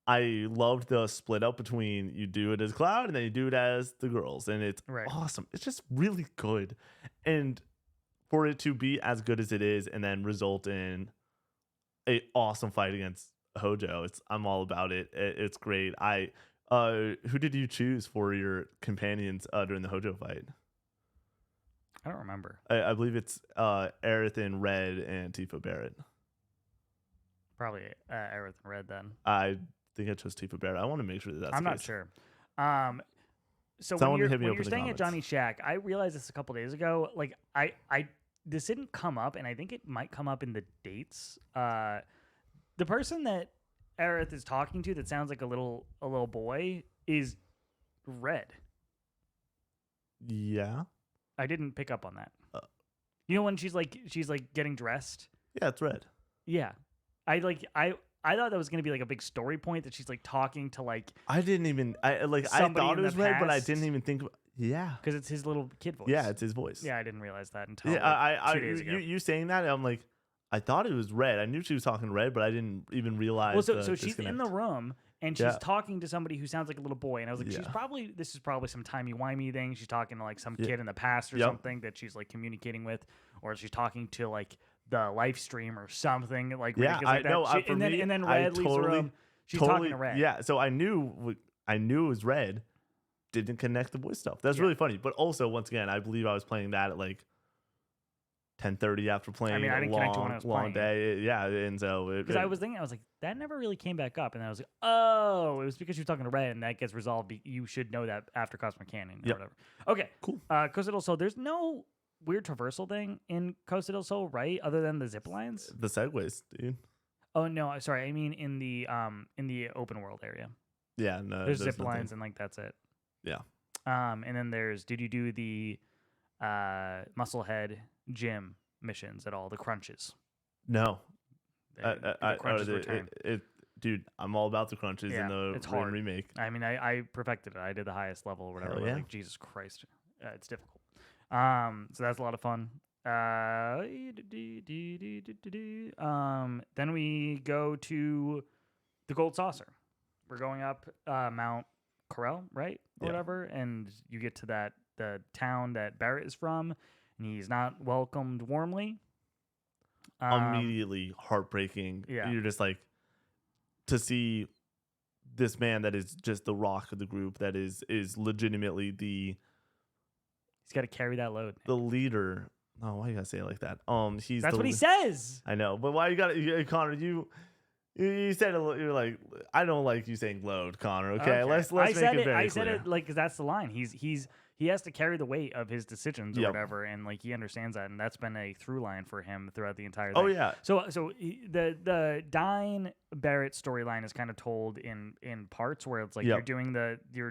I loved the split up between you do it as Cloud and then you do it as the girls, and it's awesome. It's just really good, and for it to be as good as it is and then result in a awesome fight against Hojo, I'm all about it. It's great. Who did you choose for your companions during the Hojo fight? I don't remember. I believe it's Aerith in red and Tifa Barrett. Probably Aerith in red then. I think I chose Tifa Barrett. I want to make sure that's I'm the not case. sure. So when you're staying at comments. Johnny Shack, I realized this a couple days ago. Like I this didn't come up, and I think it might come up in the dates. The person that Aerith is talking to that sounds like a little boy is red. Yeah. I didn't pick up on that. You know when she's like getting dressed? Yeah, it's red. Yeah. I thought that was going to be like a big story point that she's like talking to like I thought it was red, but I didn't even think because it's his little kid voice. Yeah, it's his voice. Yeah, I didn't realize that until 2 days ago. You saying that, I'm like, I thought it was red. I knew she was talking red, but I didn't even realize. Well, so she's in the room and she's talking to somebody who sounds like a little boy. And I was like, Yeah. this is probably some timey-wimey thing. She's talking to like some kid in the past or something that she's like communicating with, or she's talking to like the live stream or something like ridiculous like that. No, And then Red leaves the room. She's talking to Red. Yeah, so I knew it was Red. Didn't connect the voice stuff. That's really funny. But also, once again, I believe I was playing that at like 10:30 after playing I didn't connect to when I was long playing day. Yeah, and so because I was thinking, I was like, that never really came back up, and I was like, oh, it was because you're talking to Red, and that gets resolved. You should know that after Cosmic Canyon or whatever. Okay, cool. Costa del Sol. There's no weird traversal thing in Costa del Sol, right? Other than the zip lines, the segways, dude. Oh no, sorry. I mean in the open world area. Yeah, no. There's zip lines and like that's it. Yeah. And then did you do the Musclehead gym missions at all? The crunches? No. The crunches return. Dude, I'm all about the crunches in the remake. I mean, I perfected it. I did the highest level or whatever. Yeah. Like, Jesus Christ. It's difficult. So that's a lot of fun. Then we go to the Gold Saucer. We're going up Mount Corel, right? Or whatever. And you get to the town that Barrett is from, and he's not welcomed warmly. Immediately heartbreaking. Yeah. You're just like, to see this man that is just the rock of the group, that is legitimately he's got to carry that load. The leader. Oh, why you gotta say it like that? That's what he says. I know, but why you gotta, Connor? You said it. You're like, I don't like you saying load, Connor. Okay, let's make it very clear. I said it like, because that's the line. He has to carry the weight of his decisions or whatever, and like he understands that, and that's been a through line for him throughout the entire thing. Oh yeah. So the Dine Barrett storyline is kind of told in parts where it's like you're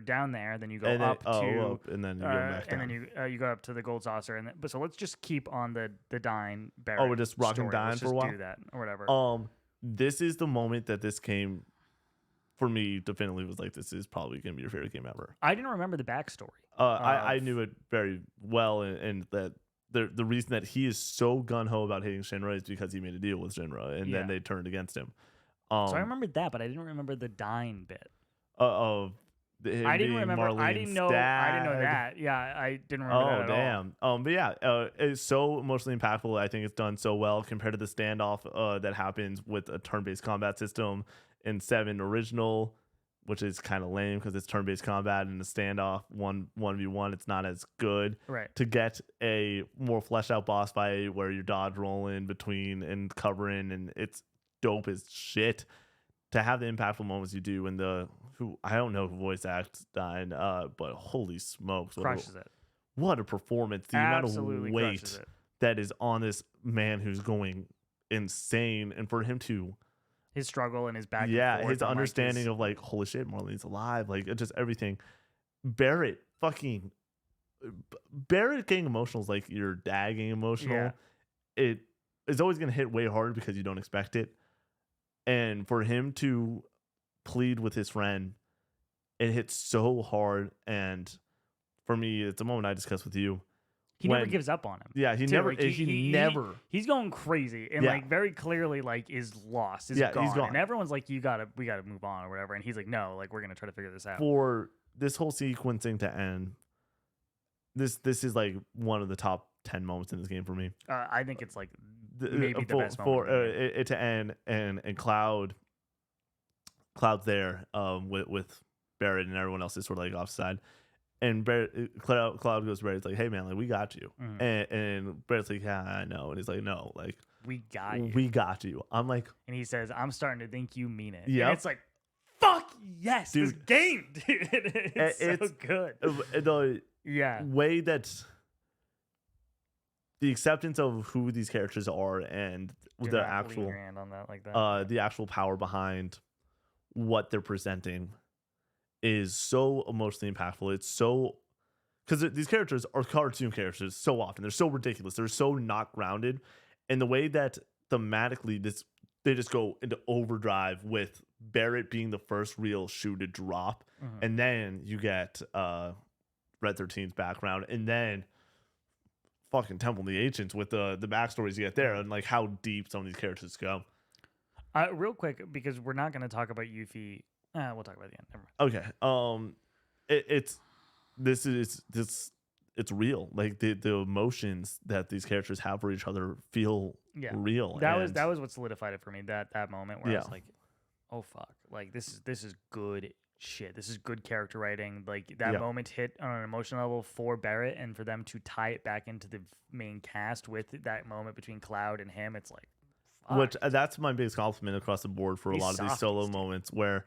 down there, then you go up and then you go back down. and then you go up to the Gold Saucer, but so let's just keep on the Dine Barrett. Oh, we're just rocking Dine for a while. Do that or whatever. This is the moment that this came. For me, definitely was like, this is probably going to be your favorite game ever. I didn't remember the backstory. I knew it very well, and that the reason that he is so gun-ho about hating Shinra is because he made a deal with Shinra, and then they turned against him. So I remembered that, but I didn't remember the Dine bit. I didn't remember. I didn't know that. Yeah, I didn't remember that at all. But yeah, it's so emotionally impactful. I think it's done so well compared to the standoff that happens with a turn-based combat system in 7 original, which is kind of lame because it's turn-based combat and the standoff 1v1. It's not as good. Right. To get a more fleshed out boss fight where you're dodge rolling between and covering, and it's dope as shit. To have the impactful moments you do, and I don't know who voice acts Dine, but holy smokes, crushes it. What a performance! The Absolutely amount of weight that is on this man who's going insane, and for him to. His struggle and his back and forth. His understanding of like, holy shit, Marlene's alive. Like, just everything. Barrett getting emotional is like your dad getting emotional. Yeah. It is always going to hit way harder because you don't expect it. And for him to plead with his friend, it hits so hard. And for me, it's a moment I discussed with you. He never gives up on him. Yeah, he never. He's going crazy and like very clearly like is lost. Is gone. He's gone. And everyone's like, we gotta move on or whatever. And he's like, no, like we're gonna try to figure this out. For this whole sequencing to end, this is like one of the top 10 moments in this game for me. I think it's like maybe the best moment for it to end and Cloud's there with Barrett and everyone else is sort of like offside. And Cloud goes to Barrett. He's like, "Hey man, like we got you." Mm-hmm. And Barrett's like, "Yeah, I know." And he's like, "No, like we got you. We got you." I'm like, and he says, "I'm starting to think you mean it." Yeah, and it's like, "Fuck yes, dude. This game, dude, it's so good." The way that the acceptance of who these characters are and the actual hand on that like that. The actual power behind what they're presenting is so emotionally impactful. It's so, because these characters are cartoon characters so often. They're so ridiculous. They're so not grounded. And the way that thematically they just go into overdrive with Barrett being the first real shoe to drop. Mm-hmm. And then you get Red 13's background. And then fucking Temple of the Ancients with the backstories you get there and like how deep some of these characters go. Real quick, because we're not going to talk about Yuffie We'll talk about it at the end. Never Okay. It's real. Like the emotions that these characters have for each other feel real. That was what solidified it for me. That moment where I was like, oh fuck, like this is good shit. This is good character writing. Like that moment hit on an emotional level for Barrett, and for them to tie it back into the main cast with that moment between Cloud and him, it's like, fuck. Which that's my biggest compliment across the board for a lot of these solo moments where.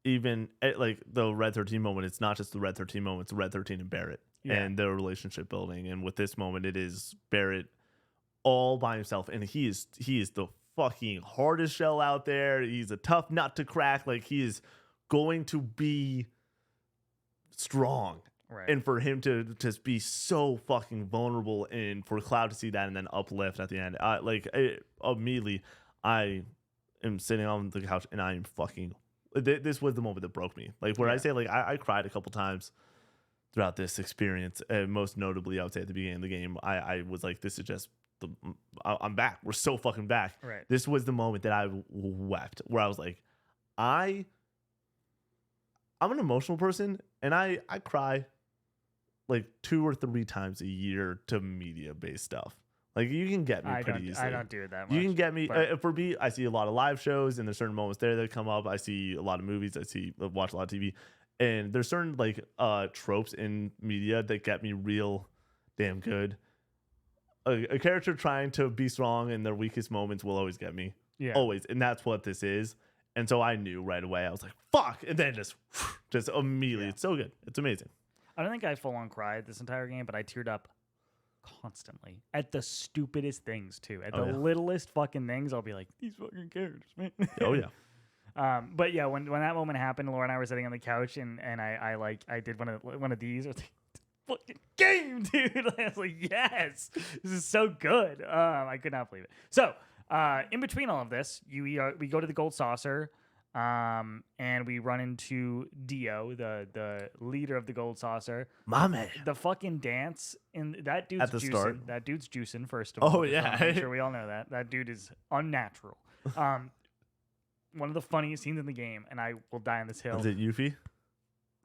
Even like the Red 13 moment, it's not just the Red 13 moment, it's Red 13 and Barrett and their relationship building. And with this moment, it is Barrett all by himself, and he is the fucking hardest shell out there. He's a tough nut to crack. Like he is going to be strong, right? And for him to just be so fucking vulnerable, and for Cloud to see that and then uplift at the end, immediately I am sitting on the couch and I am fucking. This was the moment that broke me. Like where I say, like I cried a couple times throughout this experience. And most notably, I would say at the beginning of the game, I was like, this is just I'm back. We're so fucking back. Right. This was the moment that I wept, where I was like, I'm an emotional person, and I cry like 2 or 3 times a year to media based stuff. Like you can get me pretty easily. I don't do it that much. You can get me. For me, I see a lot of live shows, and there's certain moments there that come up. I see a lot of movies. Watch a lot of TV, and there's certain like tropes in media that get me real damn good. A character trying to be strong in their weakest moments will always get me. Yeah, always, and that's what this is. And so I knew right away. I was like, "Fuck!" And then just immediately, it's so good. It's amazing. I don't think I full on cried this entire game, but I teared up constantly at the stupidest things too. At the littlest fucking things, I'll be like, these fucking characters, man. Oh yeah. But yeah, when that moment happened, Laura and I were sitting on the couch, and I did one of these. I was like, fucking game, dude. I was like, yes, this is so good. I could not believe it. So in between all of this, we go to the Gold Saucer. And we run into Dio, the leader of the Gold Saucer. My man. The fucking dance in that dude's at the juicing. start. That dude's juicing, first of all. Oh yeah. I'm sure we all know that. That dude is unnatural. One of the funniest scenes in the game, and I will die on this hill. Is it Yuffie?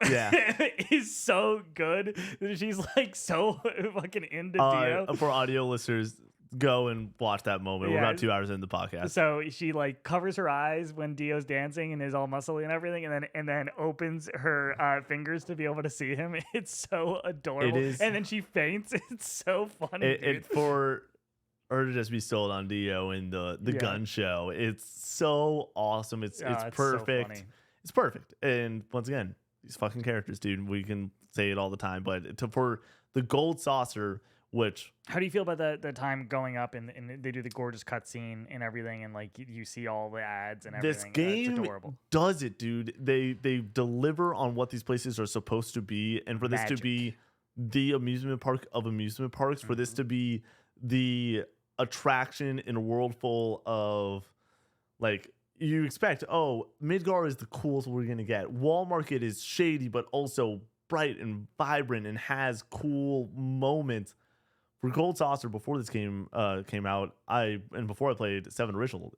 Yeah. Is so good. She's like so fucking into Dio. For audio listeners, go and watch that moment. We're about 2 hours into the podcast. So she like covers her eyes when Dio's dancing and is all muscly and everything, and then opens her fingers to be able to see him. It's so adorable. It is, and then she faints. It's so funny. For her to just be sold on Dio in the gun show. It's so awesome. It's perfect. So it's perfect. And once again, these fucking characters, dude. We can say it all the time, but for the Gold Saucer. Which, how do you feel about the time going up and they do the gorgeous cutscene and everything, and like you see all the ads and everything? This game does it, dude. They deliver on what these places are supposed to be, and for this to be the amusement park of amusement parks, for this to be the attraction in a world full of like you expect. Oh, Midgar is the coolest we're gonna get. Wall Market is shady, but also bright and vibrant and has cool moments. For Gold Saucer, before this game came out, before I played 7 Original,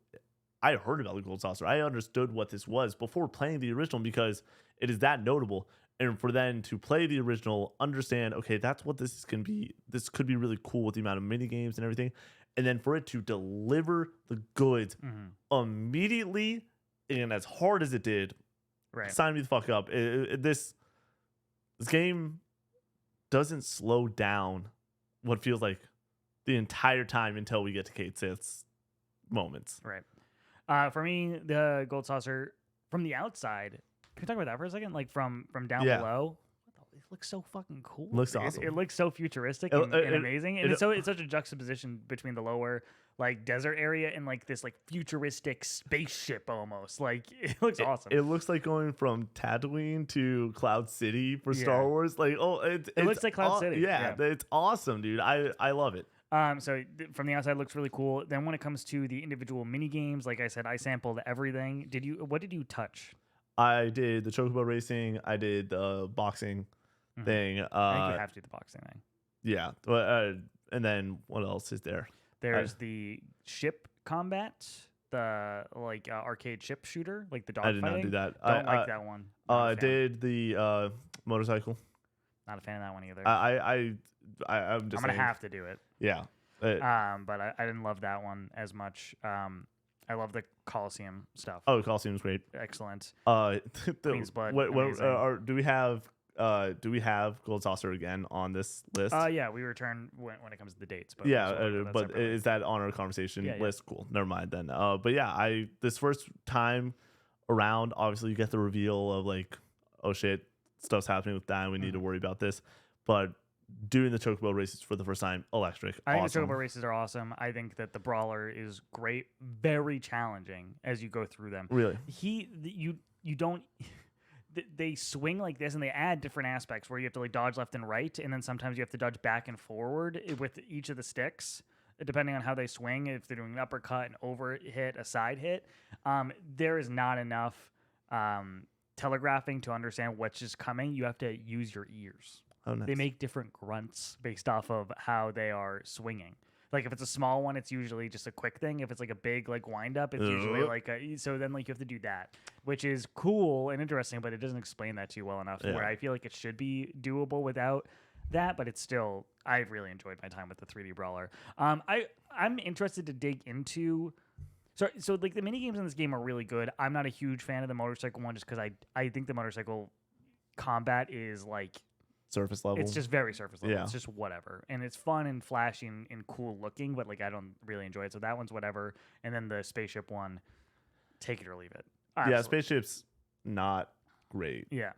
I heard about the Gold Saucer. I understood what this was before playing the original because it is that notable. And for then to play the original, understand, okay, that's what this can be. This could be really cool with the amount of mini games and everything. And then for it to deliver the goods immediately and as hard as it did, sign me the fuck up. This game doesn't slow down what feels like the entire time until we get to Kate Sith's moments. Right. For me, the Gold Saucer from the outside. Can we talk about that for a second? Like from down below. It looks so fucking cool. Looks awesome. It looks so futuristic and amazing. And it's such a juxtaposition between the lower like desert area and like this like futuristic spaceship almost. Like it looks awesome. It looks like going from Tatooine to Cloud City for Star Wars. Like it looks like Cloud City. Yeah, it's awesome, dude. I love it. So from the outside it looks really cool. Then when it comes to the individual mini games, like I said, I sampled everything. What did you touch? I did the Chocobo racing. I did the boxing thing. I think you have to do the boxing thing. Yeah. And then what else is there? There's the ship combat. like arcade ship shooter, like the I did not dogfighting. do that. Don't like that one. I did the motorcycle. Not a fan of that one either. I'm just I'm gonna saying. have to do it. Yeah. But I didn't love that one as much. I love the Coliseum stuff. Oh, Coliseum's great. Excellent. Queen's Blood, do we have Gold Saucer again on this list? Yeah, we return when it comes to the dates. But but is that on our conversation list? Yeah. Cool. Never mind then. But yeah, this first time around, obviously you get the reveal of like, oh shit, stuff's happening with that, and we need to worry about this. But doing the chocobo races for the first time, electric. I think the chocobo races are awesome. I think that the brawler is great, very challenging as you go through them. Really, you don't. They swing like this, and they add different aspects where you have to like dodge left and right, and then sometimes you have to dodge back and forward with each of the sticks, depending on how they swing. If they're doing an uppercut, an over hit, a side hit, there is not enough telegraphing to understand what's just coming. You have to use your ears. Oh, nice. They make different grunts based off of how they are swinging. Like if it's a small one, it's usually just a quick thing. If it's like a big like wind up, it's usually like so then like you have to do that, which is cool and interesting, but it doesn't explain that to you well enough. Where I feel like it should be doable without that, but it's still I've really enjoyed my time with the 3D brawler. I'm interested to dig into. So like the mini games in this game are really good. I'm not a huge fan of the motorcycle one just because I think the motorcycle combat is like. Surface level. It's just very surface level. Yeah. It's just whatever. And it's fun and flashy and cool looking, but like I don't really enjoy it. So that one's whatever. And then the spaceship one, take it or leave it. Absolutely. Yeah, spaceship's not great. Yeah.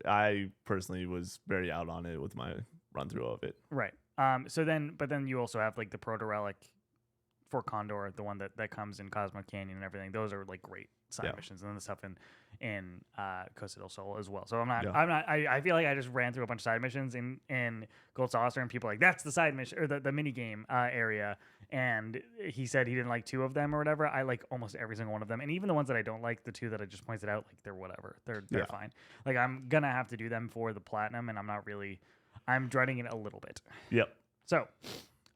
I personally was very out on it with my run through of it. Right. But then you also have like the Proto Relic for Condor, the one that comes in Cosmo Canyon and everything. Those are like great side missions, and then the stuff in Costa del Sol as well. So I feel like I just ran through a bunch of side missions in Gold Saucer, and people are like, that's the side mission or the mini game area. And he said he didn't like 2 of them or whatever. I like almost every single one of them, and even the ones that I don't like, the 2 that I just pointed out, like they're whatever. They're fine. Like I'm gonna have to do them for the platinum, and I'm dreading it a little bit. Yep. So.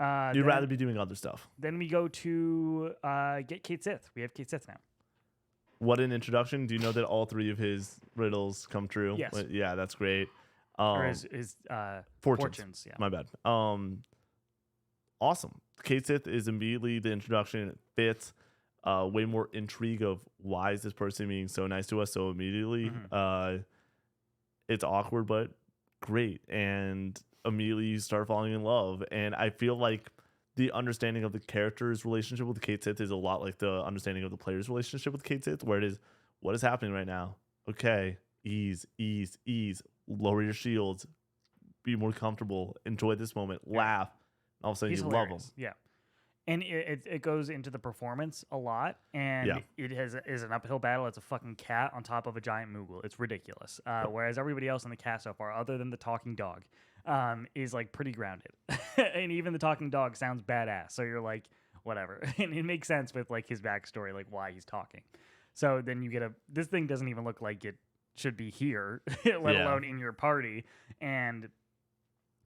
You'd rather be doing other stuff. Then we go to get Kate Sith. We have Kate Sith now. What an introduction. Do you know that all 3 of his riddles come true? Yes. Yeah, that's great. Or his fortunes. Yeah. My bad. Awesome. Kate Sith is immediately the introduction. It fits. Way more intrigue of why is this person being so nice to us so immediately. Mm-hmm. It's awkward, but great. And immediately you start falling in love. And I feel like the understanding of the character's relationship with Kate Sith is a lot like the understanding of the player's relationship with Kate Sith, where it is, what is happening right now? Okay, ease. Lower your shields. Be more comfortable. Enjoy this moment. Laugh. All of a sudden, you love him. Yeah. And it goes into the performance a lot, and it is an uphill battle. It's a fucking cat on top of a giant Moogle. It's ridiculous. Whereas everybody else in the cast so far, other than the talking dog, is like pretty grounded. And even the talking dog sounds badass. So you're like, whatever. And it makes sense with like his backstory, like why he's talking. So then you get this thing doesn't even look like it should be here, let alone in your party, and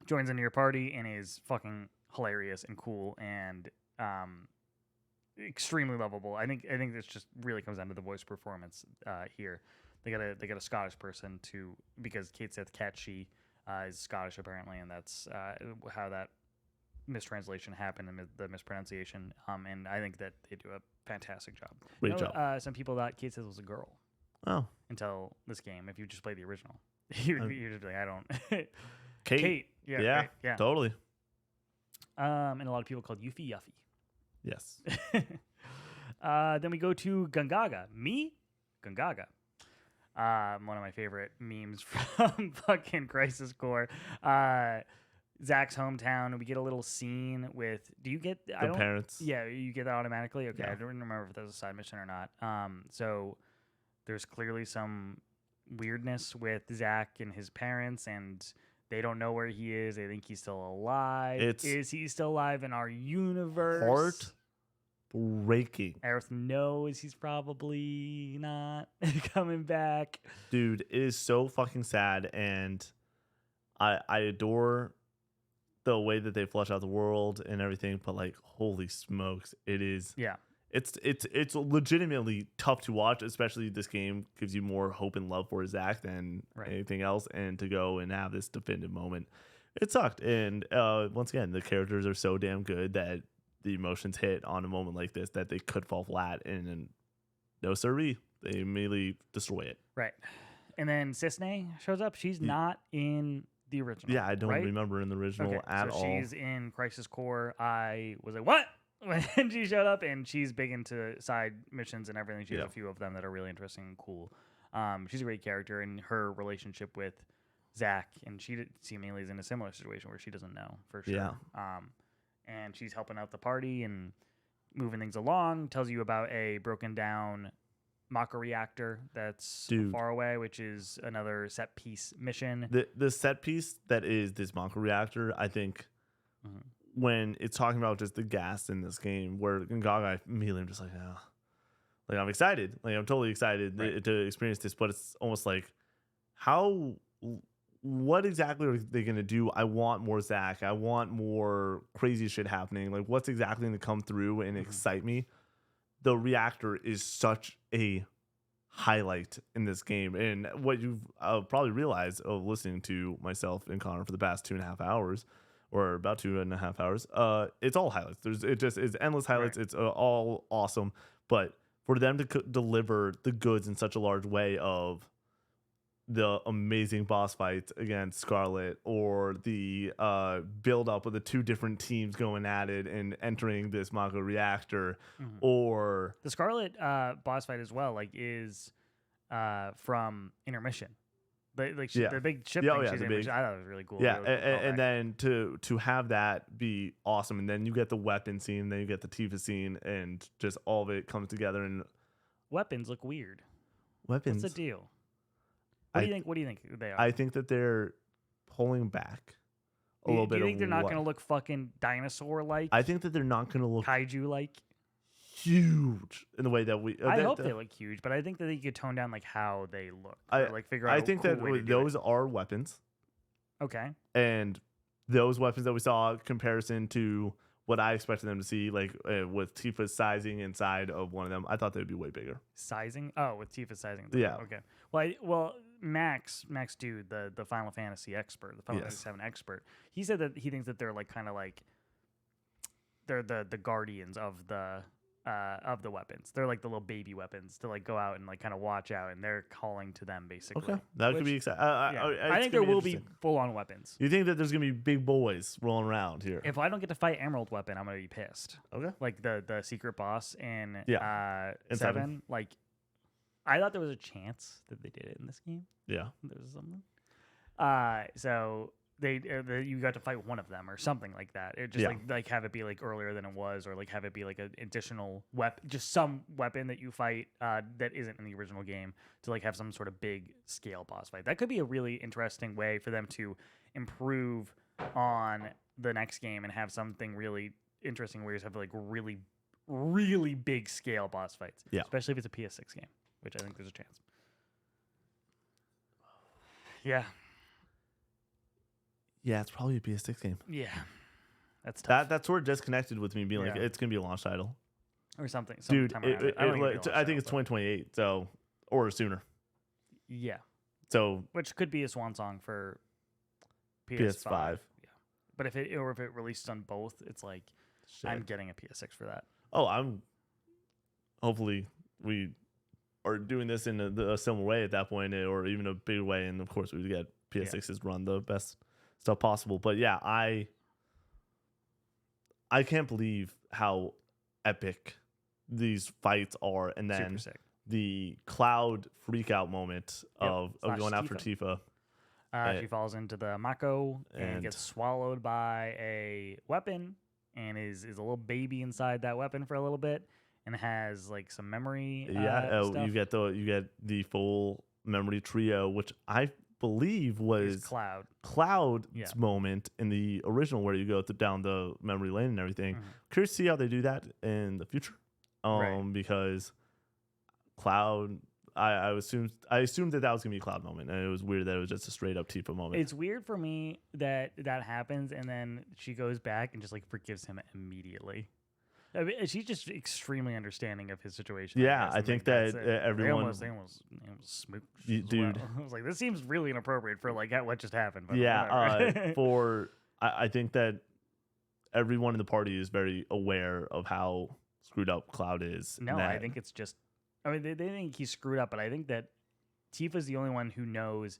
joins into your party and is fucking hilarious and cool and extremely lovable. I think this just really comes down to the voice performance here. They got a Scottish person because Kate Sith Catchy is Scottish apparently, and that's how that mistranslation happened and the mispronunciation. And I think that they do a fantastic job. Great job. Some people thought Kate Sith was a girl. Oh. Until this game, if you just play the original, you'd just be like, I don't. Kate. Yeah. Totally. And a lot of people called Yuffie Yuffie. Yes. Then we go to Gungaga. Gungaga. One of my favorite memes from fucking Crisis Core. Zach's hometown. We get a little scene with. Do you get the parents? Yeah, you get that automatically. Okay, yeah. I don't remember if that was a side mission or not. So there's clearly some weirdness with Zach and his parents, and they don't know where he is. They think he's still alive. Is he still alive in our universe? Heartbreaking. Aerith knows he's probably not coming back. Dude, it is so fucking sad, and I adore the way that they flesh out the world and everything, but like, holy smokes, it is. Yeah. it's legitimately tough to watch, especially this game gives you more hope and love for Zach than anything else, and to go and have this definitive moment, it sucked. And once again, the characters are so damn good that the emotions hit on a moment like this that they could fall flat, and no siree, they immediately destroy it. Right. And then Cisne shows up. She's not in the original. Yeah, I don't remember in the original at all. She's in Crisis Core. I was like, what? When she showed up, and she's big into side missions and everything. She has a few of them that are really interesting and cool. She's a great character, and her relationship with Zach, and she seemingly is in a similar situation where she doesn't know for sure. Yeah. And she's helping out the party and moving things along. Tells you about a broken down Mako reactor that's far away, which is another set piece mission. The set piece that is this Mako reactor, I think. When it's talking about just the gas in this game, where in GOG, I immediately am just like, oh. Like, I'm excited. Like, I'm totally excited to experience this, but it's almost like, what exactly are they going to do? I want more Zach. I want more crazy shit happening. Like, what's exactly going to come through and excite me? The reactor is such a highlight in this game. And what you've probably realized of listening to myself and Connor for the past 2.5 hours, or about 2.5 hours, it's all highlights. It's endless highlights. It's all awesome. But for them to deliver the goods in such a large way of the amazing boss fights against Scarlet, or the build up of the two different teams going at it and entering this Mako reactor, or the Scarlet boss fight as well, like, is from Intermission. The big ship thing she's in, which I thought was really cool. Yeah, really cool and then to have that be awesome, and then you get the weapon scene, and then you get the Tifa scene, and just all of it comes together. And weapons look weird. Weapons. What's the deal? What do you think they are? I think that they're pulling back a little bit. Do you think they're not going to look fucking dinosaur-like? I think that they're not going to look kaiju-like. Huge in the way that we. I hope they look huge, but I think that they could tone down like how they look. Figure out. I think that those are weapons. Okay. And those weapons that we saw, in comparison to what I expected them to see, like with Tifa's sizing inside of one of them, I thought they'd be way bigger. Sizing? Oh, with Tifa's sizing. Yeah. Okay. Well, Max Dude, the Final Fantasy expert, the Final Fantasy 7 expert, he said that he thinks that they're like kind of like they're the guardians of the weapons. They're like the little baby weapons to like go out and like kind of watch out, and they're calling to them basically. Okay, that could be exciting. I think there will be full on weapons. You think that there's gonna be big boys rolling around here? If I don't get to fight Emerald Weapon, I'm gonna be pissed. Okay, like the secret boss in in 7. Like, I thought there was a chance that they did it in this game. Yeah, there was something. So you got to fight one of them or something like that. It just like have it be like earlier than it was, or like have it be like an additional weapon, just some weapon that you fight that isn't in the original game, to like have some sort of big scale boss fight. That could be a really interesting way for them to improve on the next game and have something really interesting where you have like really, really big scale boss fights. Yeah, especially if it's a PS6 game, which I think there's a chance. Yeah. Yeah, it's probably a PS6 game. Yeah, that's tough. That's sort of disconnected with me being like, it's gonna be a launch title or something. Dude, I think it's 2028, so or sooner. Yeah. So which could be a swan song for PS5. Yeah, but if it releases on both, it's like I'm getting a PS6 for that. Oh, hopefully we are doing this in a similar way at that point, or even a big way, and of course we would get PS6s run the best stuff possible. But yeah, I can't believe how epic these fights are, and then the Cloud freak out moment of going after Tifa. She falls into the Mako and gets swallowed by a weapon, and is a little baby inside that weapon for a little bit, and has like some memory. Stuff. You get the full memory trio, which I believe was Cloud's moment in the original, where you go down the memory lane and everything. Curious to see how they do that in the future, because Cloud, I assumed that was gonna be a Cloud moment, and it was weird that it was just a straight up Tifa moment. It's weird for me that happens, and then she goes back and just like forgives him immediately. I mean, she's just extremely understanding of his situation. Yeah, guess, I and, think like, that that's it. everyone, they almost smooched as dude. well. I was like, this seems really inappropriate for like what just happened. But Yeah, whatever. I think that everyone in the party is very aware of how screwed up Cloud is. No, I think it's just. I mean, they think he's screwed up, but I think that Tifa's the only one who knows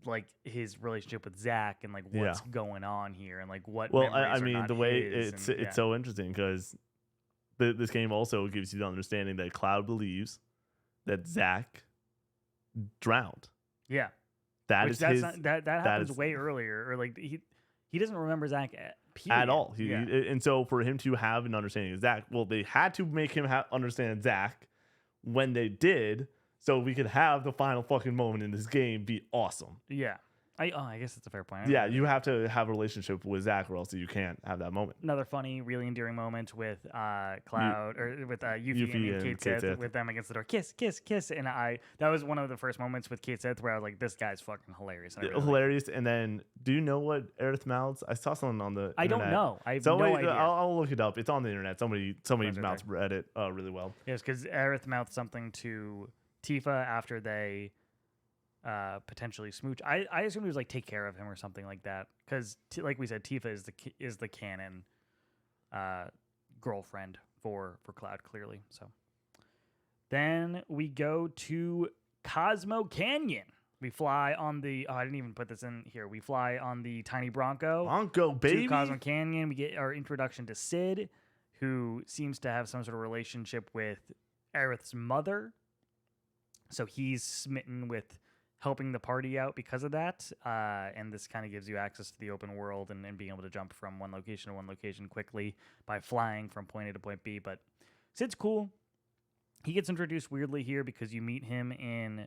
like his relationship with Zach and like what's going on here and like what. Well, I mean, the way it's so interesting because this game also gives you the understanding that Cloud believes that Zach drowned. Yeah, that Which is that's his. not, that happens way earlier, or like he doesn't remember Zach at all. And so for him to have an understanding of Zach, well, they had to make him understand Zach when they did, so we could have the final fucking moment in this game be awesome. Yeah. I guess that's a fair point. Yeah, you have to have a relationship with Zach, or else you can't have that moment. Another funny, really endearing moment with Cloud or with Yuffie and Kate Sith with them against the door. Kiss, kiss, kiss. And that was one of the first moments with Kate Sith where I was like, this guy's fucking hilarious. And Hilarious. And then, do you know what Aerith mouths? I saw something on the. I internet. don't know. I have no idea. I'll look it up. It's on the internet. Somebody mouths read it really well. Yes, because Aerith mouthed something to Tifa after they. Potentially smooch. I assume he was like take care of him or something like that. Because like we said, Tifa is the canon girlfriend for Cloud clearly. So then we go to Cosmo Canyon. We fly on the. Oh, I didn't even put this in here. We fly on the tiny Bronco. Baby. To Cosmo Canyon. We get our introduction to Sid, who seems to have some sort of relationship with Aerith's mother. So he's smitten with helping the party out because of that, and this kind of gives you access to the open world and being able to jump from one location to one location quickly by flying from point A to point B. But Sid's cool. He gets introduced weirdly here because you meet him in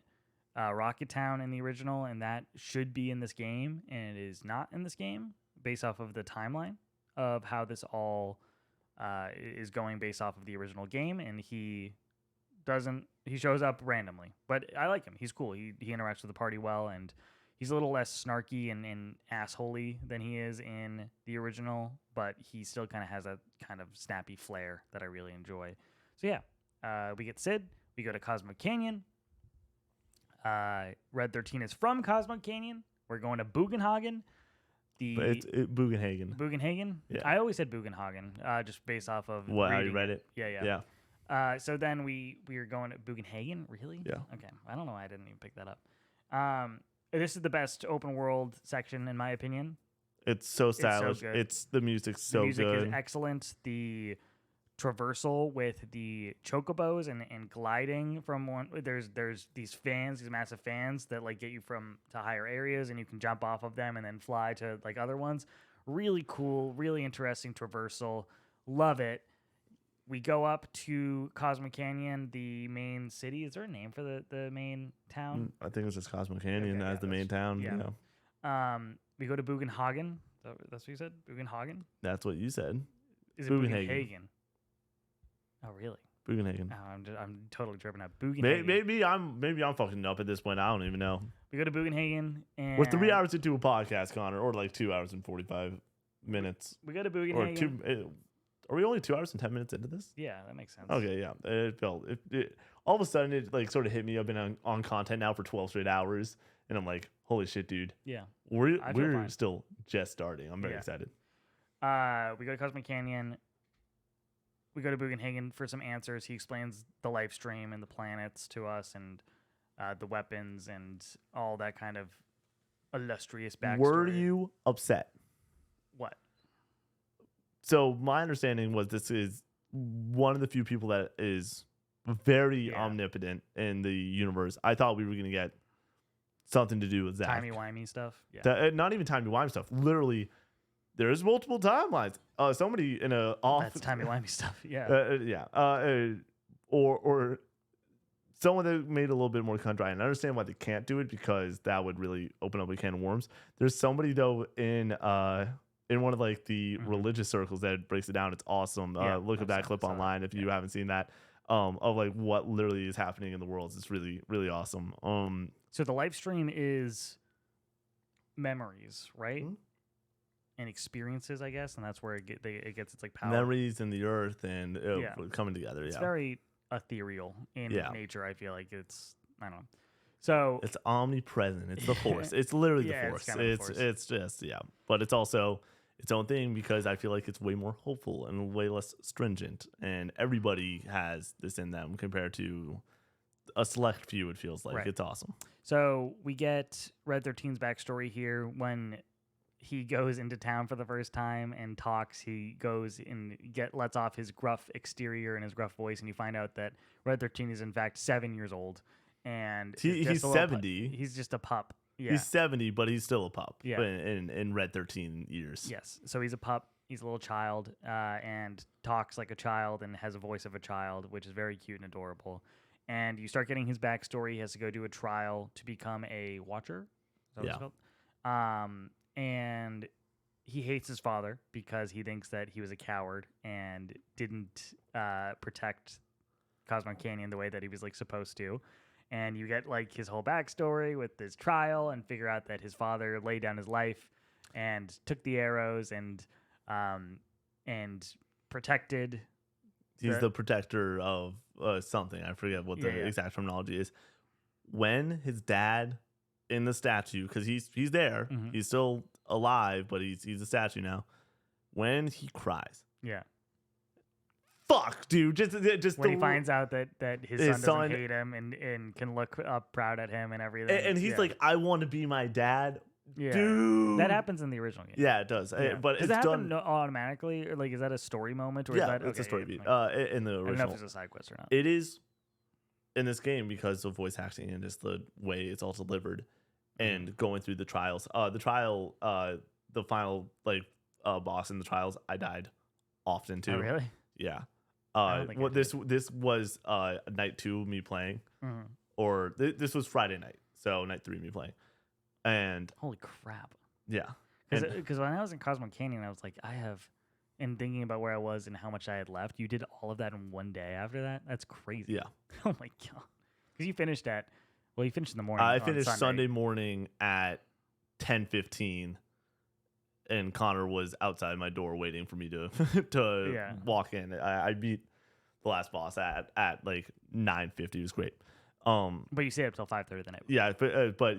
Rocket Town in the original, and that should be in this game, and it is not in this game based off of the timeline of how this all is going based off of the original game, and he shows up randomly, but I like him. He's cool. He interacts with the party well, and he's a little less snarky and assholey than he is in the original, but he still kind of has a kind of snappy flair that I really enjoy. So yeah, we get Sid. We go to Cosmo Canyon. Red 13 is from Cosmo Canyon. We're going to Bugenhagen. It's Bugenhagen. Bugenhagen? Yeah. I always said Bugenhagen, just based off of how you read it. Yeah. So then we are going to Bugenhagen, really? Yeah. Okay. I don't know why I didn't even pick that up. This is the best open world section in my opinion. It's so stylish. It's the music's so good. The music is excellent. The traversal with the chocobos and gliding from one. There's these fans, these massive fans that like get you to higher areas, and you can jump off of them and then fly to like other ones. Really cool, really interesting traversal. Love it. We go up to Cosmo Canyon, the main city. Is there a name for the main town? I think it's just Cosmo Canyon as the main town. Yeah. We go to Bugenhagen. That's what you said? Bugenhagen? That's what you said. Is it Bugenhagen? Oh, really? Bugenhagen. Oh, I'm totally tripping out. Bugenhagen. Maybe I'm fucking up at this point. I don't even know. We go to Bugenhagen, and we're 3 hours into a podcast, Connor, or like 2 hours and 45 minutes. We go to Bugenhagen. Are we only 2 hours and 10 minutes into this? Yeah, that makes sense. Okay, yeah. It felt all of a sudden it like sort of hit me. I've been on content now for 12 straight hours, and I'm like, holy shit, dude. Yeah. We're still just starting. I'm very excited. We go to Cosmic Canyon. We go to Bugenhagen for some answers. He explains the life stream and the planets to us, and the weapons and all that kind of illustrious backstory. Were you upset? What? So my understanding was this is one of the few people that is very omnipotent in the universe. I thought we were going to get something to do with Zach. Timey-wimey stuff? Yeah. Not even timey-wimey stuff. Literally, there's multiple timelines. Somebody in a off... That's timey-wimey stuff, yeah. Or someone that made a little bit more cut dry. And I understand why they can't do it, because that would really open up a can of worms. There's somebody, though, in one of like the religious circles that breaks it down. It's awesome. Look at that clip online if you haven't seen that. Of like what literally is happening in the world. It's really, really awesome. So the live stream is memories, right? and experiences, I guess, and that's where it gets its like power. Memories in the earth and coming together. It's very ethereal in nature. I feel like I don't know. So it's omnipresent. It's the force. It's literally the force. It's just but it's also its own thing because I feel like it's way more hopeful and way less stringent, and everybody has this in them compared to a select few. It feels like it's awesome. So we get Red 13's backstory here when he goes into town for the first time and talks. He goes and lets off his gruff exterior and his gruff voice, and you find out that Red 13 is in fact 7 years old, and he's 70. He's just a pup. Yeah. He's 70, but he's still a pup. Yeah. In Red 13 years. Yes. So he's a pup. He's a little child, and talks like a child and has a voice of a child, which is very cute and adorable. And you start getting his backstory. He has to go do a trial to become a watcher. Is that what it's called? And he hates his father because he thinks that he was a coward and didn't protect Cosmo Canyon the way that he was like supposed to. And you get like his whole backstory with this trial and figure out that his father laid down his life and took the arrows and protected. He's the protector of something. I forget what the exact terminology is. When his dad in the statue, because he's there, he's still alive, but he's a statue now. When he cries, fuck, dude, just when he finds out that his son doesn't hate him and can look up proud at him and everything, and he's like, I want to be my dad. Yeah, dude, that happens in the original game. Yeah, it does. But does that happen automatically, or like is that a story moment? Or is that, it's a story beat. In the original, I don't know if it's a side quest or not. It is in this game because of voice acting and just the way it's all delivered, and going through the trials. The final boss in the trials, I died often too. Oh, really? Yeah. This was night 2 of me playing, or this was Friday night, so night 3 of me playing. And holy crap! Yeah, because when I was in Cosmo Canyon, I was like, and thinking about where I was and how much I had left. You did all of that in one day. After that, that's crazy. Yeah. Oh my god! Because you finished in the morning. I finished Sunday morning at 10:15, and Connor was outside my door waiting for me to walk in. I beat the last boss at like 9:50. It was great. But you stayed up till 5:30 the night. Yeah, but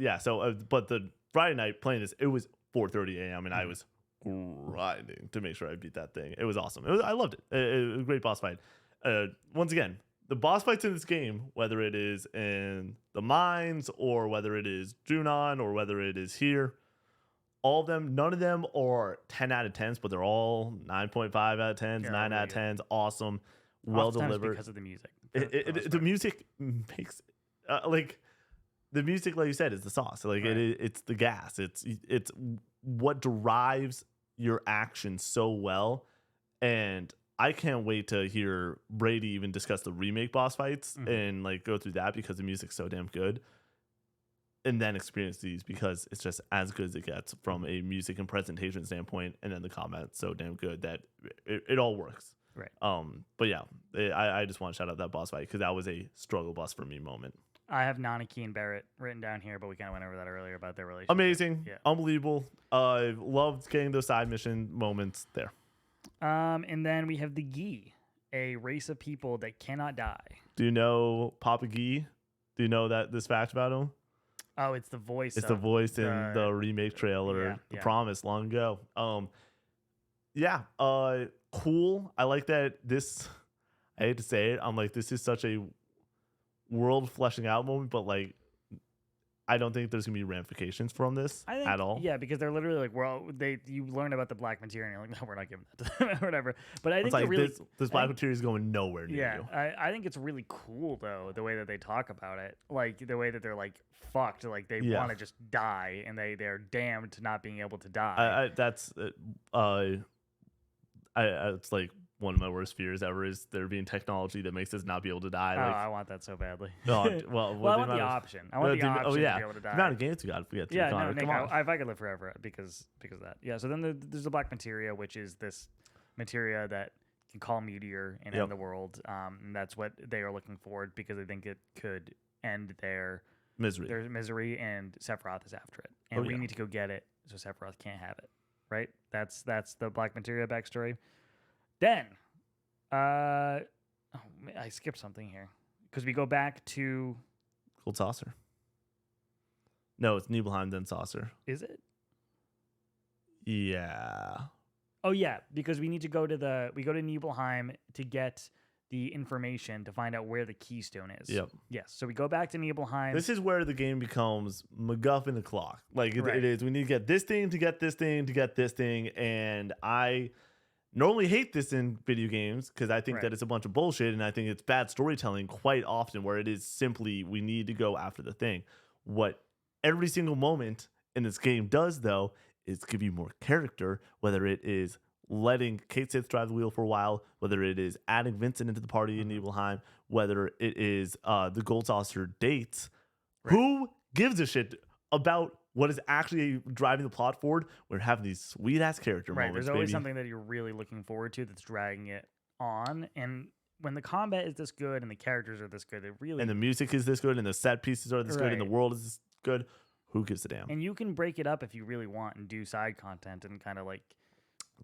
the Friday night playing this, it was 4:30 a.m. and I was grinding to make sure I beat that thing. It was awesome. I loved it. It was a great boss fight. Once again, the boss fights in this game, whether it is in the mines or whether it is Junon or whether it is here, all of them, none of them are 10 out of 10s, but they're all 9.5 out of 10s, 9 out of 10s. Awesome. Well delivered. Because of the music. The music makes the music, like you said, is the sauce. Like it's the gas. It's what drives your action so well. And I can't wait to hear Brady even discuss the remake boss fights and like go through that because the music's so damn good. And then experience these because it's just as good as it gets from a music and presentation standpoint. And then the combat's so damn good that it all works. Right. But yeah, I just want to shout out that boss fight because that was a struggle bus for me moment. I have Nanaki and Barrett written down here, but we kind of went over that earlier about their relationship. Amazing. Unbelievable. I loved getting those side mission moments there. And then we have the Gi, a race of people that cannot die. Do you know Papa Gi? Do you know this fact about him? Oh, it's the voice. It's the voice in the remake trailer, The Promise, long ago. Cool. I like that I hate to say it, I'm like, this is such a world fleshing out moment, but like, I don't think there's gonna be ramifications from this at all. Yeah, because they're literally like, you learn about the black material, and you're like, no, we're not giving that to them or whatever. But I think like this black material is going nowhere near you. I think it's really cool though the way that they talk about it, like the way that they're like fucked, like they want to just die, and they're damned to not being able to die. It's like one of my worst fears ever is there being technology that makes us not be able to die. Like, I want that so badly. Well, I want the option. I want the option to be able to die. The amount of games we got to get through. Yeah, Nick, if I could live forever because of that. Yeah, so then there's the black materia, which is this materia that can call meteor and end the world. And that's what they are looking for because they think it could end their misery, and Sephiroth is after it. And we need to go get it, so Sephiroth can't have it. right? That's the Black Materia backstory. Then, I skipped something here because we go back to. Gold Saucer. No, it's Nibelheim then Saucer. Is it? Yeah. Oh yeah, because we need to go to Nibelheim to get the information to find out where the keystone is. Yep. Yes. So we go back to Nibelheim. This is where the game becomes MacGuffin the clock. Like it is. We need to get this thing to get this thing to get this thing. And I normally hate this in video games because I think that it's a bunch of bullshit. And I think it's bad storytelling quite often where it is simply we need to go after the thing. What every single moment in this game does, though, is give you more character, whether it is letting Kate Sith drive the wheel for a while, whether it is adding Vincent into the party in Nibelheim, whether it is the Gold Saucer dates. Who gives a shit about what is actually driving the plot forward? We're having these sweet ass character moments. There's always something that you're really looking forward to that's dragging it on. And when the combat is this good and the characters are this good, and the music is this good and the set pieces are this good and the world is this good, who gives a damn? And you can break it up if you really want and do side content and kind of like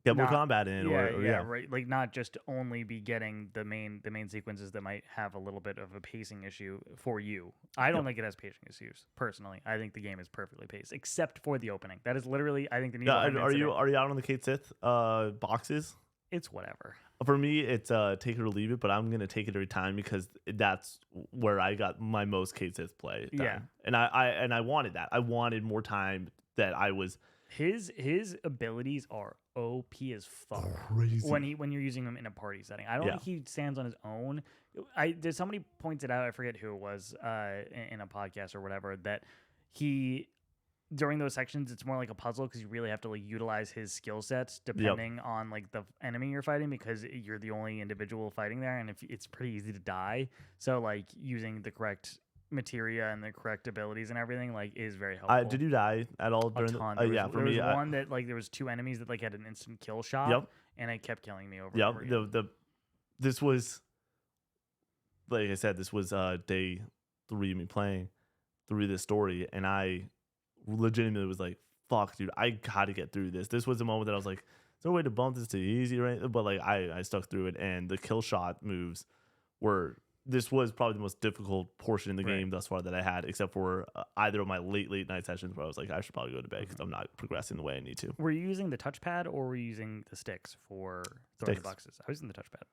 get more combat in, right. Like not just only be getting the main sequences that might have a little bit of a pacing issue for you. I don't think it has pacing issues personally. I think the game is perfectly paced, except for the opening. That is literally, I think the are you out on the Kate Sith boxes? It's whatever. For me, it's take it or leave it, but I'm gonna take it every time because that's where I got my most Kate Sith play time. Yeah, and I wanted that. I wanted more time that I was. His abilities are OP as fuck. Crazy. When you're using them in a party setting. I don't think he stands on his own. Somebody pointed out, I forget who it was, in a podcast or whatever, that he during those sections it's more like a puzzle because you really have to like utilize his skill sets depending on like the enemy you're fighting because you're the only individual fighting there and if it's pretty easy to die. So like using the correct materia and the correct abilities and everything like is very helpful. Did you die at all during for me? There was one that like there was two enemies that like had an instant kill shot and it kept killing me over and over again. This was like I said, this was day 3 of me playing through this story and I legitimately was like, fuck dude, I gotta get through this. This was the moment that I was like, is there a way to bump this to easy, right? But like I stuck through it and the kill shot moves were this was probably the most difficult portion in the game thus far that I had, except for either of my late night sessions where I was like, I should probably go to bed because I'm not progressing the way I need to. Were you using the touchpad or were you using the sticks for throwing the boxes? I was using the touchpad.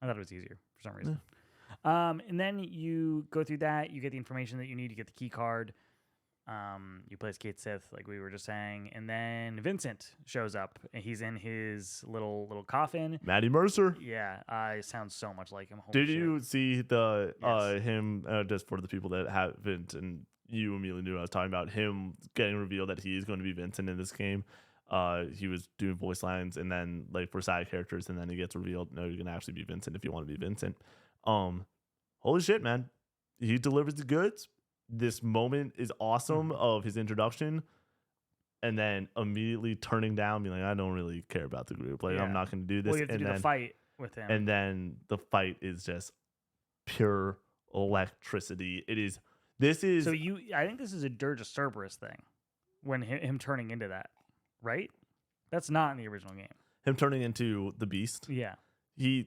I thought it was easier for some reason. And then you go through that, you get the information that you need to get the key card. You play as Kate Sith, like we were just saying, and then Vincent shows up. And he's in his little coffin. Maddie Mercer. Yeah, it sounds so much like him. Did you see the him? Just for the people that haven't, and you immediately knew what I was talking about him getting revealed that he is going to be Vincent in this game. He was doing voice lines, and then like for side characters, and then he gets revealed. No, you're gonna actually be Vincent if you want to be Vincent. Holy shit, man! He delivers the goods. This moment is awesome of his introduction and then immediately turning down, being like, I don't really care about the group. Like, I'm not going to do this. Well, you have to do the fight with him. And then the fight is just pure electricity. So I think this is a Dirge of Cerberus thing when him turning into that, right? That's not in the original game. Him turning into the beast? Yeah.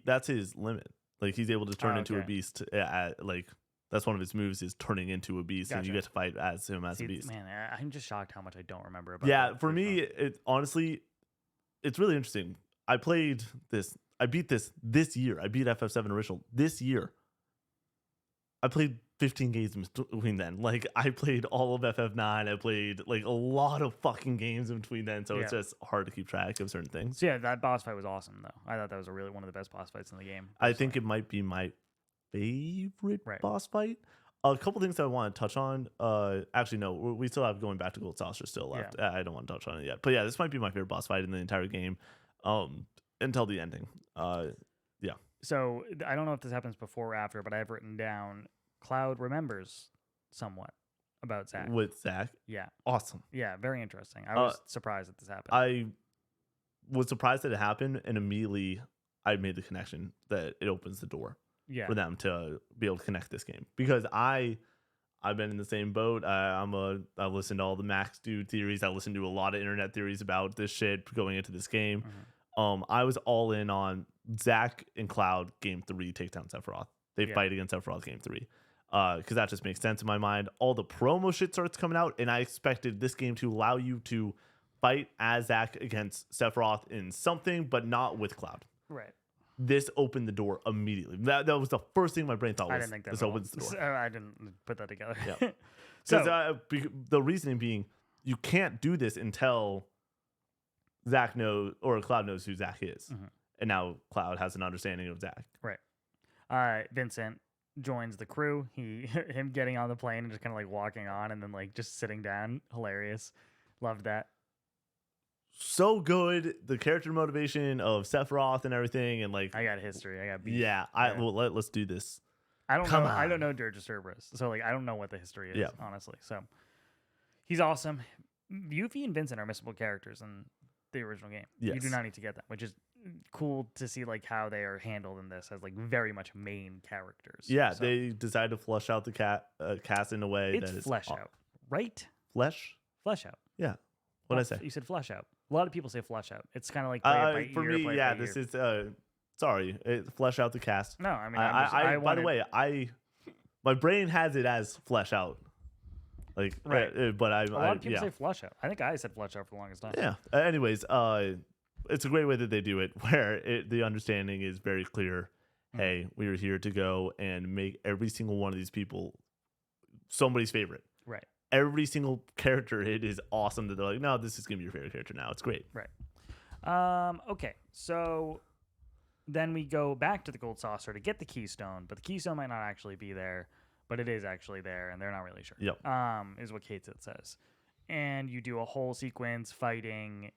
That's his limit. Like, he's able to turn into a beast that's one of his moves is turning into a beast, and you get to fight as him as a beast. Man, I'm just shocked how much I don't remember about. Yeah, for me, honestly, it's really interesting. I played this. I beat this year. I beat FF7 Original this year. I played 15 games in between then. Like I played all of FF9. I played like a lot of fucking games in between then. So it's just hard to keep track of certain things. So yeah, that boss fight was awesome though. I thought that was really one of the best boss fights in the game. I think it might be my favorite boss fight. A couple things that I want to touch on. Actually, no, we still have going back to Gold Saucer still left. Yeah. I don't want to touch on it yet. But yeah, this might be my favorite boss fight in the entire game until the ending. Yeah. So I don't know if this happens before or after, but I've written down Cloud remembers somewhat about Zack. With Zack? Yeah. Awesome. Yeah, very interesting. I was surprised that this happened. I was surprised that it happened, and immediately I made the connection that it opens the door. For them to be able to connect this game, because I I've been in the same boat. I listened to all the Max Dude theories. I listened to a lot of internet theories about this shit going into this game. I was all in on Zach and Cloud game 3 take down Sephiroth. They fight against Sephiroth game 3. Because that just makes sense in my mind. All the promo shit starts coming out, and I expected this game to allow you to fight as Zach against Sephiroth in something, but not with Cloud. Right. This opened the door immediately. That was the first thing my brain thought was, I didn't think that this opens the door. I didn't put that together. Yeah. So the reasoning being, you can't do this until Zach knows, or Cloud knows who Zach is. And now Cloud has an understanding of Zach. Right. Vincent joins the crew. Him getting on the plane and just kind of like walking on and then like just sitting down. Hilarious. Loved that. So good. The character motivation of Sephiroth and everything, and like I got history. I got beef. Yeah. Well, let's do this. I don't know. I don't know Dirge Cerberus, so like I don't know what the history is, honestly. So he's awesome. Yuffie and Vincent are missable characters in the original game. Yes. You do not need to get them, which is cool to see like how they are handled in this as like very much main characters. Yeah, so they decided to flush out the cast in a way that is flesh out, right? Flesh out. Yeah. What did I say? You said flesh out. A lot of people say flesh out. It's kind of like for me. Yeah, this is sorry. Flesh out the cast. No, I mean, by the way, my brain has it as flesh out. Like, right. But a lot of people say flesh out. I think I said flesh out for the longest time. Yeah. Anyways, it's a great way that they do it, where the understanding is very clear. Hey, we are here to go and make every single one of these people somebody's favorite. Right. Every single character, it is awesome that they're like, no, this is gonna be your favorite character now. It's great. Right. Okay. So then we go back to the gold saucer to get the keystone, but the keystone might not actually be there, but it is actually there, and they're not really sure. Yep. Is what Kate says. And you do a whole sequence fighting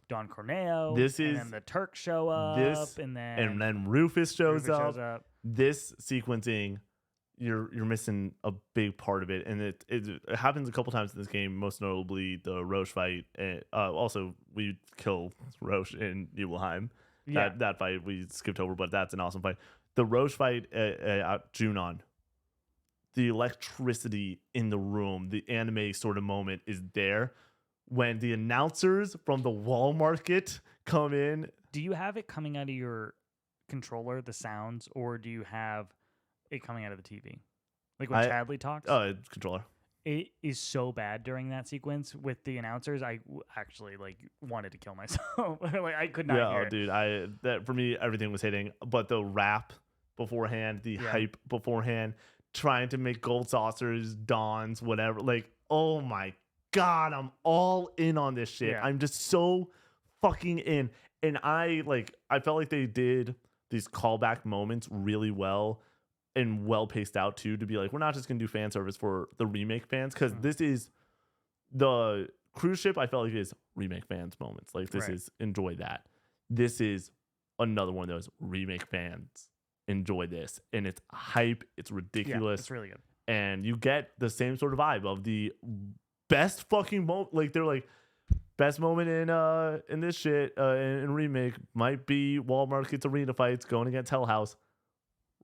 Don Corneo. And then the Turks show up, and then Rufus shows up. This sequencing, you're missing a big part of it, and it happens a couple times in this game. Most notably, the Roche fight. And, also, we kill Roche in Nibelheim. Yeah. That fight we skipped over, but that's an awesome fight. The Roche fight at Junon. The electricity in the room, the anime sort of moment is there. When the announcers from the wall market come in. Do you have it coming out of your controller, the sounds, or do you have it coming out of the TV? Like when Chadley talks? Oh, controller. It is so bad during that sequence with the announcers. I actually like wanted to kill myself. Like I could not hear it. Dude, that for me everything was hitting, but the rap beforehand, the hype beforehand, trying to make gold saucers, dawns, whatever. Like, oh my God, I'm all in on this shit. Yeah. I'm just so fucking in. And I felt like they did these callback moments really well and well paced out too, to be like, we're not just gonna do fan service for the remake fans, because this is the cruise ship. I felt like is remake fans moments. Like this is enjoy that. This is another one of those remake fans enjoy this, and it's hype. It's ridiculous. Yeah, it's really good, and you get the same sort of vibe of the best fucking moment. Like they're like, best moment in this shit in remake might be Wall Market's arena fights going against Hell House.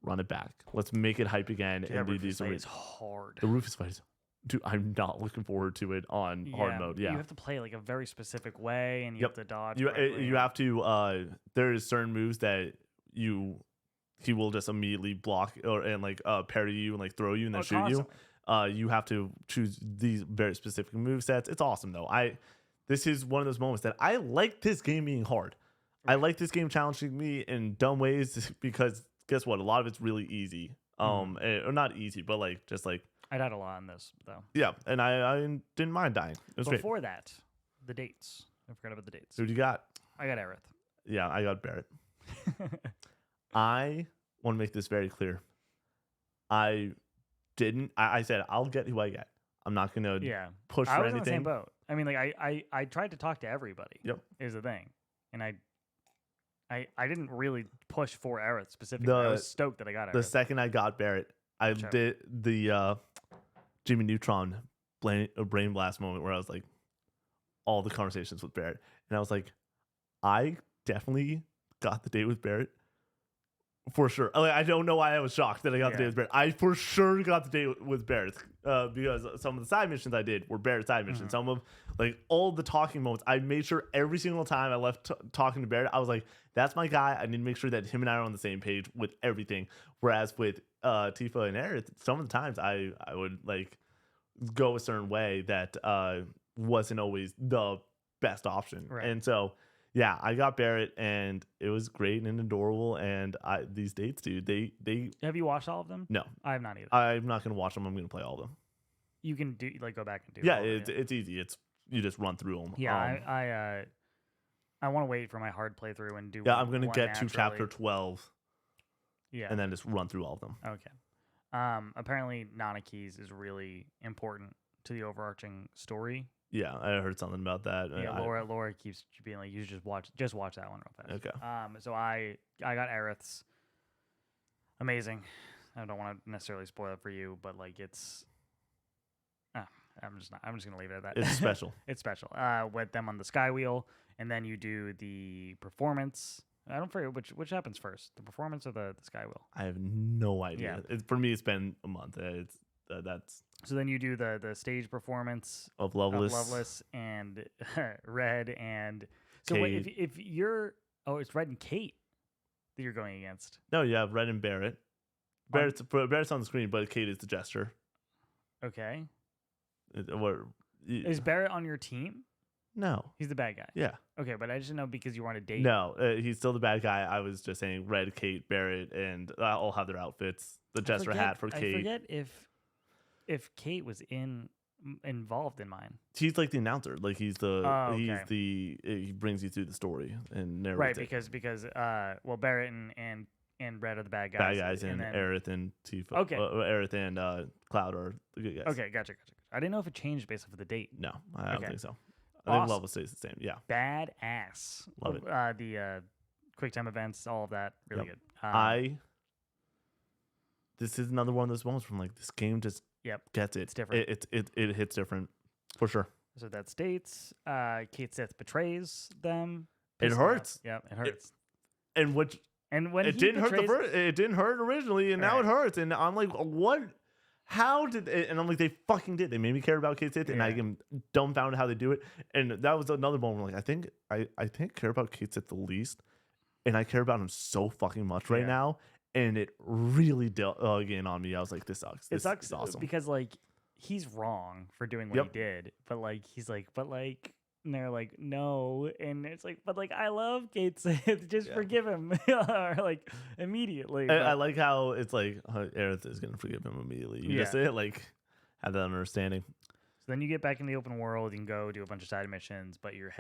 Run it back. Let's make it hype again. Dude, and do these. It's hard. The Rufus fight is, dude, I'm not looking forward to it on hard mode. Yeah, you have to play like a very specific way, and you have to dodge. You have to. There is certain moves that he will just immediately block and parry you and like throw you and then shoot you. You have to choose these very specific move sets. It's awesome though. This is one of those moments that I like this game being hard. Right. I like this game challenging me in dumb ways, because guess what? A lot of it's really easy. Or not easy, but like just like I died a lot in this though. Yeah, and I didn't mind dying. It was Before great. that, the dates. I forgot about the dates. Who do you got? I got Aerith. Yeah, I got Barrett. I want to make this very clear. I said I'll get who I get. I'm not gonna push for anything. I was in the same boat. I mean, like I tried to talk to everybody. Yep. Is the thing, and I didn't really push for Aerith specifically. I was stoked that I got Aerith. The second I got Barrett, I did the Jimmy Neutron brain blast moment where I was like, all the conversations with Barrett, and I was like, I definitely got the date with Barrett For sure. Like, I don't know why I was shocked that I got the date with Barrett. I for sure got the date with Barrett because some of the side missions I did were Barrett side missions. Some of like all the talking moments, I made sure every single time I left talking to Barrett, I was like, that's my guy. I need to make sure that him and I are on the same page with everything. Whereas with Tifa and Aerith, some of the times I would like go a certain way that wasn't always the best option. Right. And so yeah, I got Barrett, and it was great and adorable. And these dates, dude, they Have you watched all of them? No, I have not either. I'm not gonna watch them. I'm gonna play all of them. You can do like go back and do. Yeah, all of it's easy. It's you just run through them. Yeah, I want to wait for my hard playthrough and do. Yeah, I'm gonna get to chapter 12. Yeah, and then just run through all of them. Okay. Apparently, Nana Keys is really important to the overarching story. Yeah, I heard something about that. Yeah, Laura keeps being like, "You should just watch that one real fast." Okay. So I got Aerith's. Amazing. I don't want to necessarily spoil it for you, but like it's. I'm just gonna leave it at that. It's special. It's special. With them on the sky wheel, and then you do the performance. I don't forget which happens first, the performance or the sky wheel. I have no idea. Yeah. For me, it's been a month. It's that's. So then you do the stage performance of Loveless, and Red and so wait, if you're it's Red and Kate that you're going against. No, you have Red and Barrett. Barrett's on the screen, but Kate is the jester. Okay. Is Barrett on your team? No, he's the bad guy. Yeah. Okay, but I just know because you were on a date. No, he's still the bad guy. I was just saying Red, Kate, Barrett, and all have their outfits. The jester hat for Kate. I forget if Kate was involved in mine. He's like the announcer. Like he's he brings you through the story and narrates. Right, because Barrett and Red are the bad guys. Bad guys and Aerith and Tifa. Okay. Aerith and Cloud are the good guys. Okay, gotcha. I didn't know if it changed based off of the date. No, I don't think so. I think level stays the same. Yeah. Badass. Love it. The quick time events, all of that, really good. This is another one of those moments from like this game just gets it. It's different. It hits different for sure. So that states Kate Sith betrays them. It hurts. Yeah, it hurts. And when it didn't hurt it didn't hurt originally, and now it hurts. And I'm like, what? How did it? And I'm like, they fucking did. They made me care about Kate Sith, and I am dumbfounded how they do it. And that was another moment where like I think I care about Kate Sith the least, and I care about him so fucking much right now. And it really dug in on me. I was like, this sucks. This is awesome. Because like he's wrong for doing what he did, but like he's like, and they're like, no, and it's like, but like I love Kate Sith, just forgive him, or like immediately. I like how it's like Aerith is gonna forgive him immediately. You just say it like have that understanding. So then you get back in the open world. You can go do a bunch of side missions, but you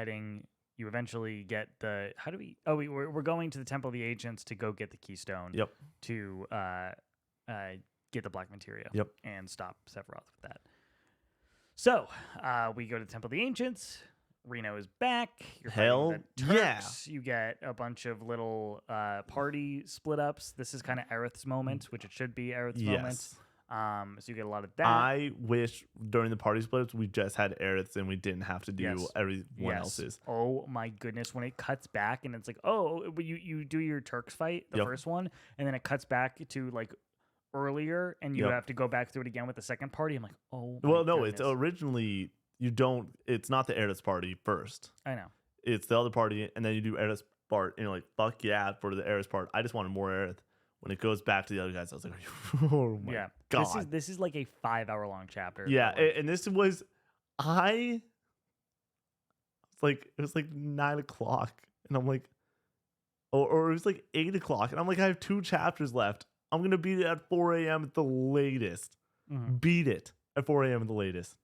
eventually get the. How do we? Oh, we're going to the Temple of the Ancients to go get the Keystone. Yep. To get the Black Materia. Yep. And stop Sephiroth with that. So we go to the Temple of the Ancients. Reno is back. You're Hell the Turks. You get a bunch of little party split ups. This is kind of Aerith's moment, which it should be Aerith's moment. So you get a lot of that. I wish during the party splits we just had Aerith's and we didn't have to do everyone else's. Oh my goodness! When it cuts back and it's like, you do your Turks fight, the first one, and then it cuts back to like earlier, and you have to go back through it again with the second party. I'm like, oh. Well, no, it's originally. It's not the Aerith's party first. I know. It's the other party, and then you do Aerith's part, and you're like, fuck yeah, for the Aerith's part. I just wanted more Aerith. When it goes back to the other guys, I was like, oh my God. This is like a 5-hour-long chapter. Yeah, and this was, it was like 9 o'clock, and I'm like, or it was like 8 o'clock, and I'm like, I have 2 chapters left. I'm going to beat it at 4 a.m. at the latest. Mm-hmm. Beat it at 4 a.m. at the latest.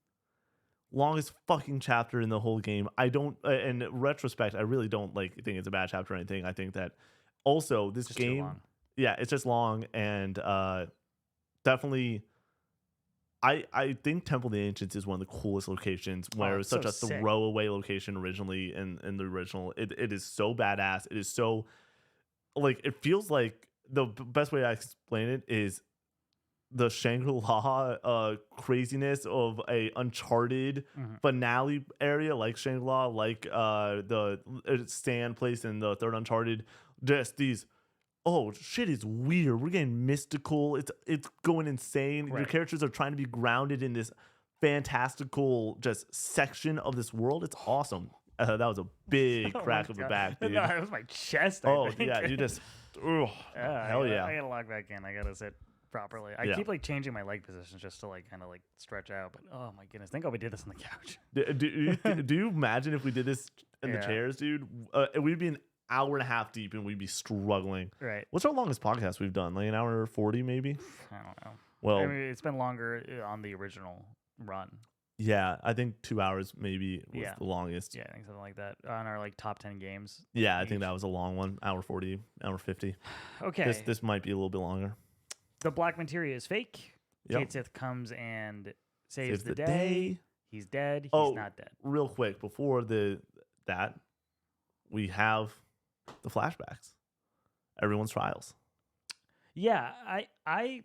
Longest fucking chapter in the whole game. I don't, in retrospect, I really don't think it's a bad chapter or anything. I think that also this just game, it's just long, and definitely, I think Temple of the Ancients is one of the coolest locations. Where it was such a throwaway location originally in the original. It is so badass. It is so it feels like the best way I explain it is the Shangri-La craziness of a Uncharted finale area like Shangri-La, like the stand place in the third Uncharted. Just these oh, shit is weird. We're getting mystical. It's going insane. Your characters are trying to be grounded in this fantastical just section of this world. It's awesome. That was a big crack of the back, dude. No, it was my chest. I think. Yeah, you just. Hell yeah! I gotta log back in. I gotta sit properly. I keep like changing my leg positions just to like kind of like stretch out. But oh my goodness, think we did this on the couch. Do you imagine if we did this in the chairs, dude? We'd be an hour and a half deep and we'd be struggling. Right. What's our longest podcast we've done? Like an hour 40, maybe. I don't know. Well, I mean, it's been longer on the original run. Yeah, I think 2 hours maybe was the longest. Yeah, I think something like that on our like top 10 games. Yeah, I think that was a long one. Hour 40, hour 50. Okay. This might be a little bit longer. The Black Materia is fake. Kate Sith comes and saves the day. day. He's dead. He's not dead. Real quick, before that, we have the flashbacks. Everyone's trials. Yeah, I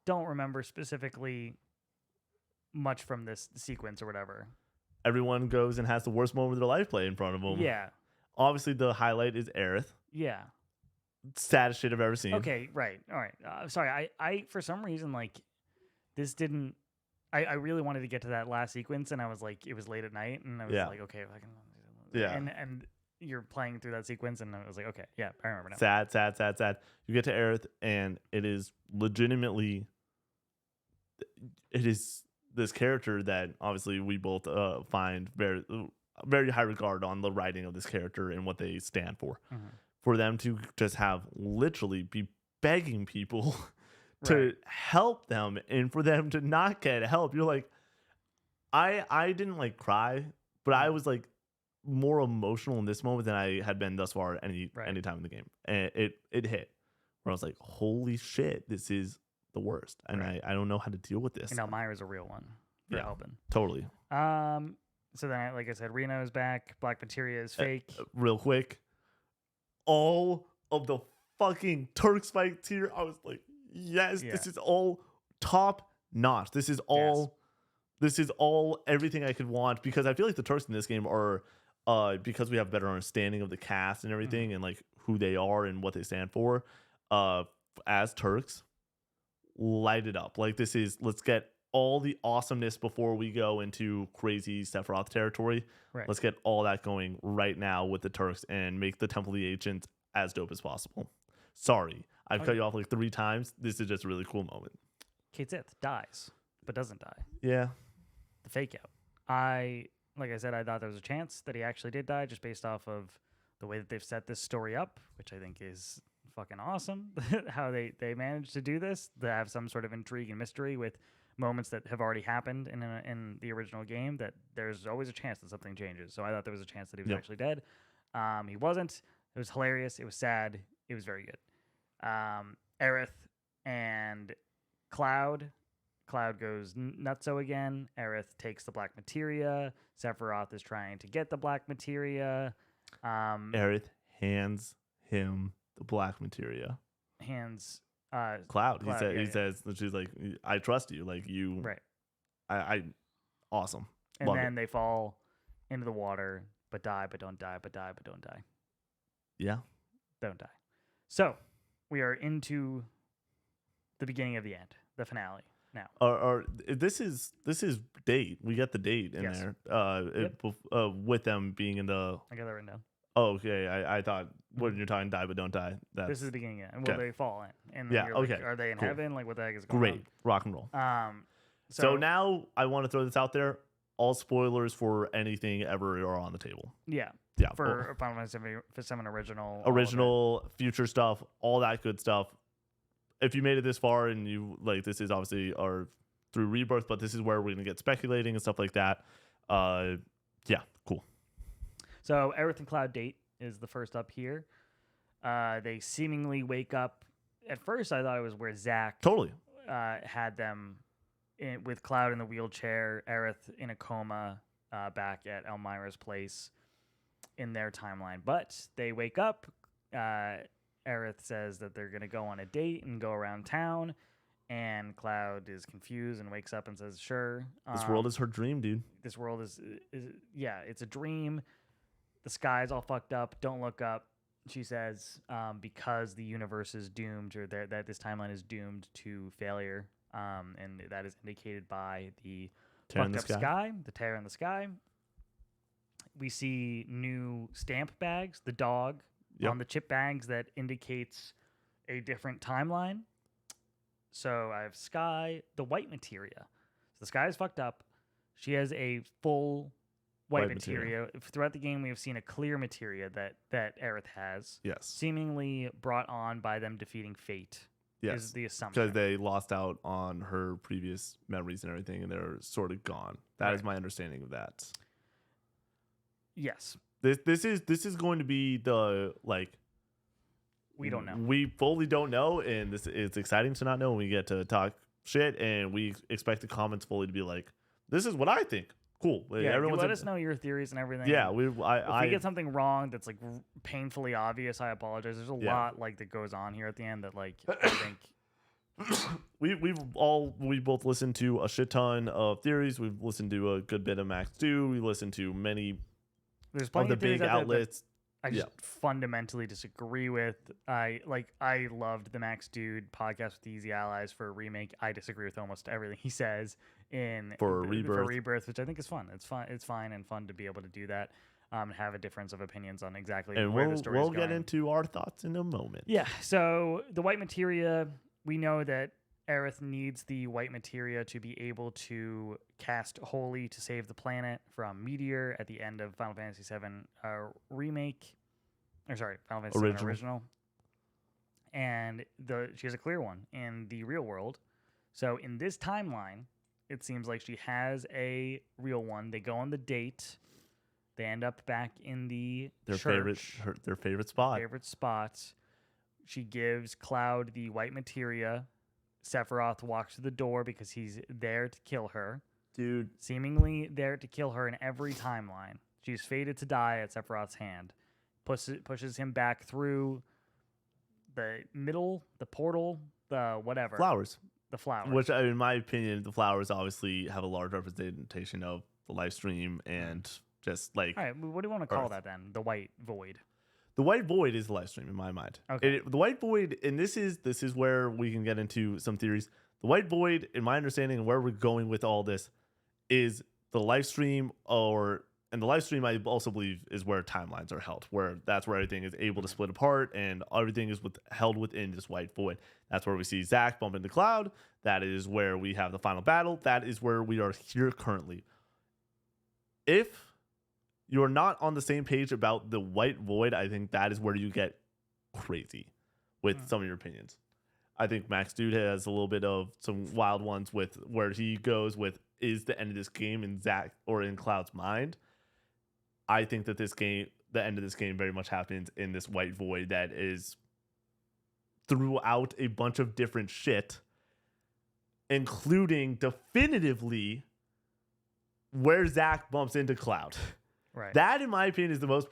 don't remember specifically much from this sequence or whatever. Everyone goes and has the worst moment of their life play in front of them. Yeah. Obviously, the highlight is Aerith. Yeah. Saddest shit I've ever seen. Okay, right. All right. Sorry, I for some reason, like, this didn't... I really wanted to get to that last sequence, and I was like, it was late at night, and I was like, okay, if I can... Yeah. And you're playing through that sequence, and I was like, okay, yeah, I remember now. Sad. You get to Aerith, and it is legitimately... It is this character that obviously we both find very, very high regard on the writing of this character and what they stand for. Mm-hmm. For them to just have literally be begging people to help them, and for them to not get help. You're like, I didn't like cry, but I was like more emotional in this moment than I had been thus far any time in the game. And it hit where I was like, holy shit, this is the worst, and I don't know how to deal with this. And Elmira's a real one for helping. Totally. So then, like I said, Reno's back. Black Materia is fake. Real quick, all of the fucking Turks fights here, I was like, yes, this is all top notch. This is all everything I could want, because I feel like the Turks in this game are because we have better understanding of the cast and everything, and like who they are and what they stand for. As Turks, light it up. Like, this is, let's get all the awesomeness before we go into crazy Sephiroth territory. Let's get all that going right now with the Turks and make the Temple of the Ancients as dope as possible. Sorry, I've cut you off like 3 times. This is just a really cool moment. Kate Sith dies, but doesn't die. Yeah. The fake out. Like I said, I thought there was a chance that he actually did die, just based off of the way that they've set this story up, which I think is fucking awesome. How they managed to do this, to have some sort of intrigue and mystery with moments that have already happened in the original game, that there's always a chance that something changes. So I thought there was a chance that he was actually dead. He wasn't. It was hilarious. It was sad. It was very good. Aerith and Cloud goes nutso again. Aerith takes the Black Materia. Sephiroth is trying to get the Black Materia. Aerith hands him the Black Materia. Cloud. He says, she's like, I trust you. Like, you. Right. I awesome. And love then they fall into the water, but die, but don't die, but die, but don't die. Yeah. Don't die. So we are into the beginning of the end, the finale now. This is date. We got the date in there. With them being in the. I got that written down. Oh, okay. I thought when you're talking die but don't die. This is the beginning, and will they fall in? And yeah. Like, are they in heaven? Like, what the heck is going on? Great. Rock and roll. So now I want to throw this out there. All spoilers for anything ever are on the table. Yeah. Yeah. For Final Fantasy VII original, future stuff, all that good stuff. If you made it this far and you like, this is obviously our through Rebirth, but this is where we're gonna get speculating and stuff like that. Yeah, cool. So Aerith and Cloud date is the first up here. They seemingly wake up. At first, I thought it was where Zack had them with Cloud in the wheelchair, Aerith in a coma back at Elmira's place in their timeline. But they wake up. Aerith says that they're going to go on a date and go around town. And Cloud is confused and wakes up and says, sure. This world is her dream, dude. This world is it's a dream. The sky's all fucked up. Don't look up. she says, because the universe is doomed, or that this timeline is doomed to failure, and that is indicated by the Tear in fucked the up sky. the tear in the sky. We see new stamp bags, the dog on the chip bags that indicates a different timeline. So I have Sky, the white materia. So the Sky is fucked up. She has a full white materia. Throughout the game, we have seen a clear materia that Aerith has. Yes. Seemingly brought on by them defeating Fate. Yes. Is the assumption. Because they lost out on her previous memories and everything, and they're sort of gone. That is my understanding of that. Yes. This is going to be the, like, we don't know. We fully don't know, and it's exciting to not know when we get to talk shit, and we expect the comments fully to be like, this is what I think. Cool. Yeah, let us know your theories and everything. Yeah, if we get something wrong that's like painfully obvious, I apologize. There's a lot like that goes on here at the end that like I think we both listened to a shit ton of theories. We've listened to a good bit of Max 2. We listened to many of the big outlets. I just fundamentally disagree with. I loved the Max Dude podcast with the Easy Allies for a remake. I disagree with almost everything he says for Rebirth, which I think is fun. It's fine and fun to be able to do that. And have a difference of opinions on exactly where the story is going. We'll get into our thoughts in a moment. Yeah. So the white materia, we know that Aerith needs the white materia to be able to cast Holy to save the planet from Meteor at the end of Final Fantasy VII remake. Or sorry, Final Fantasy VII original. And she has a clear one in the real world. So in this timeline, it seems like she has a real one. They go on the date. They end up back in their favorite spot. She gives Cloud the white materia. Sephiroth walks to the door because he's there to kill her. Dude. Seemingly there to kill her in every timeline. She's fated to die at Sephiroth's hand. Pushes him back through the middle, the portal, the whatever. The flowers. Which, in my opinion, the flowers obviously have a large representation of the live stream and just like... All right, what do you want to call that then? The white void. The white void is the live stream in my mind. Okay. The white void, and this is where we can get into some theories. The white void, in my understanding, and where we're going with all this, is the live stream, and the live stream I also believe is where timelines are held, where that's where everything is able to split apart and everything is held within this white void. That's where we see Zack bump into Cloud. That is where we have the final battle. That is where we are here currently. If you're not on the same page about the white void, I think that is where you get crazy with some of your opinions. I think Max Dude has a little bit of some wild ones with where he goes with, is the end of this game in Zack or in Cloud's mind? I think that the end of this game very much happens in this white void that is throughout a bunch of different shit, including definitively where Zack bumps into Cloud. Right. That, in my opinion, is the most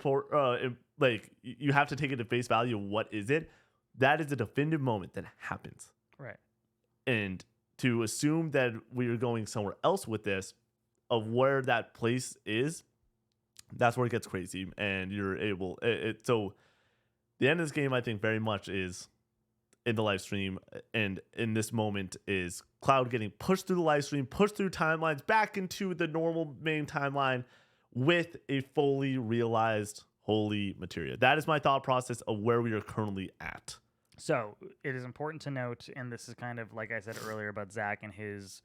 you have to take it at face value. What is it? That is a definitive moment that happens. Right. And to assume that we are going somewhere else with this, of where that place is, that's where it gets crazy. And you're able. So the end of this game, I think, very much is in the live stream, and in this moment is Cloud getting pushed through the live stream, pushed through timelines, back into the normal main timeline, with a fully realized holy materia. That is my thought process of where we are currently at. So it is important to note, and this is kind of like I said earlier about Zack and his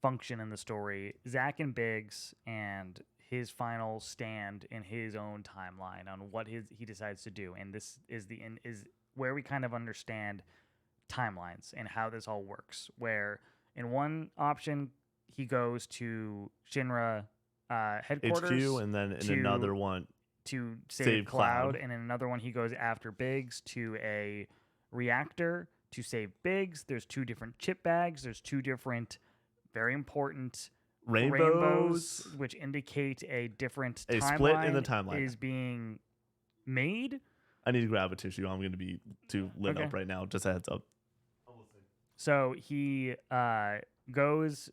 function in the story, Zack and Biggs and his final stand in his own timeline on what he decides to do. And this is is where we kind of understand timelines and how this all works. Where in one option, he goes to Shinra headquarters, HQ, and then in another one to save Cloud, and in another one he goes after Biggs to a reactor to save Biggs. There's two different chip bags. There's two different very important rainbows which indicate a different split in the timeline is being made. I need to grab a tissue. I'm going to be too lit up right now. Just a heads up. So he goes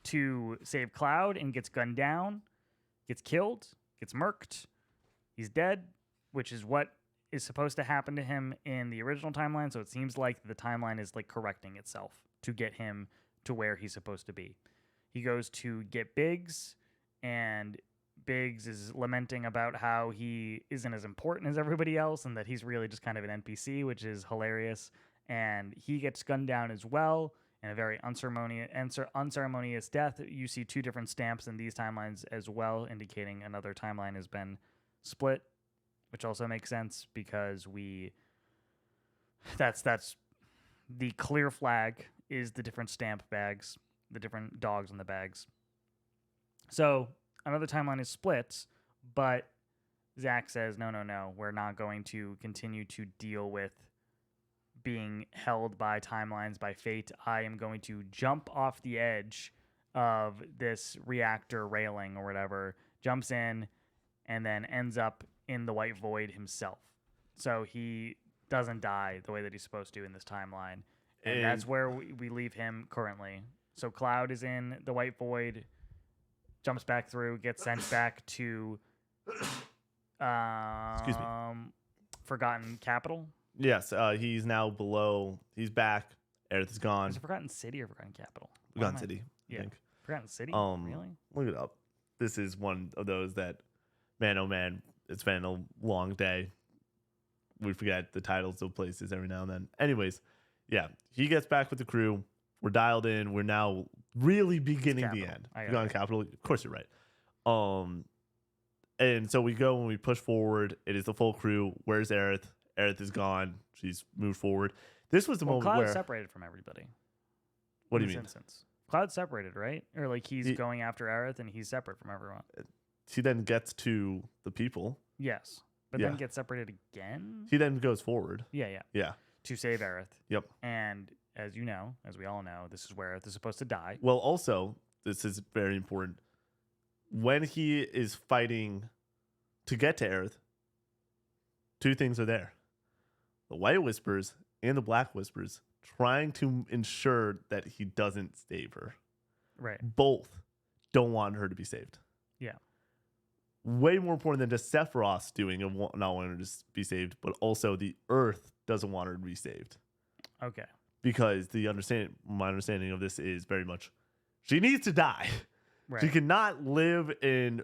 to save Cloud and gets gunned down, gets killed, gets murked. He's dead, which is what is supposed to happen to him in the original timeline, so it seems like the timeline is like correcting itself to get him to where he's supposed to be. He goes to get Biggs, and Biggs is lamenting about how he isn't as important as everybody else and that he's really just kind of an NPC, which is hilarious. And he gets gunned down as well in a very unceremonious death. You see 2 different stamps in these timelines as well, indicating another timeline has been split, which also makes sense because that's the clear flag is the different stamp bags, the different dogs on the bags. So another timeline is split, but Zach says, no, we're not going to continue to deal with being held by timelines, by fate. I am going to jump off the edge of this reactor railing or whatever, jumps in, and then ends up in the white void himself. So he doesn't die the way that he's supposed to in this timeline. And that's where we leave him currently. So Cloud is in the white void, jumps back through, gets sent back to Excuse me. Forgotten Capital. Yes, he's now below. He's back. Aerith is gone. Is it Forgotten City or Forgotten Capital? Forgotten City, I think. Forgotten City? Really? Look it up. This is one of those that, man, oh man, it's been a long day. We forget the titles of places every now and then. Anyways, yeah, he gets back with the crew. We're dialed in. We're now really beginning the end. Forgotten Capital. Of course, you're right. And so we go and we push forward. It is the full crew. Where's Aerith? Aerith is gone. She's moved forward. This was the moment Cloud's where separated from everybody. What do you mean? Instance. Cloud's separated, right? Or like he's going after Aerith and he's separate from everyone. He then gets to the people. Yes. But then gets separated again? He then goes forward. Yeah. To save Aerith. Yep. And as you know, as we all know, this is where Aerith is supposed to die. Well, also, this is very important. When he is fighting to get to Aerith, 2 things are there. The White Whispers and the Black Whispers trying to ensure that he doesn't save her. Right. Both don't want her to be saved. Yeah. Way more important than just Sephiroth's doing of not wanting her to be saved, but also the Earth doesn't want her to be saved. Okay. Because my understanding of this is very much, she needs to die. Right. She cannot live and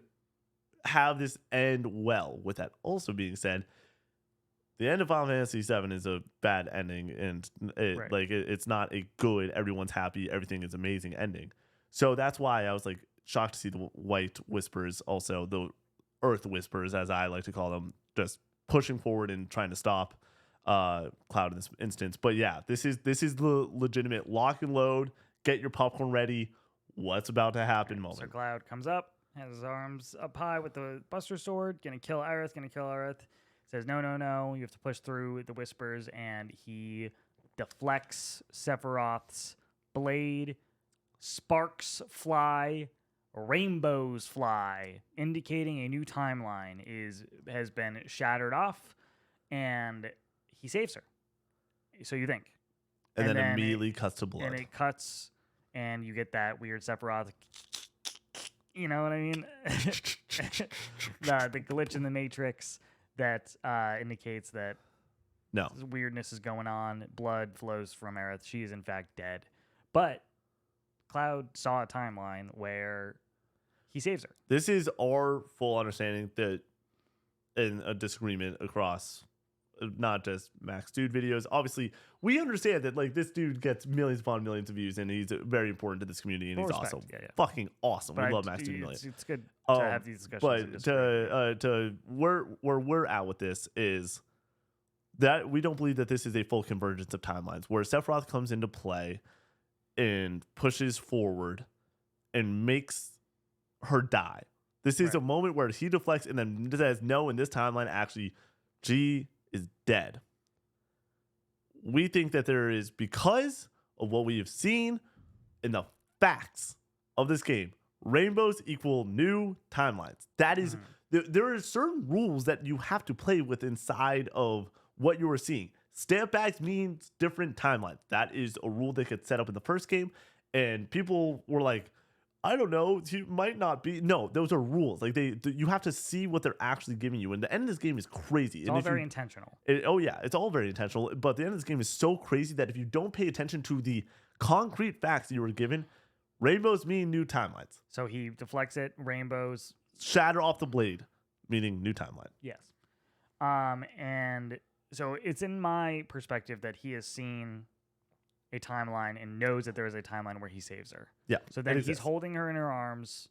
have this end well. With that also being said, the end of Final Fantasy VII is a bad ending, and it's not a good, everyone's happy, everything is amazing ending. So that's why I was like shocked to see the White Whispers, also the Earth Whispers, as I like to call them, just pushing forward and trying to stop Cloud in this instance. But yeah, this is the legitimate lock and load, get your popcorn ready, what's about to happen moment. So Cloud comes up, has his arms up high with the Buster Sword, gonna kill Aerith. Says, no, you have to push through the Whispers, and he deflects Sephiroth's blade. Sparks fly, rainbows fly, indicating a new timeline has been shattered off, and he saves her. So you think. And then immediately cuts to blood. And it cuts, and you get that weird Sephiroth, you know what I mean? the glitch in the Matrix that indicates that weirdness is going on. Blood flows from Aerith. She is, in fact, dead. But Cloud saw a timeline where he saves her. This is our full understanding that in a disagreement across not just Max Dude videos. Obviously, we understand that like this dude gets millions upon millions of views, and he's very important to this community, and he's awesome. Fucking awesome. But we love Max Dude Millions. It's good to have these discussions. But to where we're at with this is that we don't believe that this is a full convergence of timelines, where Sephiroth comes into play and pushes forward and makes her die. This is a moment where he deflects and then says, no, in this timeline, actually, she is dead. We think that there is, because of what we have seen in the facts of this game, rainbows equal new timelines. That is, there are certain rules that you have to play with inside of what you are seeing. Stamp bags means different timelines. That is a rule that gets set up in the first game, and people were like, I don't know. He might not be. No, those are rules. Like you have to see what they're actually giving you. And the end of this game is crazy. It's all very intentional. Oh yeah, it's all very intentional. But the end of this game is so crazy that if you don't pay attention to the concrete facts you were given, rainbows mean new timelines. So he deflects it. Rainbows shatter off the blade, meaning new timeline. Yes. And so it's in my perspective that he has seen a timeline and knows that there is a timeline where he saves her. Yeah. So then he's holding her in her arms.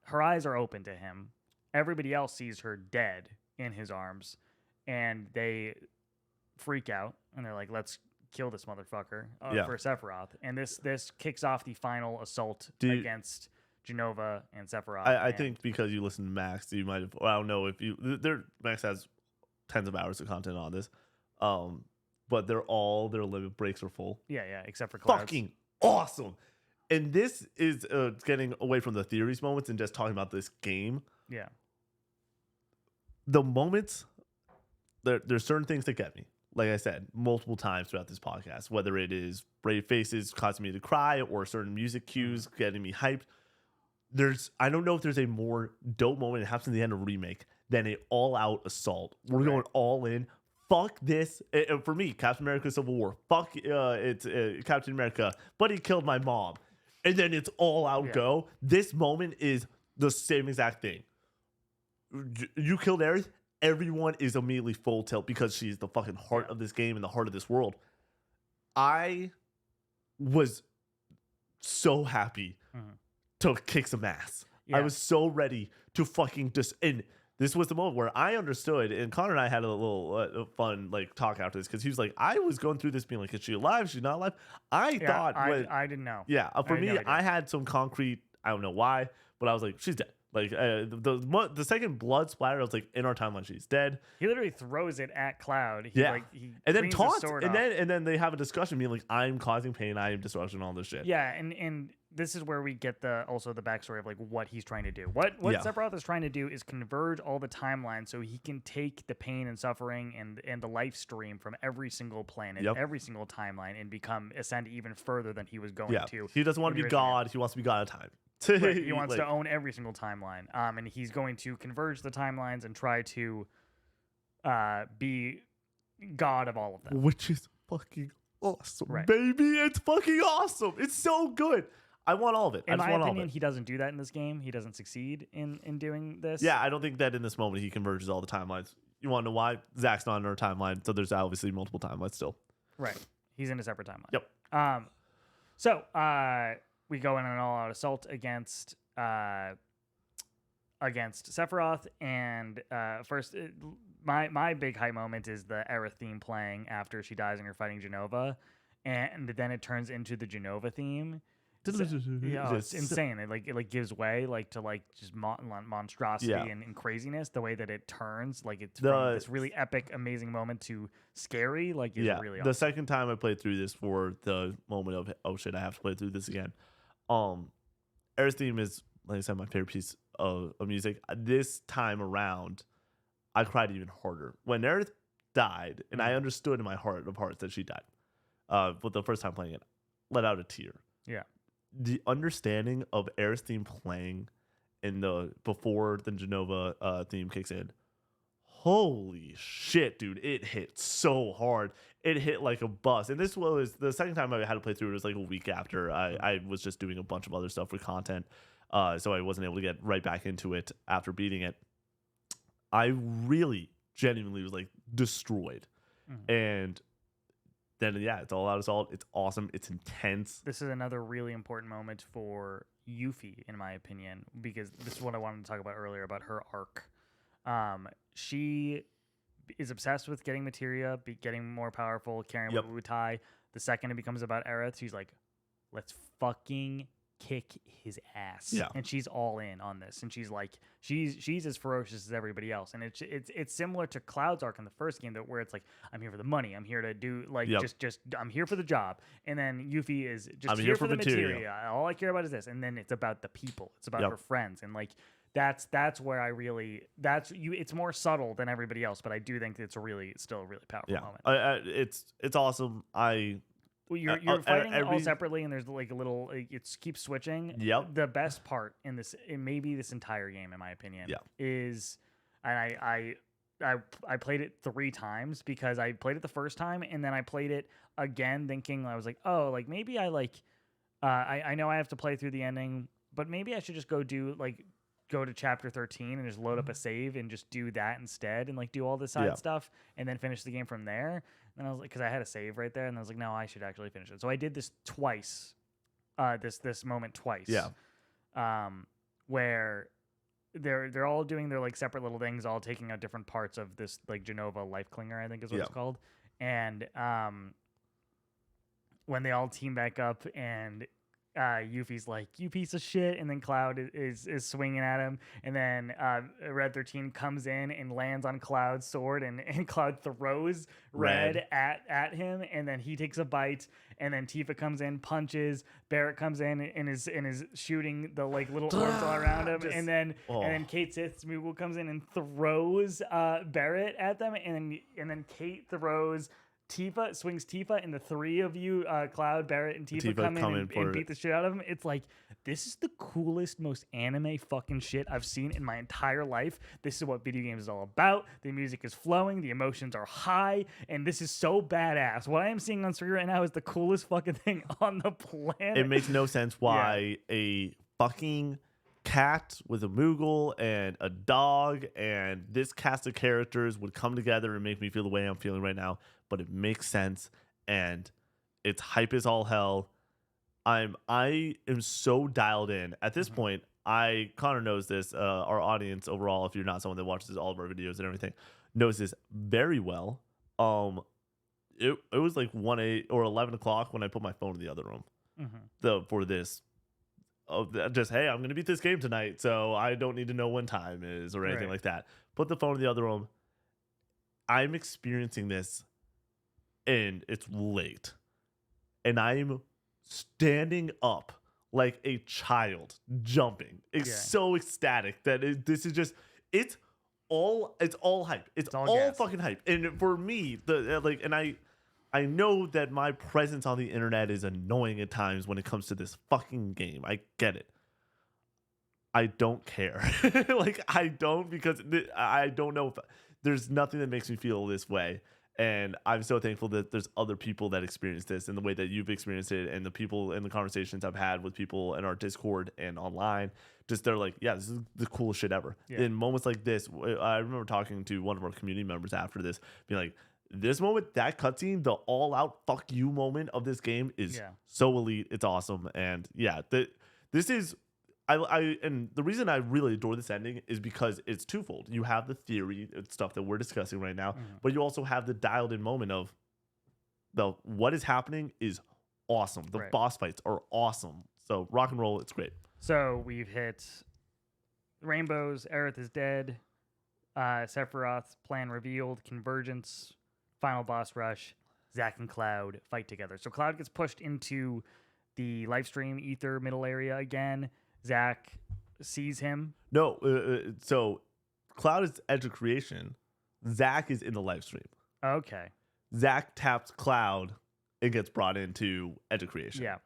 Her eyes are open to him. Everybody else sees her dead in his arms, and they freak out and they're like, "Let's kill this motherfucker for Sephiroth." And this kicks off the final assault against Jenova and Sephiroth. I think because you listen to Max, you might have. Well, I don't know if you. Max has tens of hours of content on this. But their limit breaks are full. Yeah, except for Clouds. Fucking awesome. And this is getting away from the theories moments and just talking about this game. Yeah. The moments, there's certain things that get me. Like I said, multiple times throughout this podcast, whether it is brave faces causing me to cry or certain music cues getting me hyped. I don't know if there's a more dope moment that happens in the end of Remake than an all-out assault. We're going all in. Fuck this. For me, Captain America Civil War. Fuck it's Captain America, but he killed my mom. And then it's all out go. This moment is the same exact thing. You killed Aerith, everyone is immediately full tilt because she's the fucking heart of this game and the heart of this world. I was so happy to kick some ass. I was so ready to fucking and this was the moment where I understood, and Connor and I had a little fun talk after this because he was like, I was going through this being like, is she alive? She's not alive. I didn't know. Yeah, for me, I had some concrete. I don't know why, but I was like, she's dead. Like the second blood splatter, I was like, in our timeline, she's dead. He literally throws it at Cloud. He and then taunts, and then they have a discussion being like, I'm causing pain, I am destruction, all this shit. Yeah, and this is where we get the backstory of what he's trying to do. What Sephiroth is trying to do is converge all the timelines so he can take the pain and suffering and the life stream from every single planet, every single timeline, and ascend even further than he was going to. He doesn't want to be God. He wants to be God of time. Right. He wants to own every single timeline. And he's going to converge the timelines and try to be God of all of them. Which is fucking awesome, baby. It's fucking awesome. It's so good. I want all of it. In my opinion, he doesn't do that in this game. He doesn't succeed in doing this. Yeah, I don't think that in this moment he converges all the timelines. You want to know why? Zach's not in our timeline, so there's obviously multiple timelines still. Right. He's in a separate timeline. Yep. So we go in an all-out assault against Sephiroth, and first, my big high moment is the Aerith theme playing after she dies and you're fighting Jenova, and then it turns into the Jenova theme. It's insane. It gives way to just monstrosity and craziness. The way that it turns, it's from this really epic, amazing moment to scary, is really awesome. The second time I played through this for the moment of oh shit, I have to play through this again. Aerith's theme is, like I said, my favorite piece of music. This time around, I cried even harder when Aerith died, and I understood in my heart of hearts that she died. But the first time playing it, let out a tear. Yeah. The understanding of Aerith's theme playing before the Jenova theme kicks in. Holy shit, dude. It hit so hard. It hit like a bus. And this was the second time I had to play through it was like a week after. I was just doing a bunch of other stuff for content. So I wasn't able to get right back into it after beating it. I really genuinely was destroyed. And then it's all out assault. It's awesome. It's intense. This is another really important moment for Yuffie, in my opinion, because this is what I wanted to talk about earlier about her arc. She is obsessed with getting materia, getting more powerful, carrying with Wutai. The second it becomes about Aerith, she's like, let's fucking kick his ass. Yeah. And she's all in on this. And she's like, she's as ferocious as everybody else. And it's similar to Cloud's arc in the first game, where it's like, I'm here for the money. I'm here to do just I'm here for the job. And then Yuffie is just I'm here for the materia. All I care about is this. And then it's about the people. It's about her friends. And that's where I really it's more subtle than everybody else, but I do think it's still a really powerful moment. It's awesome. You're fighting all separately, and there's like a little. It keeps switching. Yep. The best part in this, maybe this entire game, in my opinion, is, and I played it 3 times because I played it the first time, and then I played it again, thinking I was like, oh, like maybe I know I have to play through the ending, but maybe I should just go to chapter 13 and just load up a save and just do that instead, and like do all the side stuff and then finish the game from there. And I was like, because I had a save right there, and I was like, no, I should actually finish it. So I did this twice, this moment twice. Yeah. Where they're all doing their like separate little things, all taking out different parts of this like Genova life clinger, I think is what it's called. And when they all team back up and Yuffie's like, you piece of shit, and then Cloud is swinging at him, and then Red 13 comes in and lands on Cloud's sword, and Cloud throws Red at him, and then he takes a bite, and then Tifa comes in, punches, Barrett comes in and is shooting the like little orbs all around him, and then Kate Sith comes in and throws Barrett at them, and then Kate throws swings Tifa, and the 3 of you, Cloud, Barrett, and Tifa come in and beat the shit out of him. It's like, this is the coolest, most anime fucking shit I've seen in my entire life. This is what video games is all about. The music is flowing, the emotions are high, and this is so badass. What I am seeing on screen right now is the coolest fucking thing on the planet. It makes no sense why a fucking cat with a Moogle and a dog and this cast of characters would come together and make me feel the way I'm feeling right now. But it makes sense, and it's hype as all hell. I am so dialed in at this point. Connor knows this. Our audience overall, if you're not someone that watches all of our videos and everything, knows this very well. It was like 1 or 11 o'clock when I put my phone in the other room. For this. Just, hey, I'm gonna beat this game tonight, so I don't need to know when time is or anything like that. Put the phone in the other room. I'm experiencing this, and it's late, and I'm standing up like a child, jumping. It's so ecstatic that this is just it's all hype. It's all fucking hype. And for me, I know that my presence on the internet is annoying at times when it comes to this fucking game. I get it. I don't care. I don't, because I don't know if there's nothing that makes me feel this way. And I'm so thankful that there's other people that experience this in the way that you've experienced it, and the people and the conversations I've had with people in our Discord and online. Just they're like, yeah, this is the coolest shit ever. Yeah. In moments like this, I remember talking to one of our community members after this, being like, this moment, that cutscene, the all-out fuck you moment of this game is so elite. It's awesome, and this is. And the reason I really adore this ending is because it's twofold. You have the theory stuff that we're discussing right now, but you also have the dialed-in moment of what is happening is awesome. The boss fights are awesome. So rock and roll, it's great. So we've hit Rainbows, Aerith is dead, Sephiroth's plan revealed, Convergence, final boss rush, Zack and Cloud fight together. So Cloud gets pushed into the Lifestream Ether middle area again. Zack sees him. No, so Cloud is Edge of Creation. Zack is in the Lifestream. Okay. Zack taps Cloud and gets brought into Edge of Creation. Yeah.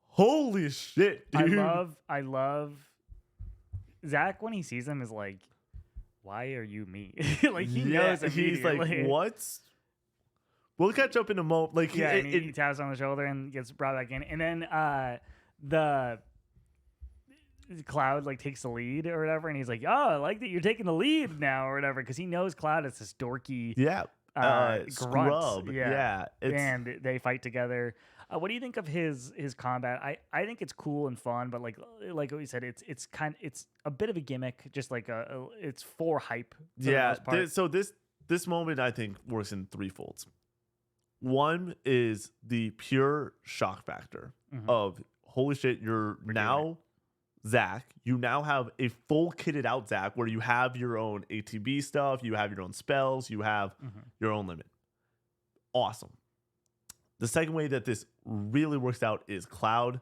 Holy shit, dude. I love Zack when he sees him is like, why are you me? Like he knows immediately. He's like, what's? We'll catch up in a moment. Like he taps on the shoulder and gets brought back in, and then the Cloud like takes the lead or whatever, and he's like, oh, I like that you're taking the lead now or whatever, because he knows Cloud is this dorky scrub. And they fight together. What do you think of his combat? I think it's cool and fun, but like what you said, it's a bit of a gimmick, just like it's for hype. So this moment I think works in 3 folds. One is the pure shock factor of holy shit, you're now Zack. You now have a full kitted out Zack where you have your own ATB stuff, you have your own spells, you have your own limit. Awesome. The second way that this really works out is Cloud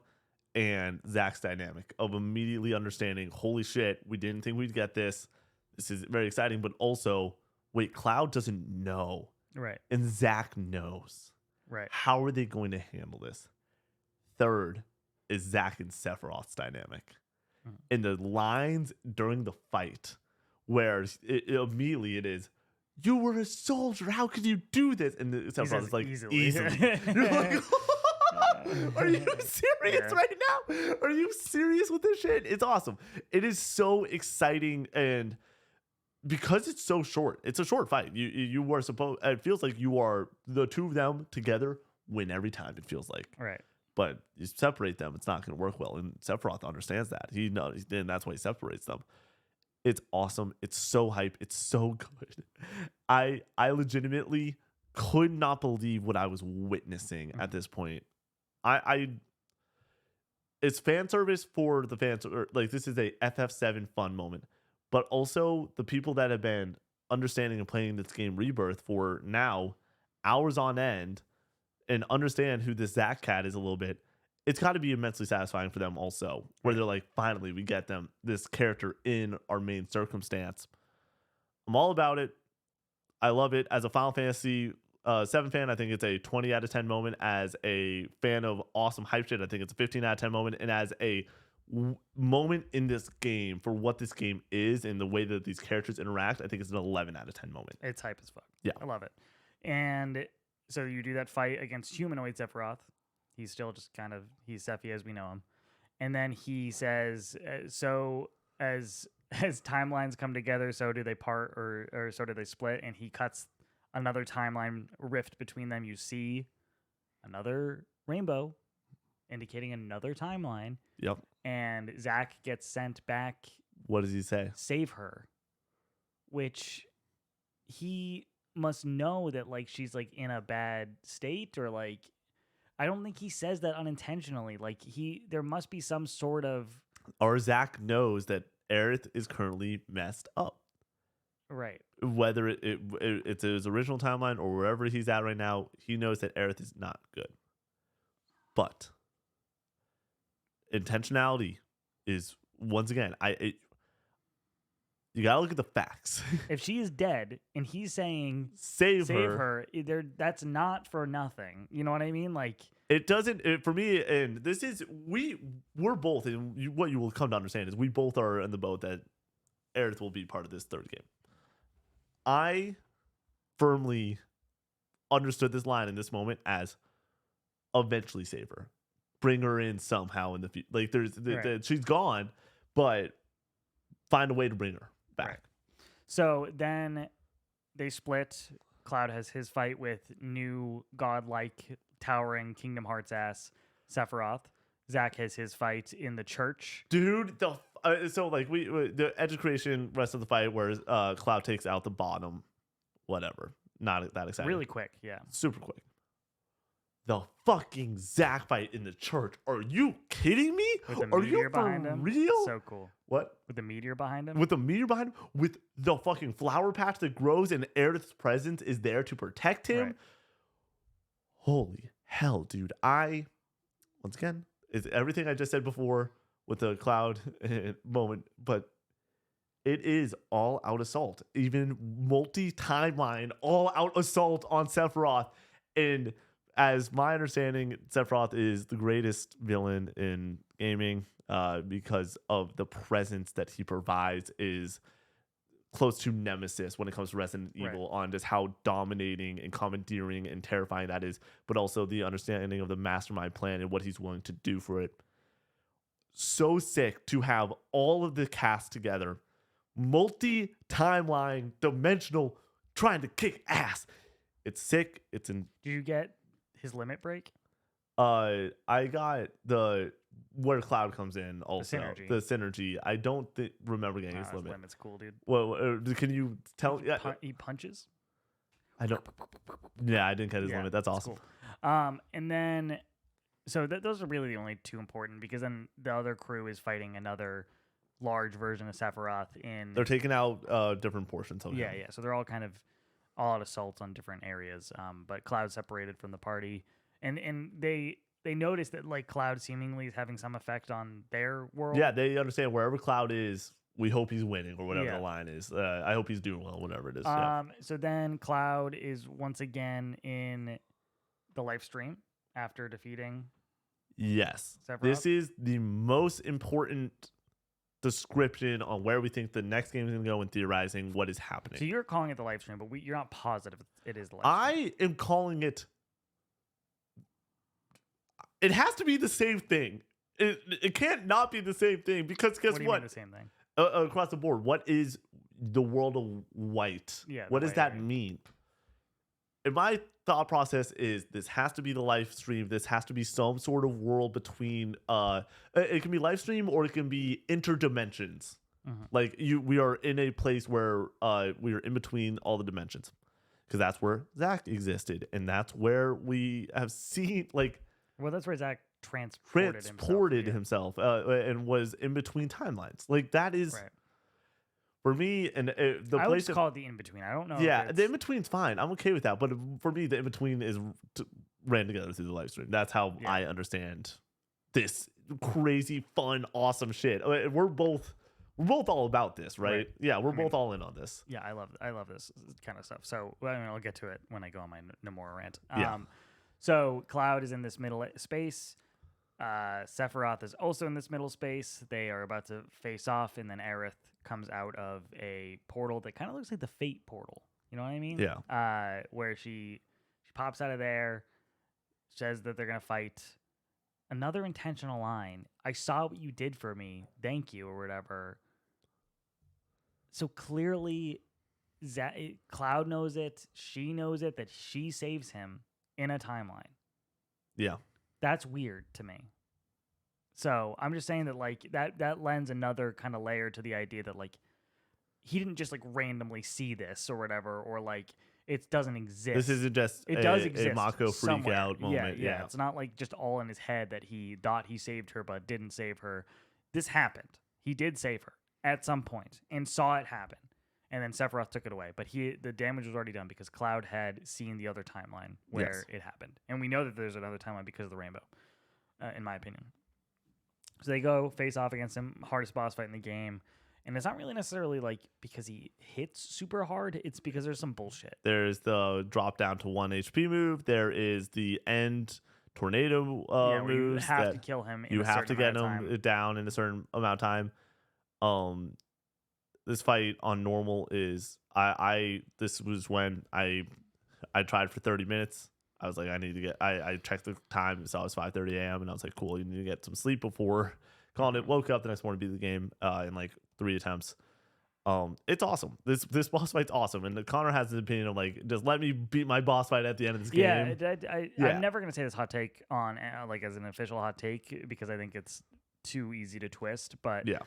and Zack's dynamic of immediately understanding, holy shit, we didn't think we'd get this. This is very exciting, but also, wait, Cloud doesn't know. Right. And Zack knows. Right. How are they going to handle this? Third is Zack and Sephiroth's dynamic. In the lines during the fight, where immediately it is, you were a soldier. How could you do this? And Sephiroth is like, easily. You're like, are you serious right now? Are you serious with this shit? It's awesome. It is so exciting, and because it's so short, it's a short fight. You were supposed. It feels like you are the two of them together win every time. It feels like right. But you separate them, it's not going to work well. And Sephiroth understands that. He knows, and that's why he separates them. It's awesome. It's so hype. It's so good. I legitimately could not believe what I was witnessing at this point. It's fan service for the fans. Like, this is a FF7 fun moment. But also the people that have been understanding and playing this game Rebirth for now hours on end and understand who this Zack cat is a little bit, it's got to be immensely satisfying for them also, where they're like, finally, we get them this character in our main circumstance. I'm all about it. I love it. As a Final Fantasy 7 fan, I think it's a 20 out of 10 moment. As a fan of awesome hype shit, I think it's a 15 out of 10 moment. And as a moment in this game for what this game is and the way that these characters interact, I think it's an 11 out of 10 moment. It's hype as fuck. Yeah. I love it. And so you do that fight against humanoid Sephiroth. He's still just kind of, he's Sephi as we know him. And then he says, so as timelines come together, so do they part or so do they split? And he cuts another timeline rift between them. You see another rainbow indicating another timeline. Yep. And Zack gets sent back. What does he say? Save her. Which he must know that, like, she's like in a bad state, or like, I don't think he says that unintentionally. Like, there must be some sort of, or Zack knows that Aerith is currently messed up. Right. Whether it's his original timeline or wherever he's at right now, he knows that Aerith is not good. But intentionality is, once again, you gotta look at the facts. If she is dead and he's saying save her, that's not for nothing. You know what I mean? Like, it doesn't, for me, and this is, we're both, and what you will come to understand is we both are in the boat that Aerith will be part of this third game. I firmly understood this line in this moment as eventually save her, bring her in somehow in the future. Like, she's gone, but find a way to bring her back. Right. So then they split. Cloud has his fight with new godlike towering Kingdom Hearts ass Sephiroth. Zack has his fight in the church. Dude, so like the education rest of the fight where Cloud takes out the bottom, whatever. Not that exciting. Really quick, yeah. Super quick. The fucking Zack fight in the church. Are you kidding me? With the meteor behind him? Real? So cool. What? With the meteor behind him? With the meteor behind him? With the fucking flower patch that grows and Aerith's presence is there to protect him? Right. Holy hell, dude. Once again, it's everything I just said before with the Cloud moment, but it is all out assault. Even multi-timeline, all out assault on Sephiroth. And as my understanding, Sephiroth is the greatest villain in gaming because of the presence that he provides is close to Nemesis when it comes to Resident Evil, on just how dominating and commandeering and terrifying that is, but also the understanding of the mastermind plan and what he's willing to do for it. So sick to have all of the cast together, multi-timeline, dimensional, trying to kick ass. It's sick. It's in. Did you get his limit break? I got where Cloud comes in also. The synergy. I don't remember getting his limit. Limit's cool, dude. Well, can you tell? He punches. I don't. Yeah, I didn't get his limit. That's awesome. Cool. And then, so those are really the only two important, because then the other crew is fighting another large version of Sephiroth They're taking out different portions of him. Yeah. So they're all kind of all out assaults on different areas. But Cloud separated from the party, and they notice that, like, Cloud seemingly is having some effect on their world. Yeah, they understand wherever Cloud is, we hope he's winning, or whatever the line is. I hope he's doing well, whatever it is. So then Cloud is once again in the live stream after defeating. Yes. Sephiroth? This is the most important description on where we think the next game is going to go and theorizing what is happening. So you're calling it the live stream, but you're not positive it is the live stream. I am calling it. It has to be the same thing. It can't not be the same thing because guess what? Do you what? mean the same thing? Across the board, what is the world of white? Yeah. What does that mean? And my thought process is this has to be the live stream. This has to be some sort of world between it can be live stream or it can be interdimensions. Like we are in a place where we are in between all the dimensions. Because that's where Zach existed. And that's where we have seen well, that's where Zach transported himself and was in between timelines. Like that is right. For me, and the I place would just call it the in between. I don't know. Yeah, the in between's fine. I'm okay with that. But for me, the in between is ran together through the live stream. That's how I understand this crazy, fun, awesome shit. We're both all about this, right? Yeah, we're both all in on this. Yeah, I love this kind of stuff. So I'll get to it when I go on my Nomura rant. So Cloud is in this middle space. Sephiroth is also in this middle space. They are about to face off, and then Aerith comes out of a portal that kind of looks like the Fate portal. You know what I mean? Yeah. Where she pops out of there, says that they're gonna fight. Another intentional line. I saw what you did for me. Thank you, or whatever. So clearly, Cloud knows it. She knows it, that she saves him in a timeline. Yeah. That's weird to me. So I'm just saying that that lends another kind of layer to the idea that he didn't just randomly see this or whatever, or it doesn't exist. This isn't just does exist a Mako freak out moment. Yeah. It's not just all in his head that he thought he saved her but didn't save her. This happened. He did save her at some point and saw it happen. And then Sephiroth took it away. But the damage was already done because Cloud had seen the other timeline where it happened. And we know that there's another timeline because of the rainbow, in my opinion. So they go face off against him, hardest boss fight in the game. And it's not really necessarily because he hits super hard. It's because there's some bullshit. There's the drop down to 1 HP move. There is the end tornado moves. You have to kill him in you a have certain to get amount of him time. down in a certain amount of time. This fight on normal is this was when I tried for 30 minutes. I was like, I checked the time and saw it was 5:30 a.m. and I was like, cool, you need to get some sleep before calling it. Woke up the next morning, beat the game in 3 attempts. It's awesome. This boss fight's awesome. And Connor has an opinion of just let me beat my boss fight at the end of this game. I'm never gonna say this hot take on as an official hot take because I think it's too easy to twist. But yeah.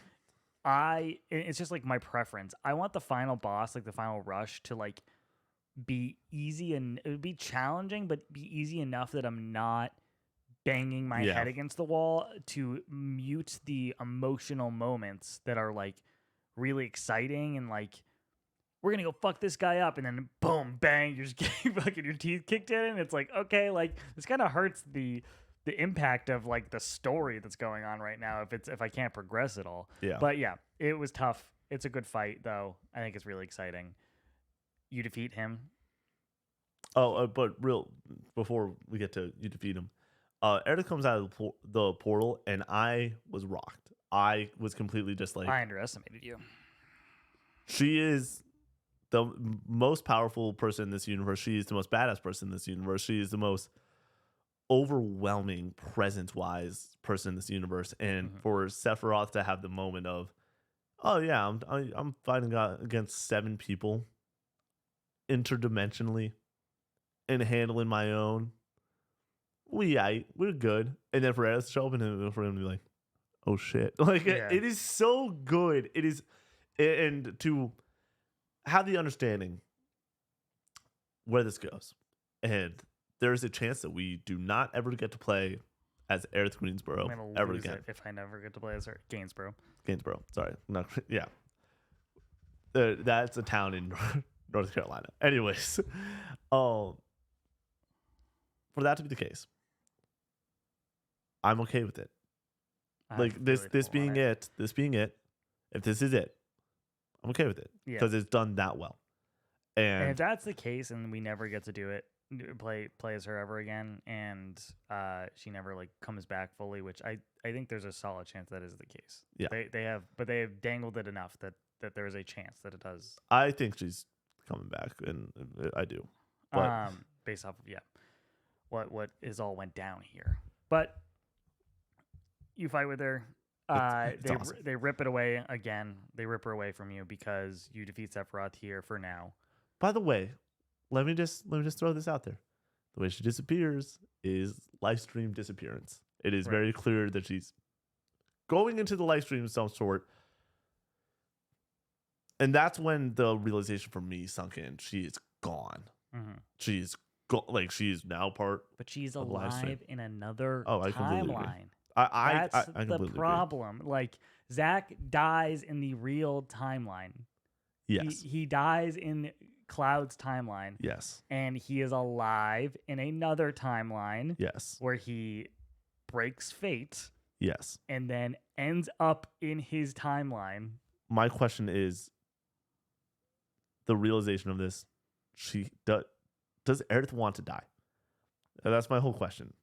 It's just my preference. I want the final boss, the final rush, to be easy, and it would be challenging, but be easy enough that I'm not banging my head against the wall to mute the emotional moments that are really exciting and we're gonna go fuck this guy up, and then boom, bang, you're just getting fucking your teeth kicked in, and it's okay, this kind of hurts the impact of the story that's going on right now if I can't progress at all. Yeah. But yeah, it was tough. It's a good fight though. I think it's really exciting. You defeat him. Oh, but before we get to you defeat him, Erda comes out of the portal and I was rocked. I was completely just I underestimated you. She is the most powerful person in this universe. She is the most badass person in this universe. She is the most overwhelming presence-wise person in this universe, and for Sephiroth to have the moment of, oh yeah, I'm fighting against 7 people interdimensionally and handling my own. We're good, and then for us to show up and for him to be like, oh shit, it is so good. It is, and to have the understanding where this goes, and there's a chance that we do not ever get to play as Aerith Greensboro ever again. If I never get to play as Gainsborough. Sorry. No, yeah. That's a town in North Carolina. Anyways, for that to be the case, I'm okay with it. This being it. If this is it, I'm okay with it because it's done that well. And if that's the case and we never get to do it, play as her ever again, and she never like comes back fully, which I think there's a solid chance that is the case. Yeah. They have dangled it enough that there is a chance that it does. I think she's coming back, and I do. But based off of what is all went down here. But you fight with her. It's awesome. They rip it away again. They rip her away from you because you defeat Sephiroth here for now. By the way, let me just throw this out there. The way she disappears is live stream disappearance. It is very clear that she's going into the live stream of some sort. And that's when the realization for me sunk in. She is gone. Mm-hmm. She's like she is now part. But she's of alive in another I completely agree. timeline. That's the problem. Agree. Like Zack dies in the real timeline. Yes, he dies in Cloud's timeline. Yes, and he is alive in another timeline. Yes, where he breaks fate. Yes, and then ends up in his timeline. My question is the realization of this. Does Aerith want to die? That's my whole question.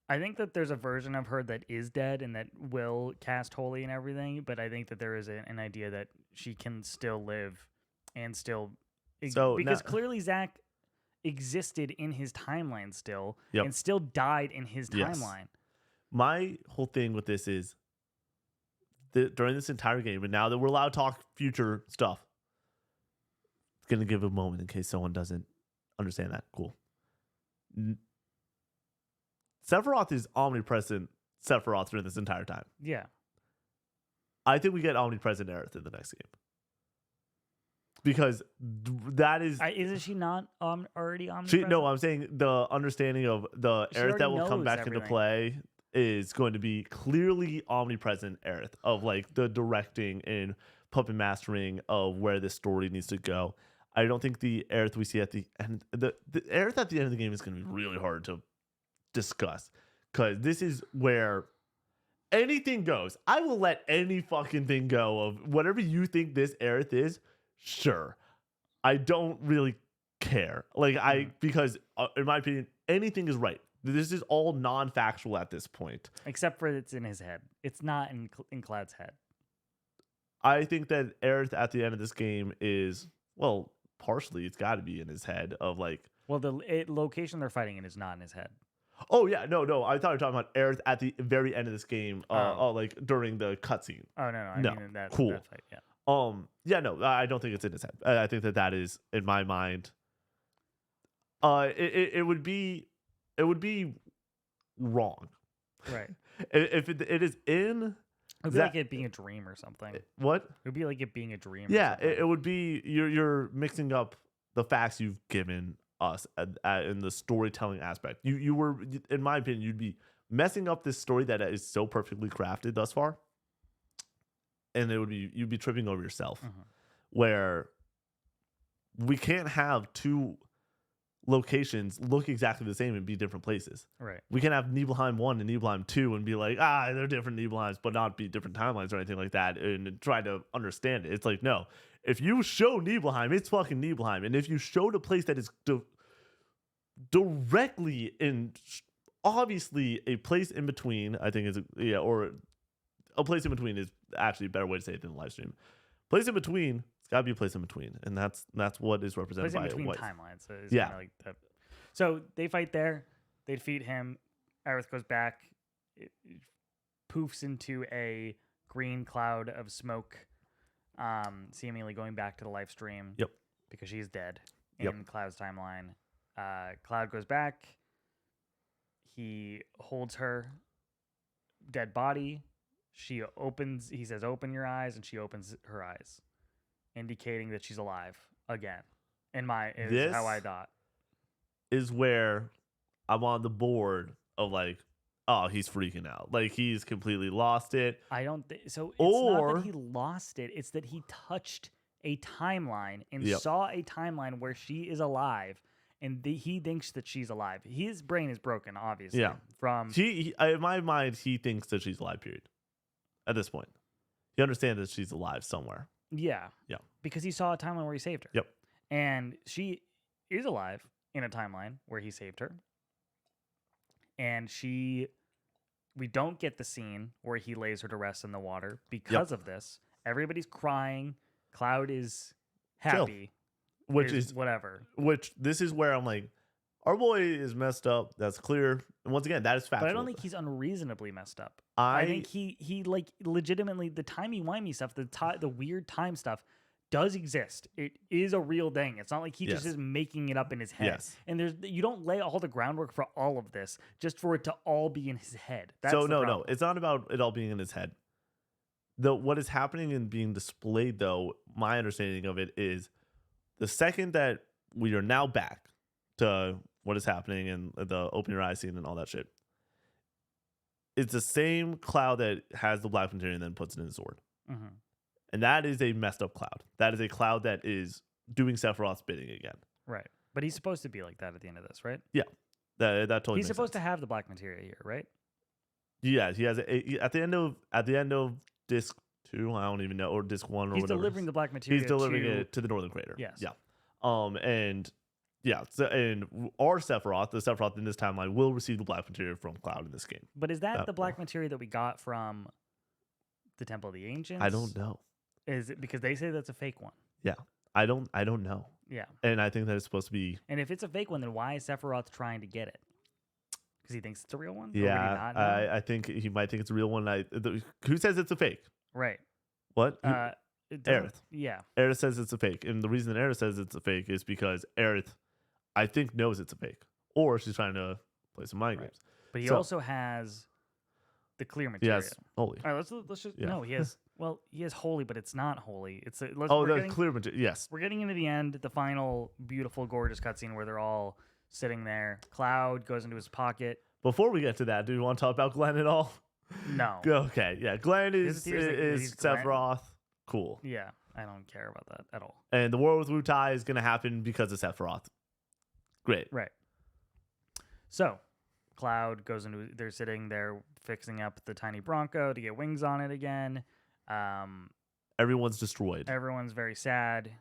I think that there's a version of her that is dead and that will cast holy and everything, but I think that there is an idea that she can still live and still... because clearly Zack existed in his timeline still and still died in his timeline. My whole thing with this is during this entire game, and now that we're allowed to talk future stuff, it's going to give a moment in case someone doesn't understand that. Cool. Sephiroth is omnipresent Sephiroth during this entire time. Yeah. I think we get omnipresent Aerith in the next game. Because that is... isn't she not already omnipresent? No, I'm saying the understanding of the Aerith that will come back into play is going to be clearly omnipresent Aerith of like the directing and puppet mastering of where this story needs to go. I don't think the Aerith we see at the end... The Aerith at the end of the game is going to be really hard to discuss because this is where anything goes. I will let any fucking thing go of whatever you think this Aerith is. Sure, I don't really care. Because in my opinion, anything is right. This is all non-factual at this point, except for it's in his head. It's not in Cloud's head. I think that Aerith at the end of this game is partially it's got to be in his head of like. Well, the location they're fighting in is not in his head. Oh yeah, no. I thought you were talking about Aerith at the very end of this game. Like during the cutscene. Oh no. I mean that cool. That fight, yeah. I don't think it's in his head. I think that is in my mind. It would be wrong, right? If it is in. It would be like it being a dream or something. What? It would be like it being a dream. Yeah, it would be you're mixing up the facts you've given us in the storytelling aspect. You were, in my opinion, you'd be messing up this story that is so perfectly crafted thus far. And you'd be tripping over yourself, where we can't have two locations look exactly the same and be different places. Right. We can have Nibelheim 1 and Nibelheim 2 and be like, they're different Nibelheims, but not be different timelines or anything like that, and try to understand it. It's like, no. If you show Nibelheim, it's fucking Nibelheim. And if you showed a place that is directly in, obviously a place in between, I think or a place in between is actually a better way to say it than the live stream. Place in between, it's got to be a place in between, and that's what is represented by place in between timelines. So yeah. Like that. So they fight there. They defeat him. Aerith goes back. It poofs into a green cloud of smoke, seemingly going back to the live stream. Yep. Because she's dead in Cloud's timeline. Cloud goes back. He holds her dead body. He says, open your eyes, and she opens her eyes, indicating that she's alive again. Is how I thought. Is where I'm on the board of like, oh, he's freaking out. Like he's completely lost it. I don't think so. It's not that he lost it. It's that he touched a timeline and saw a timeline where she is alive. And he thinks that she's alive. His brain is broken, obviously. Yeah. In my mind, he thinks that she's alive, period. At this point. He understands that she's alive somewhere. Yeah. Yeah. Because he saw a timeline where he saved her. Yep. And she is alive. in a timeline where he saved her. And we don't get the scene where he lays her to rest in the water because of this. Everybody's crying. Cloud is happy. Which is whatever. Which this is where I'm like, our boy is messed up. That's clear. And once again, that is factual. But I don't think he's unreasonably messed up. I think he like legitimately the timey-wimey stuff, the weird time stuff does exist. It is a real thing. It's not like he just is making it up in his head. Yes. And you don't lay all the groundwork for all of this just for it to all be in his head. That's no, it's not about it all being in his head. What is happening and being displayed, though, my understanding of it is the second that we are now back to what is happening in the open your eyes scene and all that shit. It's the same Cloud that has the black material and then puts it in his sword. Mm-hmm. And that is a messed up Cloud. That is a Cloud that is doing Sephiroth's bidding again. Right. But he's supposed to be like that at the end of this, right? Yeah. That totally He's makes supposed sense. to have the black materia here, right? Yeah, he has at the end of disc 2, I don't even know, or disc 1 or he's whatever. Delivering the black materia. He's delivering it to the Northern Crater. Yes. Yeah. And our Sephiroth, the Sephiroth in this timeline, will receive the black materia from Cloud in this game. But is that the black materia that we got from the Temple of the Ancients? I don't know. Is it because they say that's a fake one? Yeah. I don't know. Yeah. And I think that it's supposed to be. And if it's a fake one, then why is Sephiroth trying to get it? Because he thinks it's a real one? Yeah. I think he might think it's a real one. Who says it's a fake? Right. What? Aerith. Yeah. Aerith says it's a fake. And the reason that Aerith says it's a fake is because Aerith, I think, knows it's a fake. Or she's trying to play some mind games. But he also has the clear material. Yes. Holy. All right, let's just no, he has he has holy, but it's not holy. It's clear material. Yes. We're getting into the end, the final beautiful, gorgeous cutscene where they're all sitting there. Cloud goes into his pocket. Before we get to that, do you want to talk about Glenn at all? No. Okay. Yeah. Glenn is Sephiroth. Cool. Yeah. I don't care about that at all. And the war with Wu Tai is going to happen because of Sephiroth. Great. Right. So, Cloud goes into. They're sitting there fixing up the tiny Bronco to get wings on it again. Everyone's destroyed. Everyone's very sad,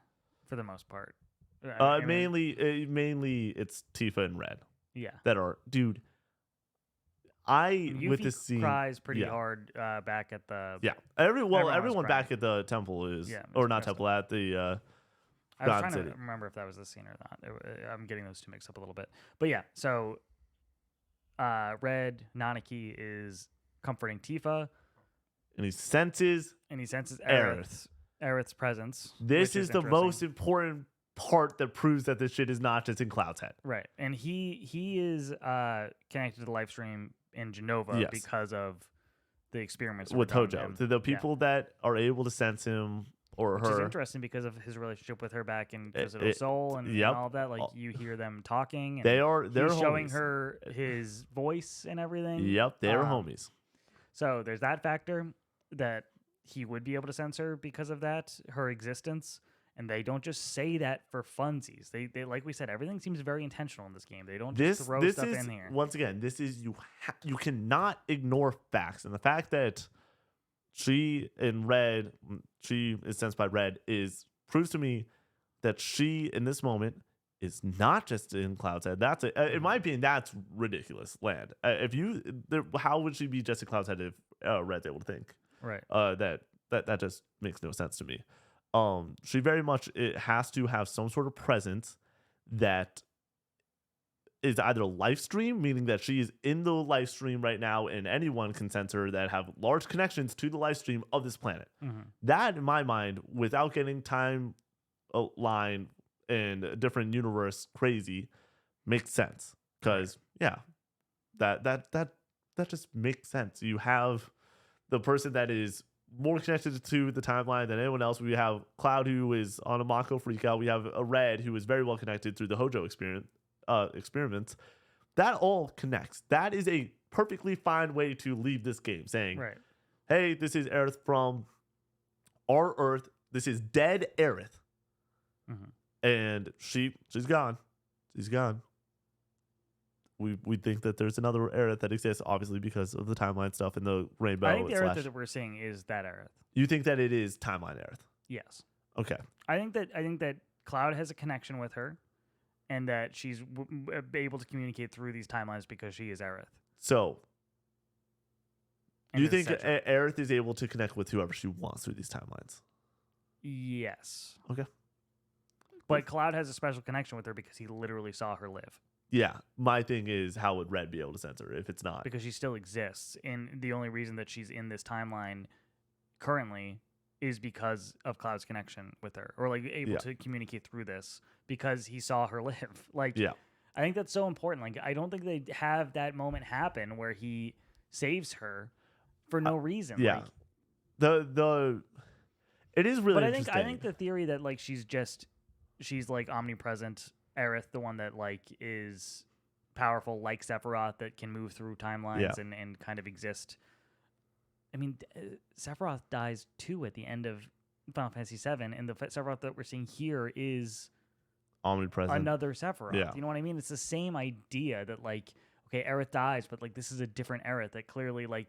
for the most part. Mainly it's Tifa and Red. Yeah. That are, dude. Yuffie with this scene cries pretty hard back at the. Yeah. Everyone back at the temple is, or not temple, at the. I was trying to remember if that was the scene or not. I'm getting those two mixed up a little bit. But yeah, so Red Nanaki is comforting Tifa. And he senses Aerith's presence. This is the most important part that proves that this shit is not just in Cloud's head. Right. And he is connected to the live stream in Genova because of the experiments with Hojo. The people that are able to sense him or her. Which is interesting because of his relationship with her back in Visitor Soul and all of that. Like you hear them talking. And they're he's showing her his voice and everything. Yep, they're homies. So there's that factor that he would be able to sense her because of that, her existence. And they don't just say that for funsies. They like we said, everything seems very intentional in this game. They don't just throw stuff in here. Once again, this is you cannot ignore facts, and the fact that she is sensed by Red proves to me that she in this moment is not just in Cloud's head. That's in my opinion, that's ridiculous land. How would she be just in Cloud's head if Red's able to think? Right. That just makes no sense to me. She very much has to have some sort of presence that is either a live stream, meaning that she is in the live stream right now and anyone can sense her that have large connections to the live stream of this planet. Mm-hmm. That, in my mind, without getting time line and a different universe crazy, makes sense. Because, that just makes sense. You have the person that is more connected to the timeline than anyone else. We have Cloud, who is on a Mako freakout. We have a Red, who is very well connected through the Hojo experiments. That all connects. That is a perfectly fine way to leave this game, saying, hey, this is Aerith from our Earth. This is dead Aerith. Mm-hmm. And she's gone. She's gone. We think that there's another Aerith that exists, obviously, because of the timeline stuff and the rainbow. I think the Aerith that we're seeing is that Aerith. You think that it is timeline Aerith? Yes. Okay. I think that Cloud has a connection with her, and that she's able to communicate through these timelines because she is Aerith. So, do you think etc. Aerith is able to connect with whoever she wants through these timelines? Yes. Okay. But Cloud has a special connection with her because he literally saw her live. Yeah. My thing is, how would Red be able to sense her if it's not? Because she still exists. And the only reason that she's in this timeline currently is because of Cloud's connection with her, or like able to communicate through this because he saw her live. Like, I think that's so important. Like, I don't think they have that moment happen where he saves her for no reason. Yeah. Like, it is really but interesting. I think the theory that like she's like omnipresent Aerith, the one that like is powerful like Sephiroth, that can move through timelines and kind of exist. I mean, Sephiroth dies too at the end of Final Fantasy VII, and the Sephiroth that we're seeing here is omnipresent. Another Sephiroth. Yeah. You know what I mean? It's the same idea that like, okay, Aerith dies, but like this is a different Aerith that clearly like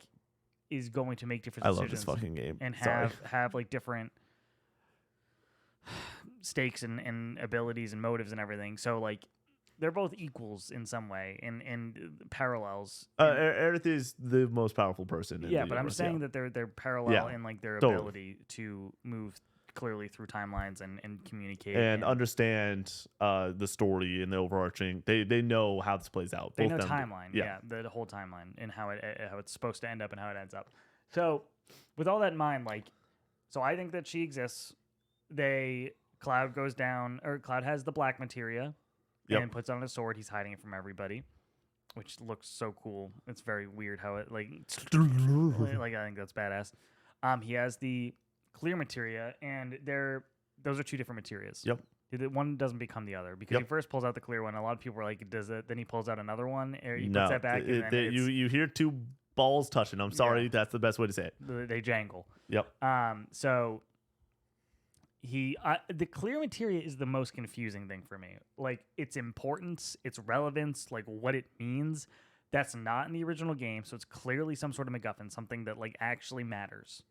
is going to make different decisions. I love this fucking game. And have like different stakes and abilities and motives and everything. So like they're both equals in some way and parallels. Aerith is the most powerful person. In the but I'm saying that they're parallel in like their ability to move clearly through timelines and communicate and understand the story and the overarching. They know how this plays out. They know timeline. The whole timeline and how it's supposed to end up and how it ends up. So with all that in mind, like, so I think that she exists. Cloud goes down, or Cloud has the black materia. And puts on a sword. He's hiding it from everybody, which looks so cool. It's very weird how it like I think that's badass. He has the clear materia, and those are two different materias. One doesn't become the other because he first pulls out the clear one. A lot of people are like, "Does it?" Then he pulls out another one, or he puts that back. You hear two balls touching. I'm sorry, that's the best way to say it. They jangle. So. The clear materia is the most confusing thing for me. Like, its importance, its relevance, like what it means, that's not in the original game. So it's clearly some sort of MacGuffin, something that like actually matters.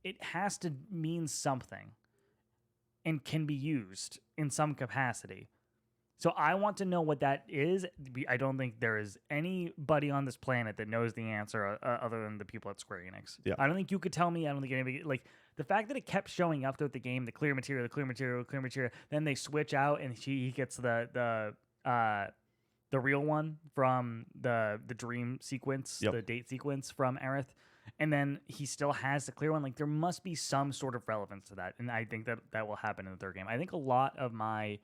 It has to mean something and can be used in some capacity. So I want to know what that is. I don't think there is anybody on this planet that knows the answer other than the people at Square Enix. I don't think you could tell me. I don't think anybody, like, the fact that it kept showing up throughout the game, the clear material, the clear material, the clear material, then they switch out and he gets the real one from the dream sequence, the date sequence from Aerith, and then he still has the clear one. Like, there must be some sort of relevance to that, and I think that will happen in the third game. I think a lot of my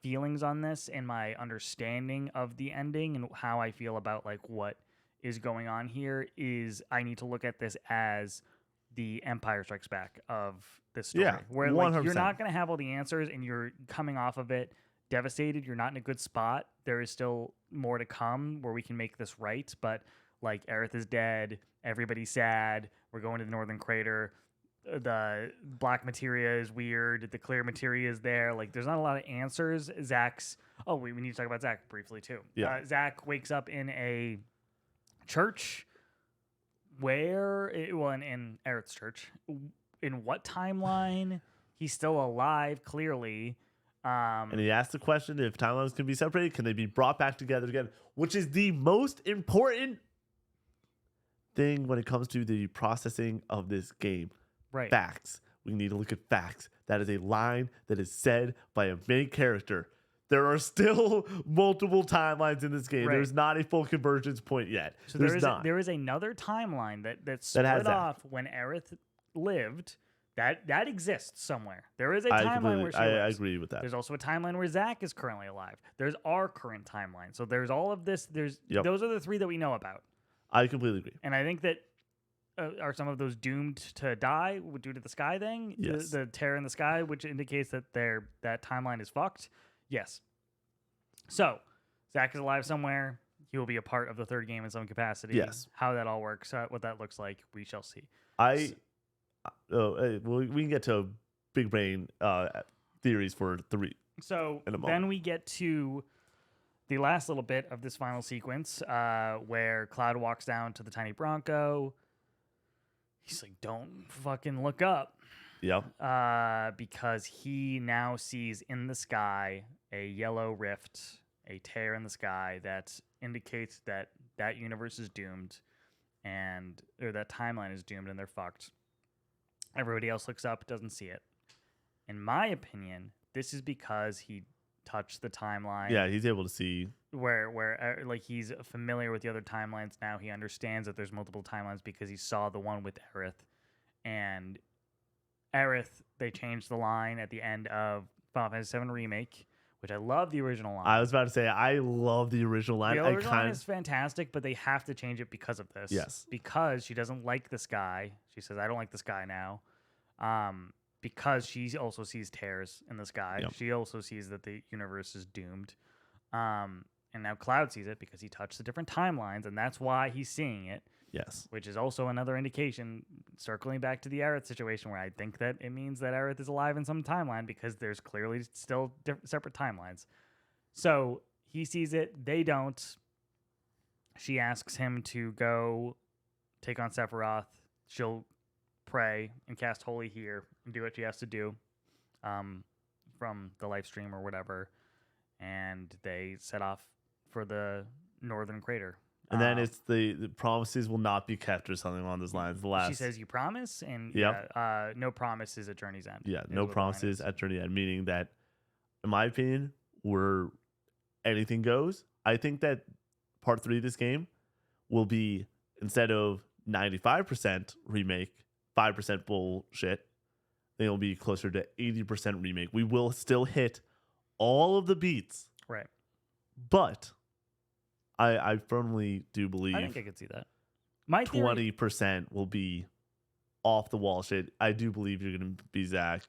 feelings on this and my understanding of the ending and how I feel about like what is going on here is I need to look at this as the Empire Strikes Back of this story. Where like, you're not going to have all the answers and you're coming off of it devastated. You're not in a good spot. There is still more to come where we can make this right. But like, Aerith is dead. Everybody's sad. We're going to the Northern Crater. The black materia is weird. The clear materia is there. Like, there's not a lot of answers. We need to talk about Zack briefly too. Zack wakes up in a church in Aerith's church. In what timeline? He's still alive, clearly. And he asked the question, if timelines can be separated, can they be brought back together again? Which is the most important thing when it comes to the processing of this game. Right. Facts. We need to look at facts. That is a line that is said by a main character. There are still multiple timelines in this game. Right. There's not a full convergence point yet. So there is another timeline that split off when Aerith lived. That exists somewhere. There is a timeline where she lives. I agree with that. There's also a timeline where Zack is currently alive. There's our current timeline. So there's all of this. Those are the three that we know about. I completely agree. And I think that are some of those doomed to die due to the sky thing? Yes. The tear in the sky, which indicates that that timeline is fucked? Yes. So, Zack is alive somewhere. He will be a part of the third game in some capacity. Yes. How that all works, what that looks like, we shall see. We can get to big brain theories for 3. So, then we get to the last little bit of this final sequence where Cloud walks down to the tiny Bronco. He's like, don't fucking look up. Yep. Because he now sees in the sky a yellow rift, a tear in the sky that indicates that that universe is doomed or that timeline is doomed and they're fucked. Everybody else looks up, doesn't see it. In my opinion, this is because he touched the timeline. Yeah, he's able to see where like he's familiar with the other timelines now. He understands that there's multiple timelines because he saw the one with Aerith. And Aerith, they changed the line at the end of Final Fantasy VII Remake, which I love the original line. I was about to say, I love the original line. The original line is fantastic, but they have to change it because of this. Yes. Because she doesn't like the sky. She says, I don't like the sky now. Because she also sees tears in the sky. Yep. She also sees that the universe is doomed. And now Cloud sees it because he touched the different timelines, and that's why he's seeing it. Yes. Which is also another indication, circling back to the Aerith situation, where I think that it means that Aerith is alive in some timeline because there's clearly still separate timelines. So he sees it. They don't. She asks him to go take on Sephiroth. She'll pray and cast Holy here and do what she has to do from the live stream or whatever. And they set off for the northern crater. And then it's the promises will not be kept or something along those lines. She says, you promise? And no promises at Journey's End. Yeah, no promises at Journey's End, meaning that, in my opinion, where anything goes, I think that part 3 of this game will be, instead of 95% remake, 5% bullshit, it'll be closer to 80% remake. We will still hit all of the beats. Right. But I firmly do believe I think I could see that. 20% will be off the wall shit. I do believe you're going to be Zack.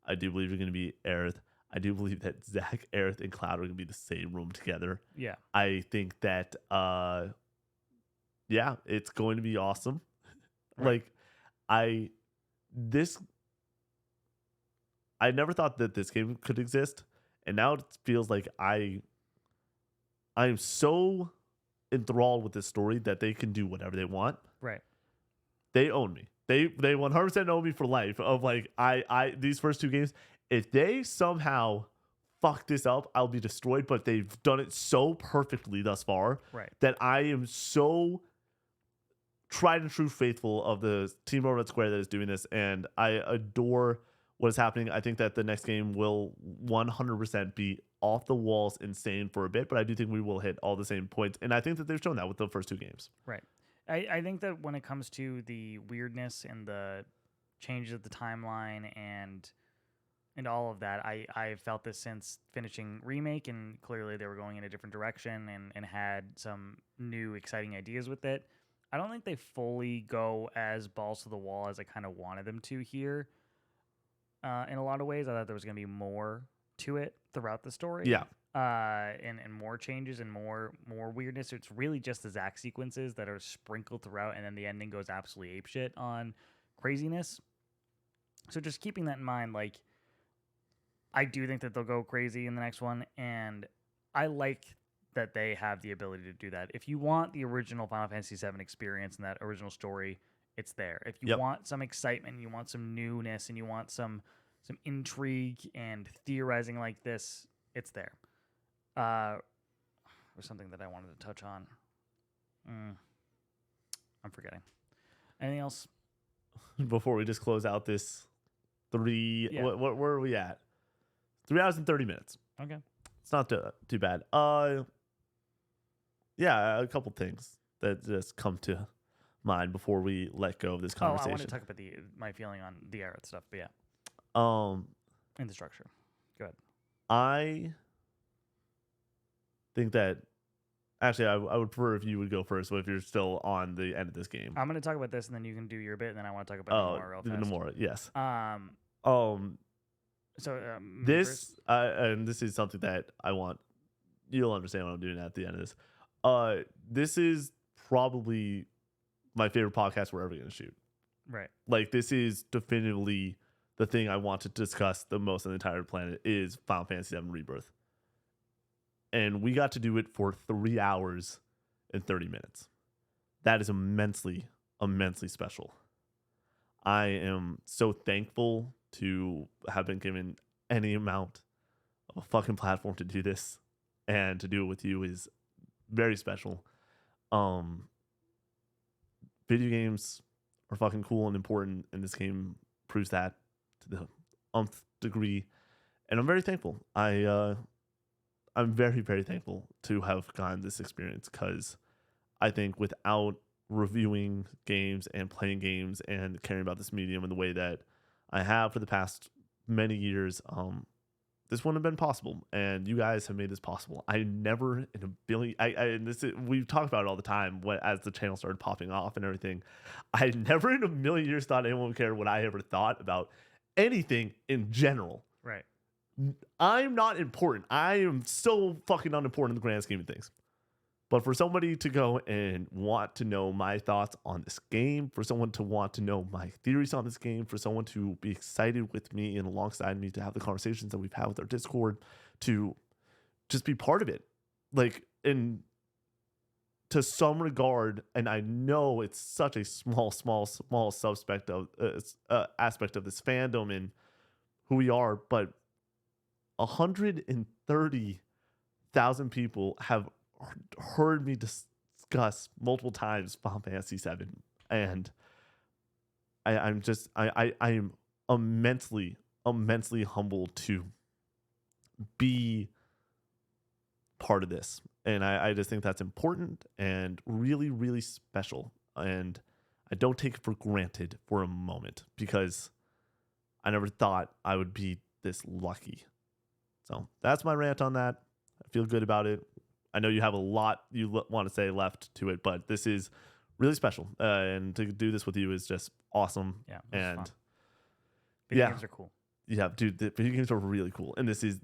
I do believe you're going to be Aerith. I do believe that Zack, Aerith, and Cloud are going to be in the same room together. Yeah. I think that, it's going to be awesome. Right. I never thought that this game could exist. And now it feels like I am so enthralled with this story that they can do whatever they want. Right. They own me. They 100% own me for life. Of like I these first 2 games, if they somehow fuck this up, I'll be destroyed. But they've done it so perfectly thus far, right, that I am so tried and true faithful of the team over at Square that is doing this, and I adore what is happening. I think that the next game will 100% be off the walls insane for a bit, but I do think we will hit all the same points, and I think that they've shown that with the first 2 games. Right. I think that when it comes to the weirdness and the changes of the timeline and all of that, I felt this since finishing Remake, and clearly they were going in a different direction and had some new exciting ideas with it. I don't think they fully go as balls to the wall as I kind of wanted them to here. In a lot of ways, I thought there was going to be more to it throughout the story. Yeah. And more changes and more weirdness. It's really just the Zack sequences that are sprinkled throughout, and then the ending goes absolutely apeshit on craziness. So just keeping that in mind, like, I do think that they'll go crazy in the next one, and I like that they have the ability to do that. If you want the original Final Fantasy VII experience and that original story, it's there. If you want some excitement, you want some newness, and you want some intrigue and theorizing like this, it's there. There's something that I wanted to touch on. I'm forgetting. Anything else? Before we just close out this 3... Yeah. Where are we at? 3 hours and 30 minutes. Okay. It's not too bad. Yeah, a couple things that just come to mind before we let go of this conversation. I want to talk about my feeling on the Aerith stuff, but yeah. In the structure. Go ahead. I think that actually I would prefer if you would go first, so if you're still on the end of this game. I'm going to talk about this, and then you can do your bit, and then I want to talk about Nomura real fast. Nomura, yes. This and this is something that I want you'll understand what I'm doing at the end of this. This is probably my favorite podcast we're ever going to shoot. Right. Like, this is definitively the thing I want to discuss the most on the entire planet is Final Fantasy VII Rebirth. And we got to do it for 3 hours and 30 minutes. That is immensely, immensely special. I am so thankful to have been given any amount of a fucking platform to do this, and to do it with you is very special. Video games are fucking cool and important, and this game proves that to the umpth degree. And I'm very thankful. I'm very, very thankful to have gotten this experience, because I think without reviewing games and playing games and caring about this medium in the way that I have for the past many years, this wouldn't have been possible. And you guys have made this possible. I never in a billion, we talk about it all the time as the channel started popping off and everything. I never in a million years thought anyone would care what I ever thought about anything in general. Right. I'm not important. I am so fucking unimportant in the grand scheme of things. But for somebody to go and want to know my thoughts on this game, for someone to want to know my theories on this game, for someone to be excited with me and alongside me to have the conversations that we've had with our Discord, to just be part of it, like, in to some regard, and I know it's such a small suspect of aspect of this fandom and who we are, but 130,000 people have heard me discuss multiple times Final Fantasy 7, and I am immensely humbled to be part of this, and I just think that's important and really, really special, and I don't take it for granted for a moment, because I never thought I would be this lucky. So that's my rant on that. I feel good about it. I know you have a lot you want to say left to it, but this is really special. And to do this with you is just awesome. Yeah. And video games are cool. Yeah, dude, the video games are really cool. And this is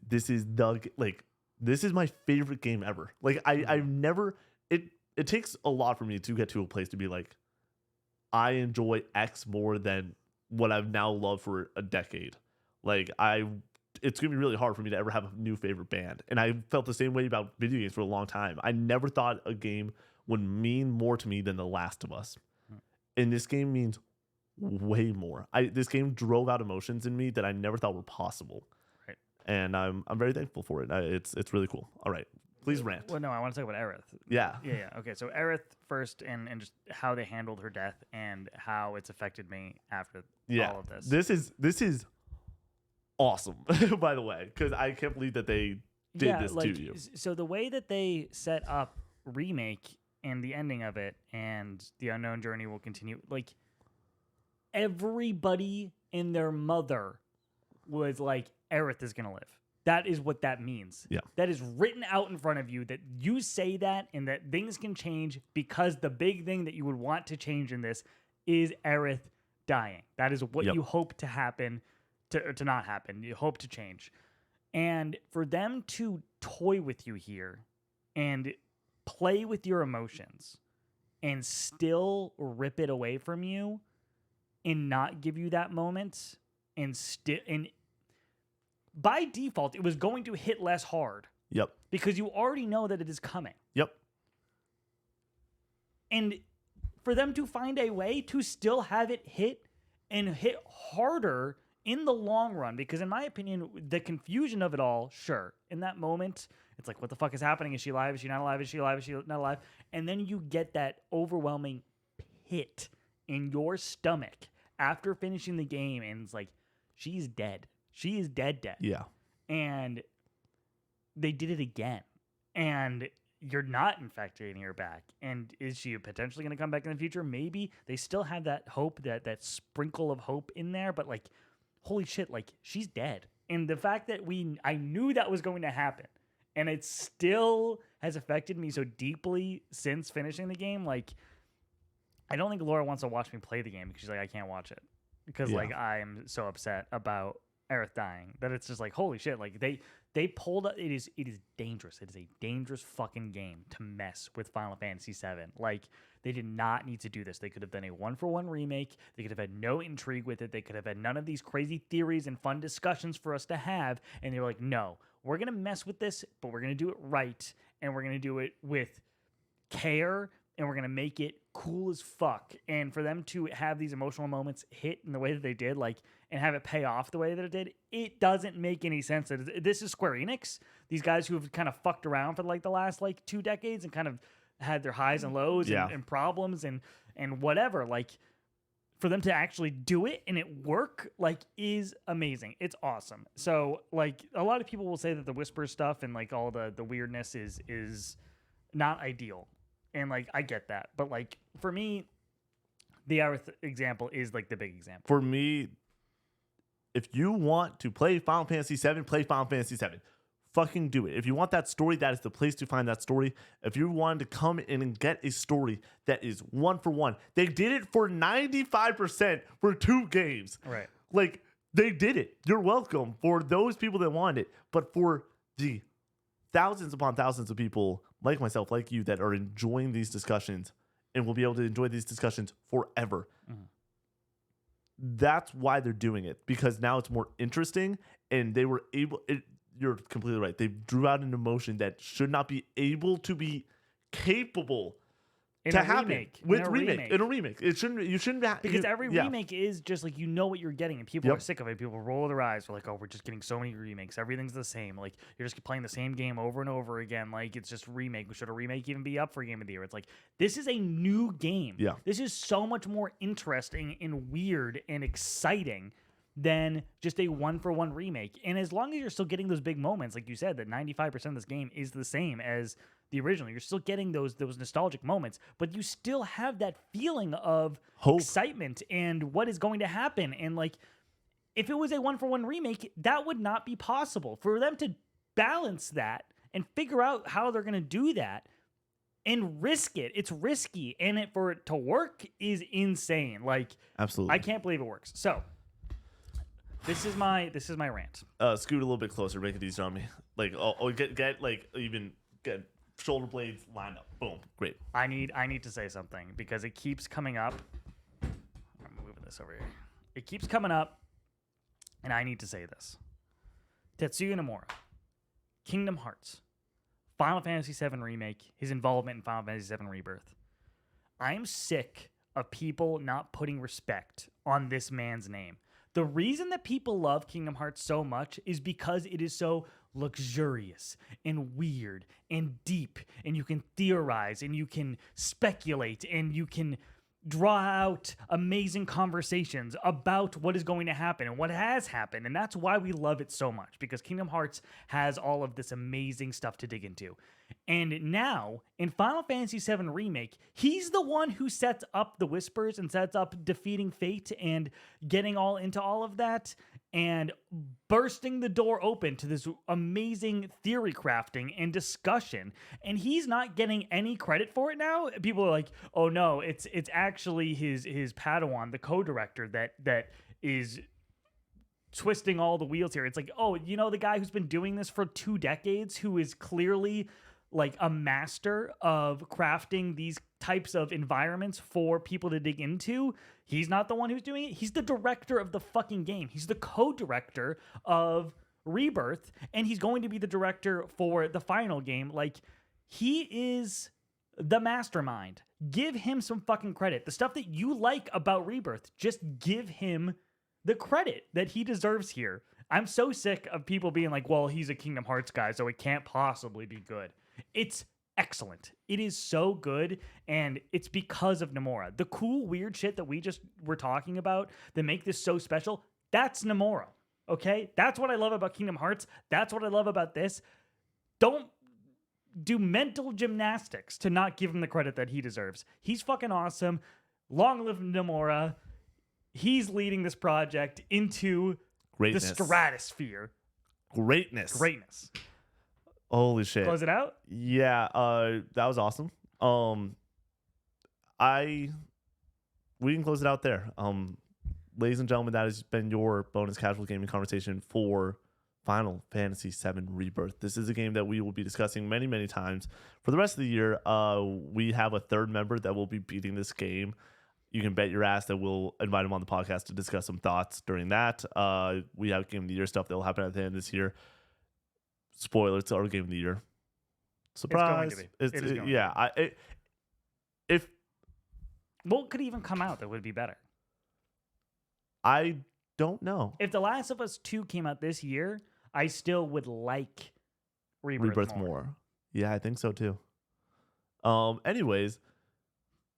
my favorite game ever. Like I've never, it takes a lot for me to get to a place to be like, I enjoy X more than what I've now loved for a decade. Like it's going to be really hard for me to ever have a new favorite band. And I felt the same way about video games for a long time. I never thought a game would mean more to me than The Last of Us. And this game means way more. This game drove out emotions in me that I never thought were possible. Right. And I'm very thankful for it. It's really cool. All right. Please rant. Well, no, I want to talk about Aerith. Yeah. Yeah. Okay, so Aerith first, and just how they handled her death and how it's affected me after all of this. This is awesome, by the way, because I can't believe that they did this to you. So the way that they set up Remake and the ending of it and the unknown journey will continue, like, everybody and their mother was like, Aerith is going to live. That is what that means. Yeah. That is written out in front of you, that you say that and that things can change, because the big thing that you would want to change in this is Aerith dying. That is what you hope to happen, to not happen. You hope to change. And for them to toy with you here and play with your emotions and still rip it away from you and not give you that moment, and by default, it was going to hit less hard. Yep. Because you already know that it is coming. Yep. And for them to find a way to still have it hit and hit harder in the long run, because in my opinion, the confusion of it all, sure, in that moment, it's like, what the fuck is happening? Is she alive? Is she not alive? Is she alive? Is she not alive? And then you get that overwhelming pit in your stomach after finishing the game, and it's like, she's dead. She is dead. Yeah. And they did it again. And you're not infecting her back. And is she potentially going to come back in the future? Maybe. They still have that hope, that sprinkle of hope in there. But, like, holy shit, like, she's dead. And the fact that I knew that was going to happen, and it still has affected me so deeply since finishing the game. Like, I don't think Laura wants to watch me play the game, because she's like, I can't watch it. Because, like, I'm so upset about Aerith dying that it's just like, holy shit, like they pulled up. It is dangerous. It is a dangerous fucking game to mess with Final Fantasy 7. Like, they did not need to do this. They could have done a 1-for-1 remake. They could have had no intrigue with it. They could have had none of these crazy theories and fun discussions for us to have. And they were like, no, we're gonna mess with this, but we're gonna do it right, and we're gonna do it with care, and we're gonna make it cool as fuck. And for them to have these emotional moments hit in the way that they did, like, and have it pay off the way that it did, it doesn't make any sense. This is Square Enix, these guys who have kind of fucked around for like the last like 2 decades and kind of had their highs and lows and problems and whatever. Like, for them to actually do it and it work, like, is amazing. It's awesome. So, like, a lot of people will say that the Whisper stuff and like all the weirdness is not ideal, and like I get that, but like for me, the Aerith example is like the big example. For me, if you want to play Final Fantasy VII, play Final Fantasy VII. Fucking do it. If you want that story, that is the place to find that story. If you wanted to come in and get a story that is 1-for-1, they did it for 95% for 2 games. Right. Like, they did it. You're welcome for those people that want it. But for the thousands upon thousands of people like myself, like you, that are enjoying these discussions and will be able to enjoy these discussions forever, that's why they're doing it. Because now it's more interesting, and they were able... You're completely right. They drew out an emotion that should not be able to be capable in a remake. In a remake. It shouldn't. You shouldn't have, because every remake is just like, you know what you're getting, and people are sick of it. People roll their eyes. We're like, oh, we're just getting so many remakes. Everything's the same. Like, you're just playing the same game over and over again. Like, it's just remake. Should a remake even be up for Game of the Year? It's like, this is a new game. Yeah. This is so much more interesting and weird and exciting than just a 1-for-1 remake. And as long as you're still getting those big moments, like you said, that 95% of this game is the same as the original, you're still getting those nostalgic moments, but you still have that feeling of hope, excitement, and what is going to happen. And like, if it was a 1-for-1 remake, that would not be possible. For them to balance that and figure out how they're going to do that and risk it, it's risky, and for it to work is insane. Like, absolutely, I can't believe it works. So This is my rant. Scoot a little bit closer, make it easier on me. Like, get like even get shoulder blades lined up. Boom, great. I need to say something because it keeps coming up. I'm moving this over here. It keeps coming up, and I need to say this. Tetsuya Nomura, Kingdom Hearts, Final Fantasy VII Remake, his involvement in Final Fantasy VII Rebirth. I am sick of people not putting respect on this man's name. The reason that people love Kingdom Hearts so much is because it is so luxurious and weird and deep, and you can theorize and you can speculate and you can draw out amazing conversations about what is going to happen and what has happened. And that's why we love it so much, because Kingdom Hearts has all of this amazing stuff to dig into. And now, in Final Fantasy VII Remake, he's the one who sets up the Whispers and sets up defeating Fate and getting all into all of that and bursting the door open to this amazing theory crafting and discussion. And he's not getting any credit for it now. People are like, oh no, it's actually his Padawan, the co-director, that is twisting all the wheels here. It's like, oh, you know, the guy who's been doing this for 2 decades, who is clearly like a master of crafting these types of environments for people to dig into. He's not the one who's doing it. He's the director of the fucking game. He's the co-director of Rebirth, and he's going to be the director for the final game. Like, he is the mastermind. Give him some fucking credit. The stuff that you like about Rebirth, just give him the credit that he deserves here. I'm so sick of people being like, well, he's a Kingdom Hearts guy, so it can't possibly be good. It's excellent. It is so good, and it's because of Nomura. The cool, weird shit that we just were talking about that make this so special, that's Nomura, okay? That's what I love about Kingdom Hearts. That's what I love about this. Don't do mental gymnastics to not give him the credit that he deserves. He's fucking awesome. Long live Nomura. He's leading this project into greatness. The stratosphere. Greatness. Holy shit. Close it out? Yeah, that was awesome. We can close it out there. Ladies and gentlemen, that has been your bonus casual gaming conversation for Final Fantasy VII Rebirth. This is a game that we will be discussing many, many times for the rest of the year. We have a third member that will be beating this game. You can bet your ass that we'll invite him on the podcast to discuss some thoughts during that. We have Game of the Year stuff that will happen at the end of this year. Spoiler, it's our Game of the Year. Surprise. It's going to be. Yeah. What could even come out that would be better? I don't know. If The Last of Us 2 came out this year, I still would like Rebirth more. Yeah, I think so too. Anyways,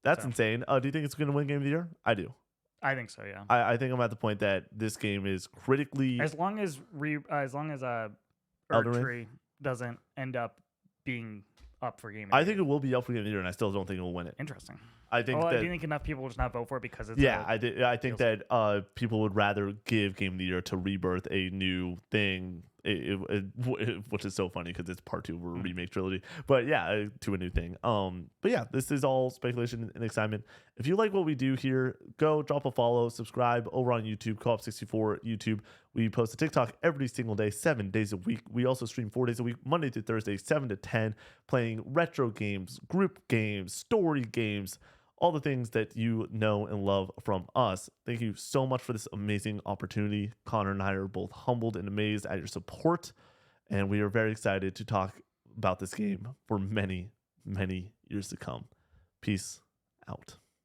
that's insane. Do you think it's going to win Game of the Year? I do. I think so, yeah. I think I'm at the point that this game is critically... As long as Erdtree doesn't end up being up for Game of the Year. I think it will be up for Game of the Year, and I still don't think it will win it. Interesting. I think that... do you think enough people will just not vote for it because it's... Yeah, I think that people would rather give Game of the Year to Rebirth, a new thing, which is so funny because it's part 2 of a remake trilogy. But yeah, to a new thing. But yeah, this is all speculation and excitement. If you like what we do here, go drop a follow, subscribe over on YouTube, Co-op64 YouTube. We post a TikTok every single day, 7 days a week. We also stream 4 days a week, Monday through Thursday, 7 to 10, playing retro games, group games, story games, all the things that you know and love from us. Thank you so much for this amazing opportunity. Connor and I are both humbled and amazed at your support, and we are very excited to talk about this game for many, many years to come. Peace out.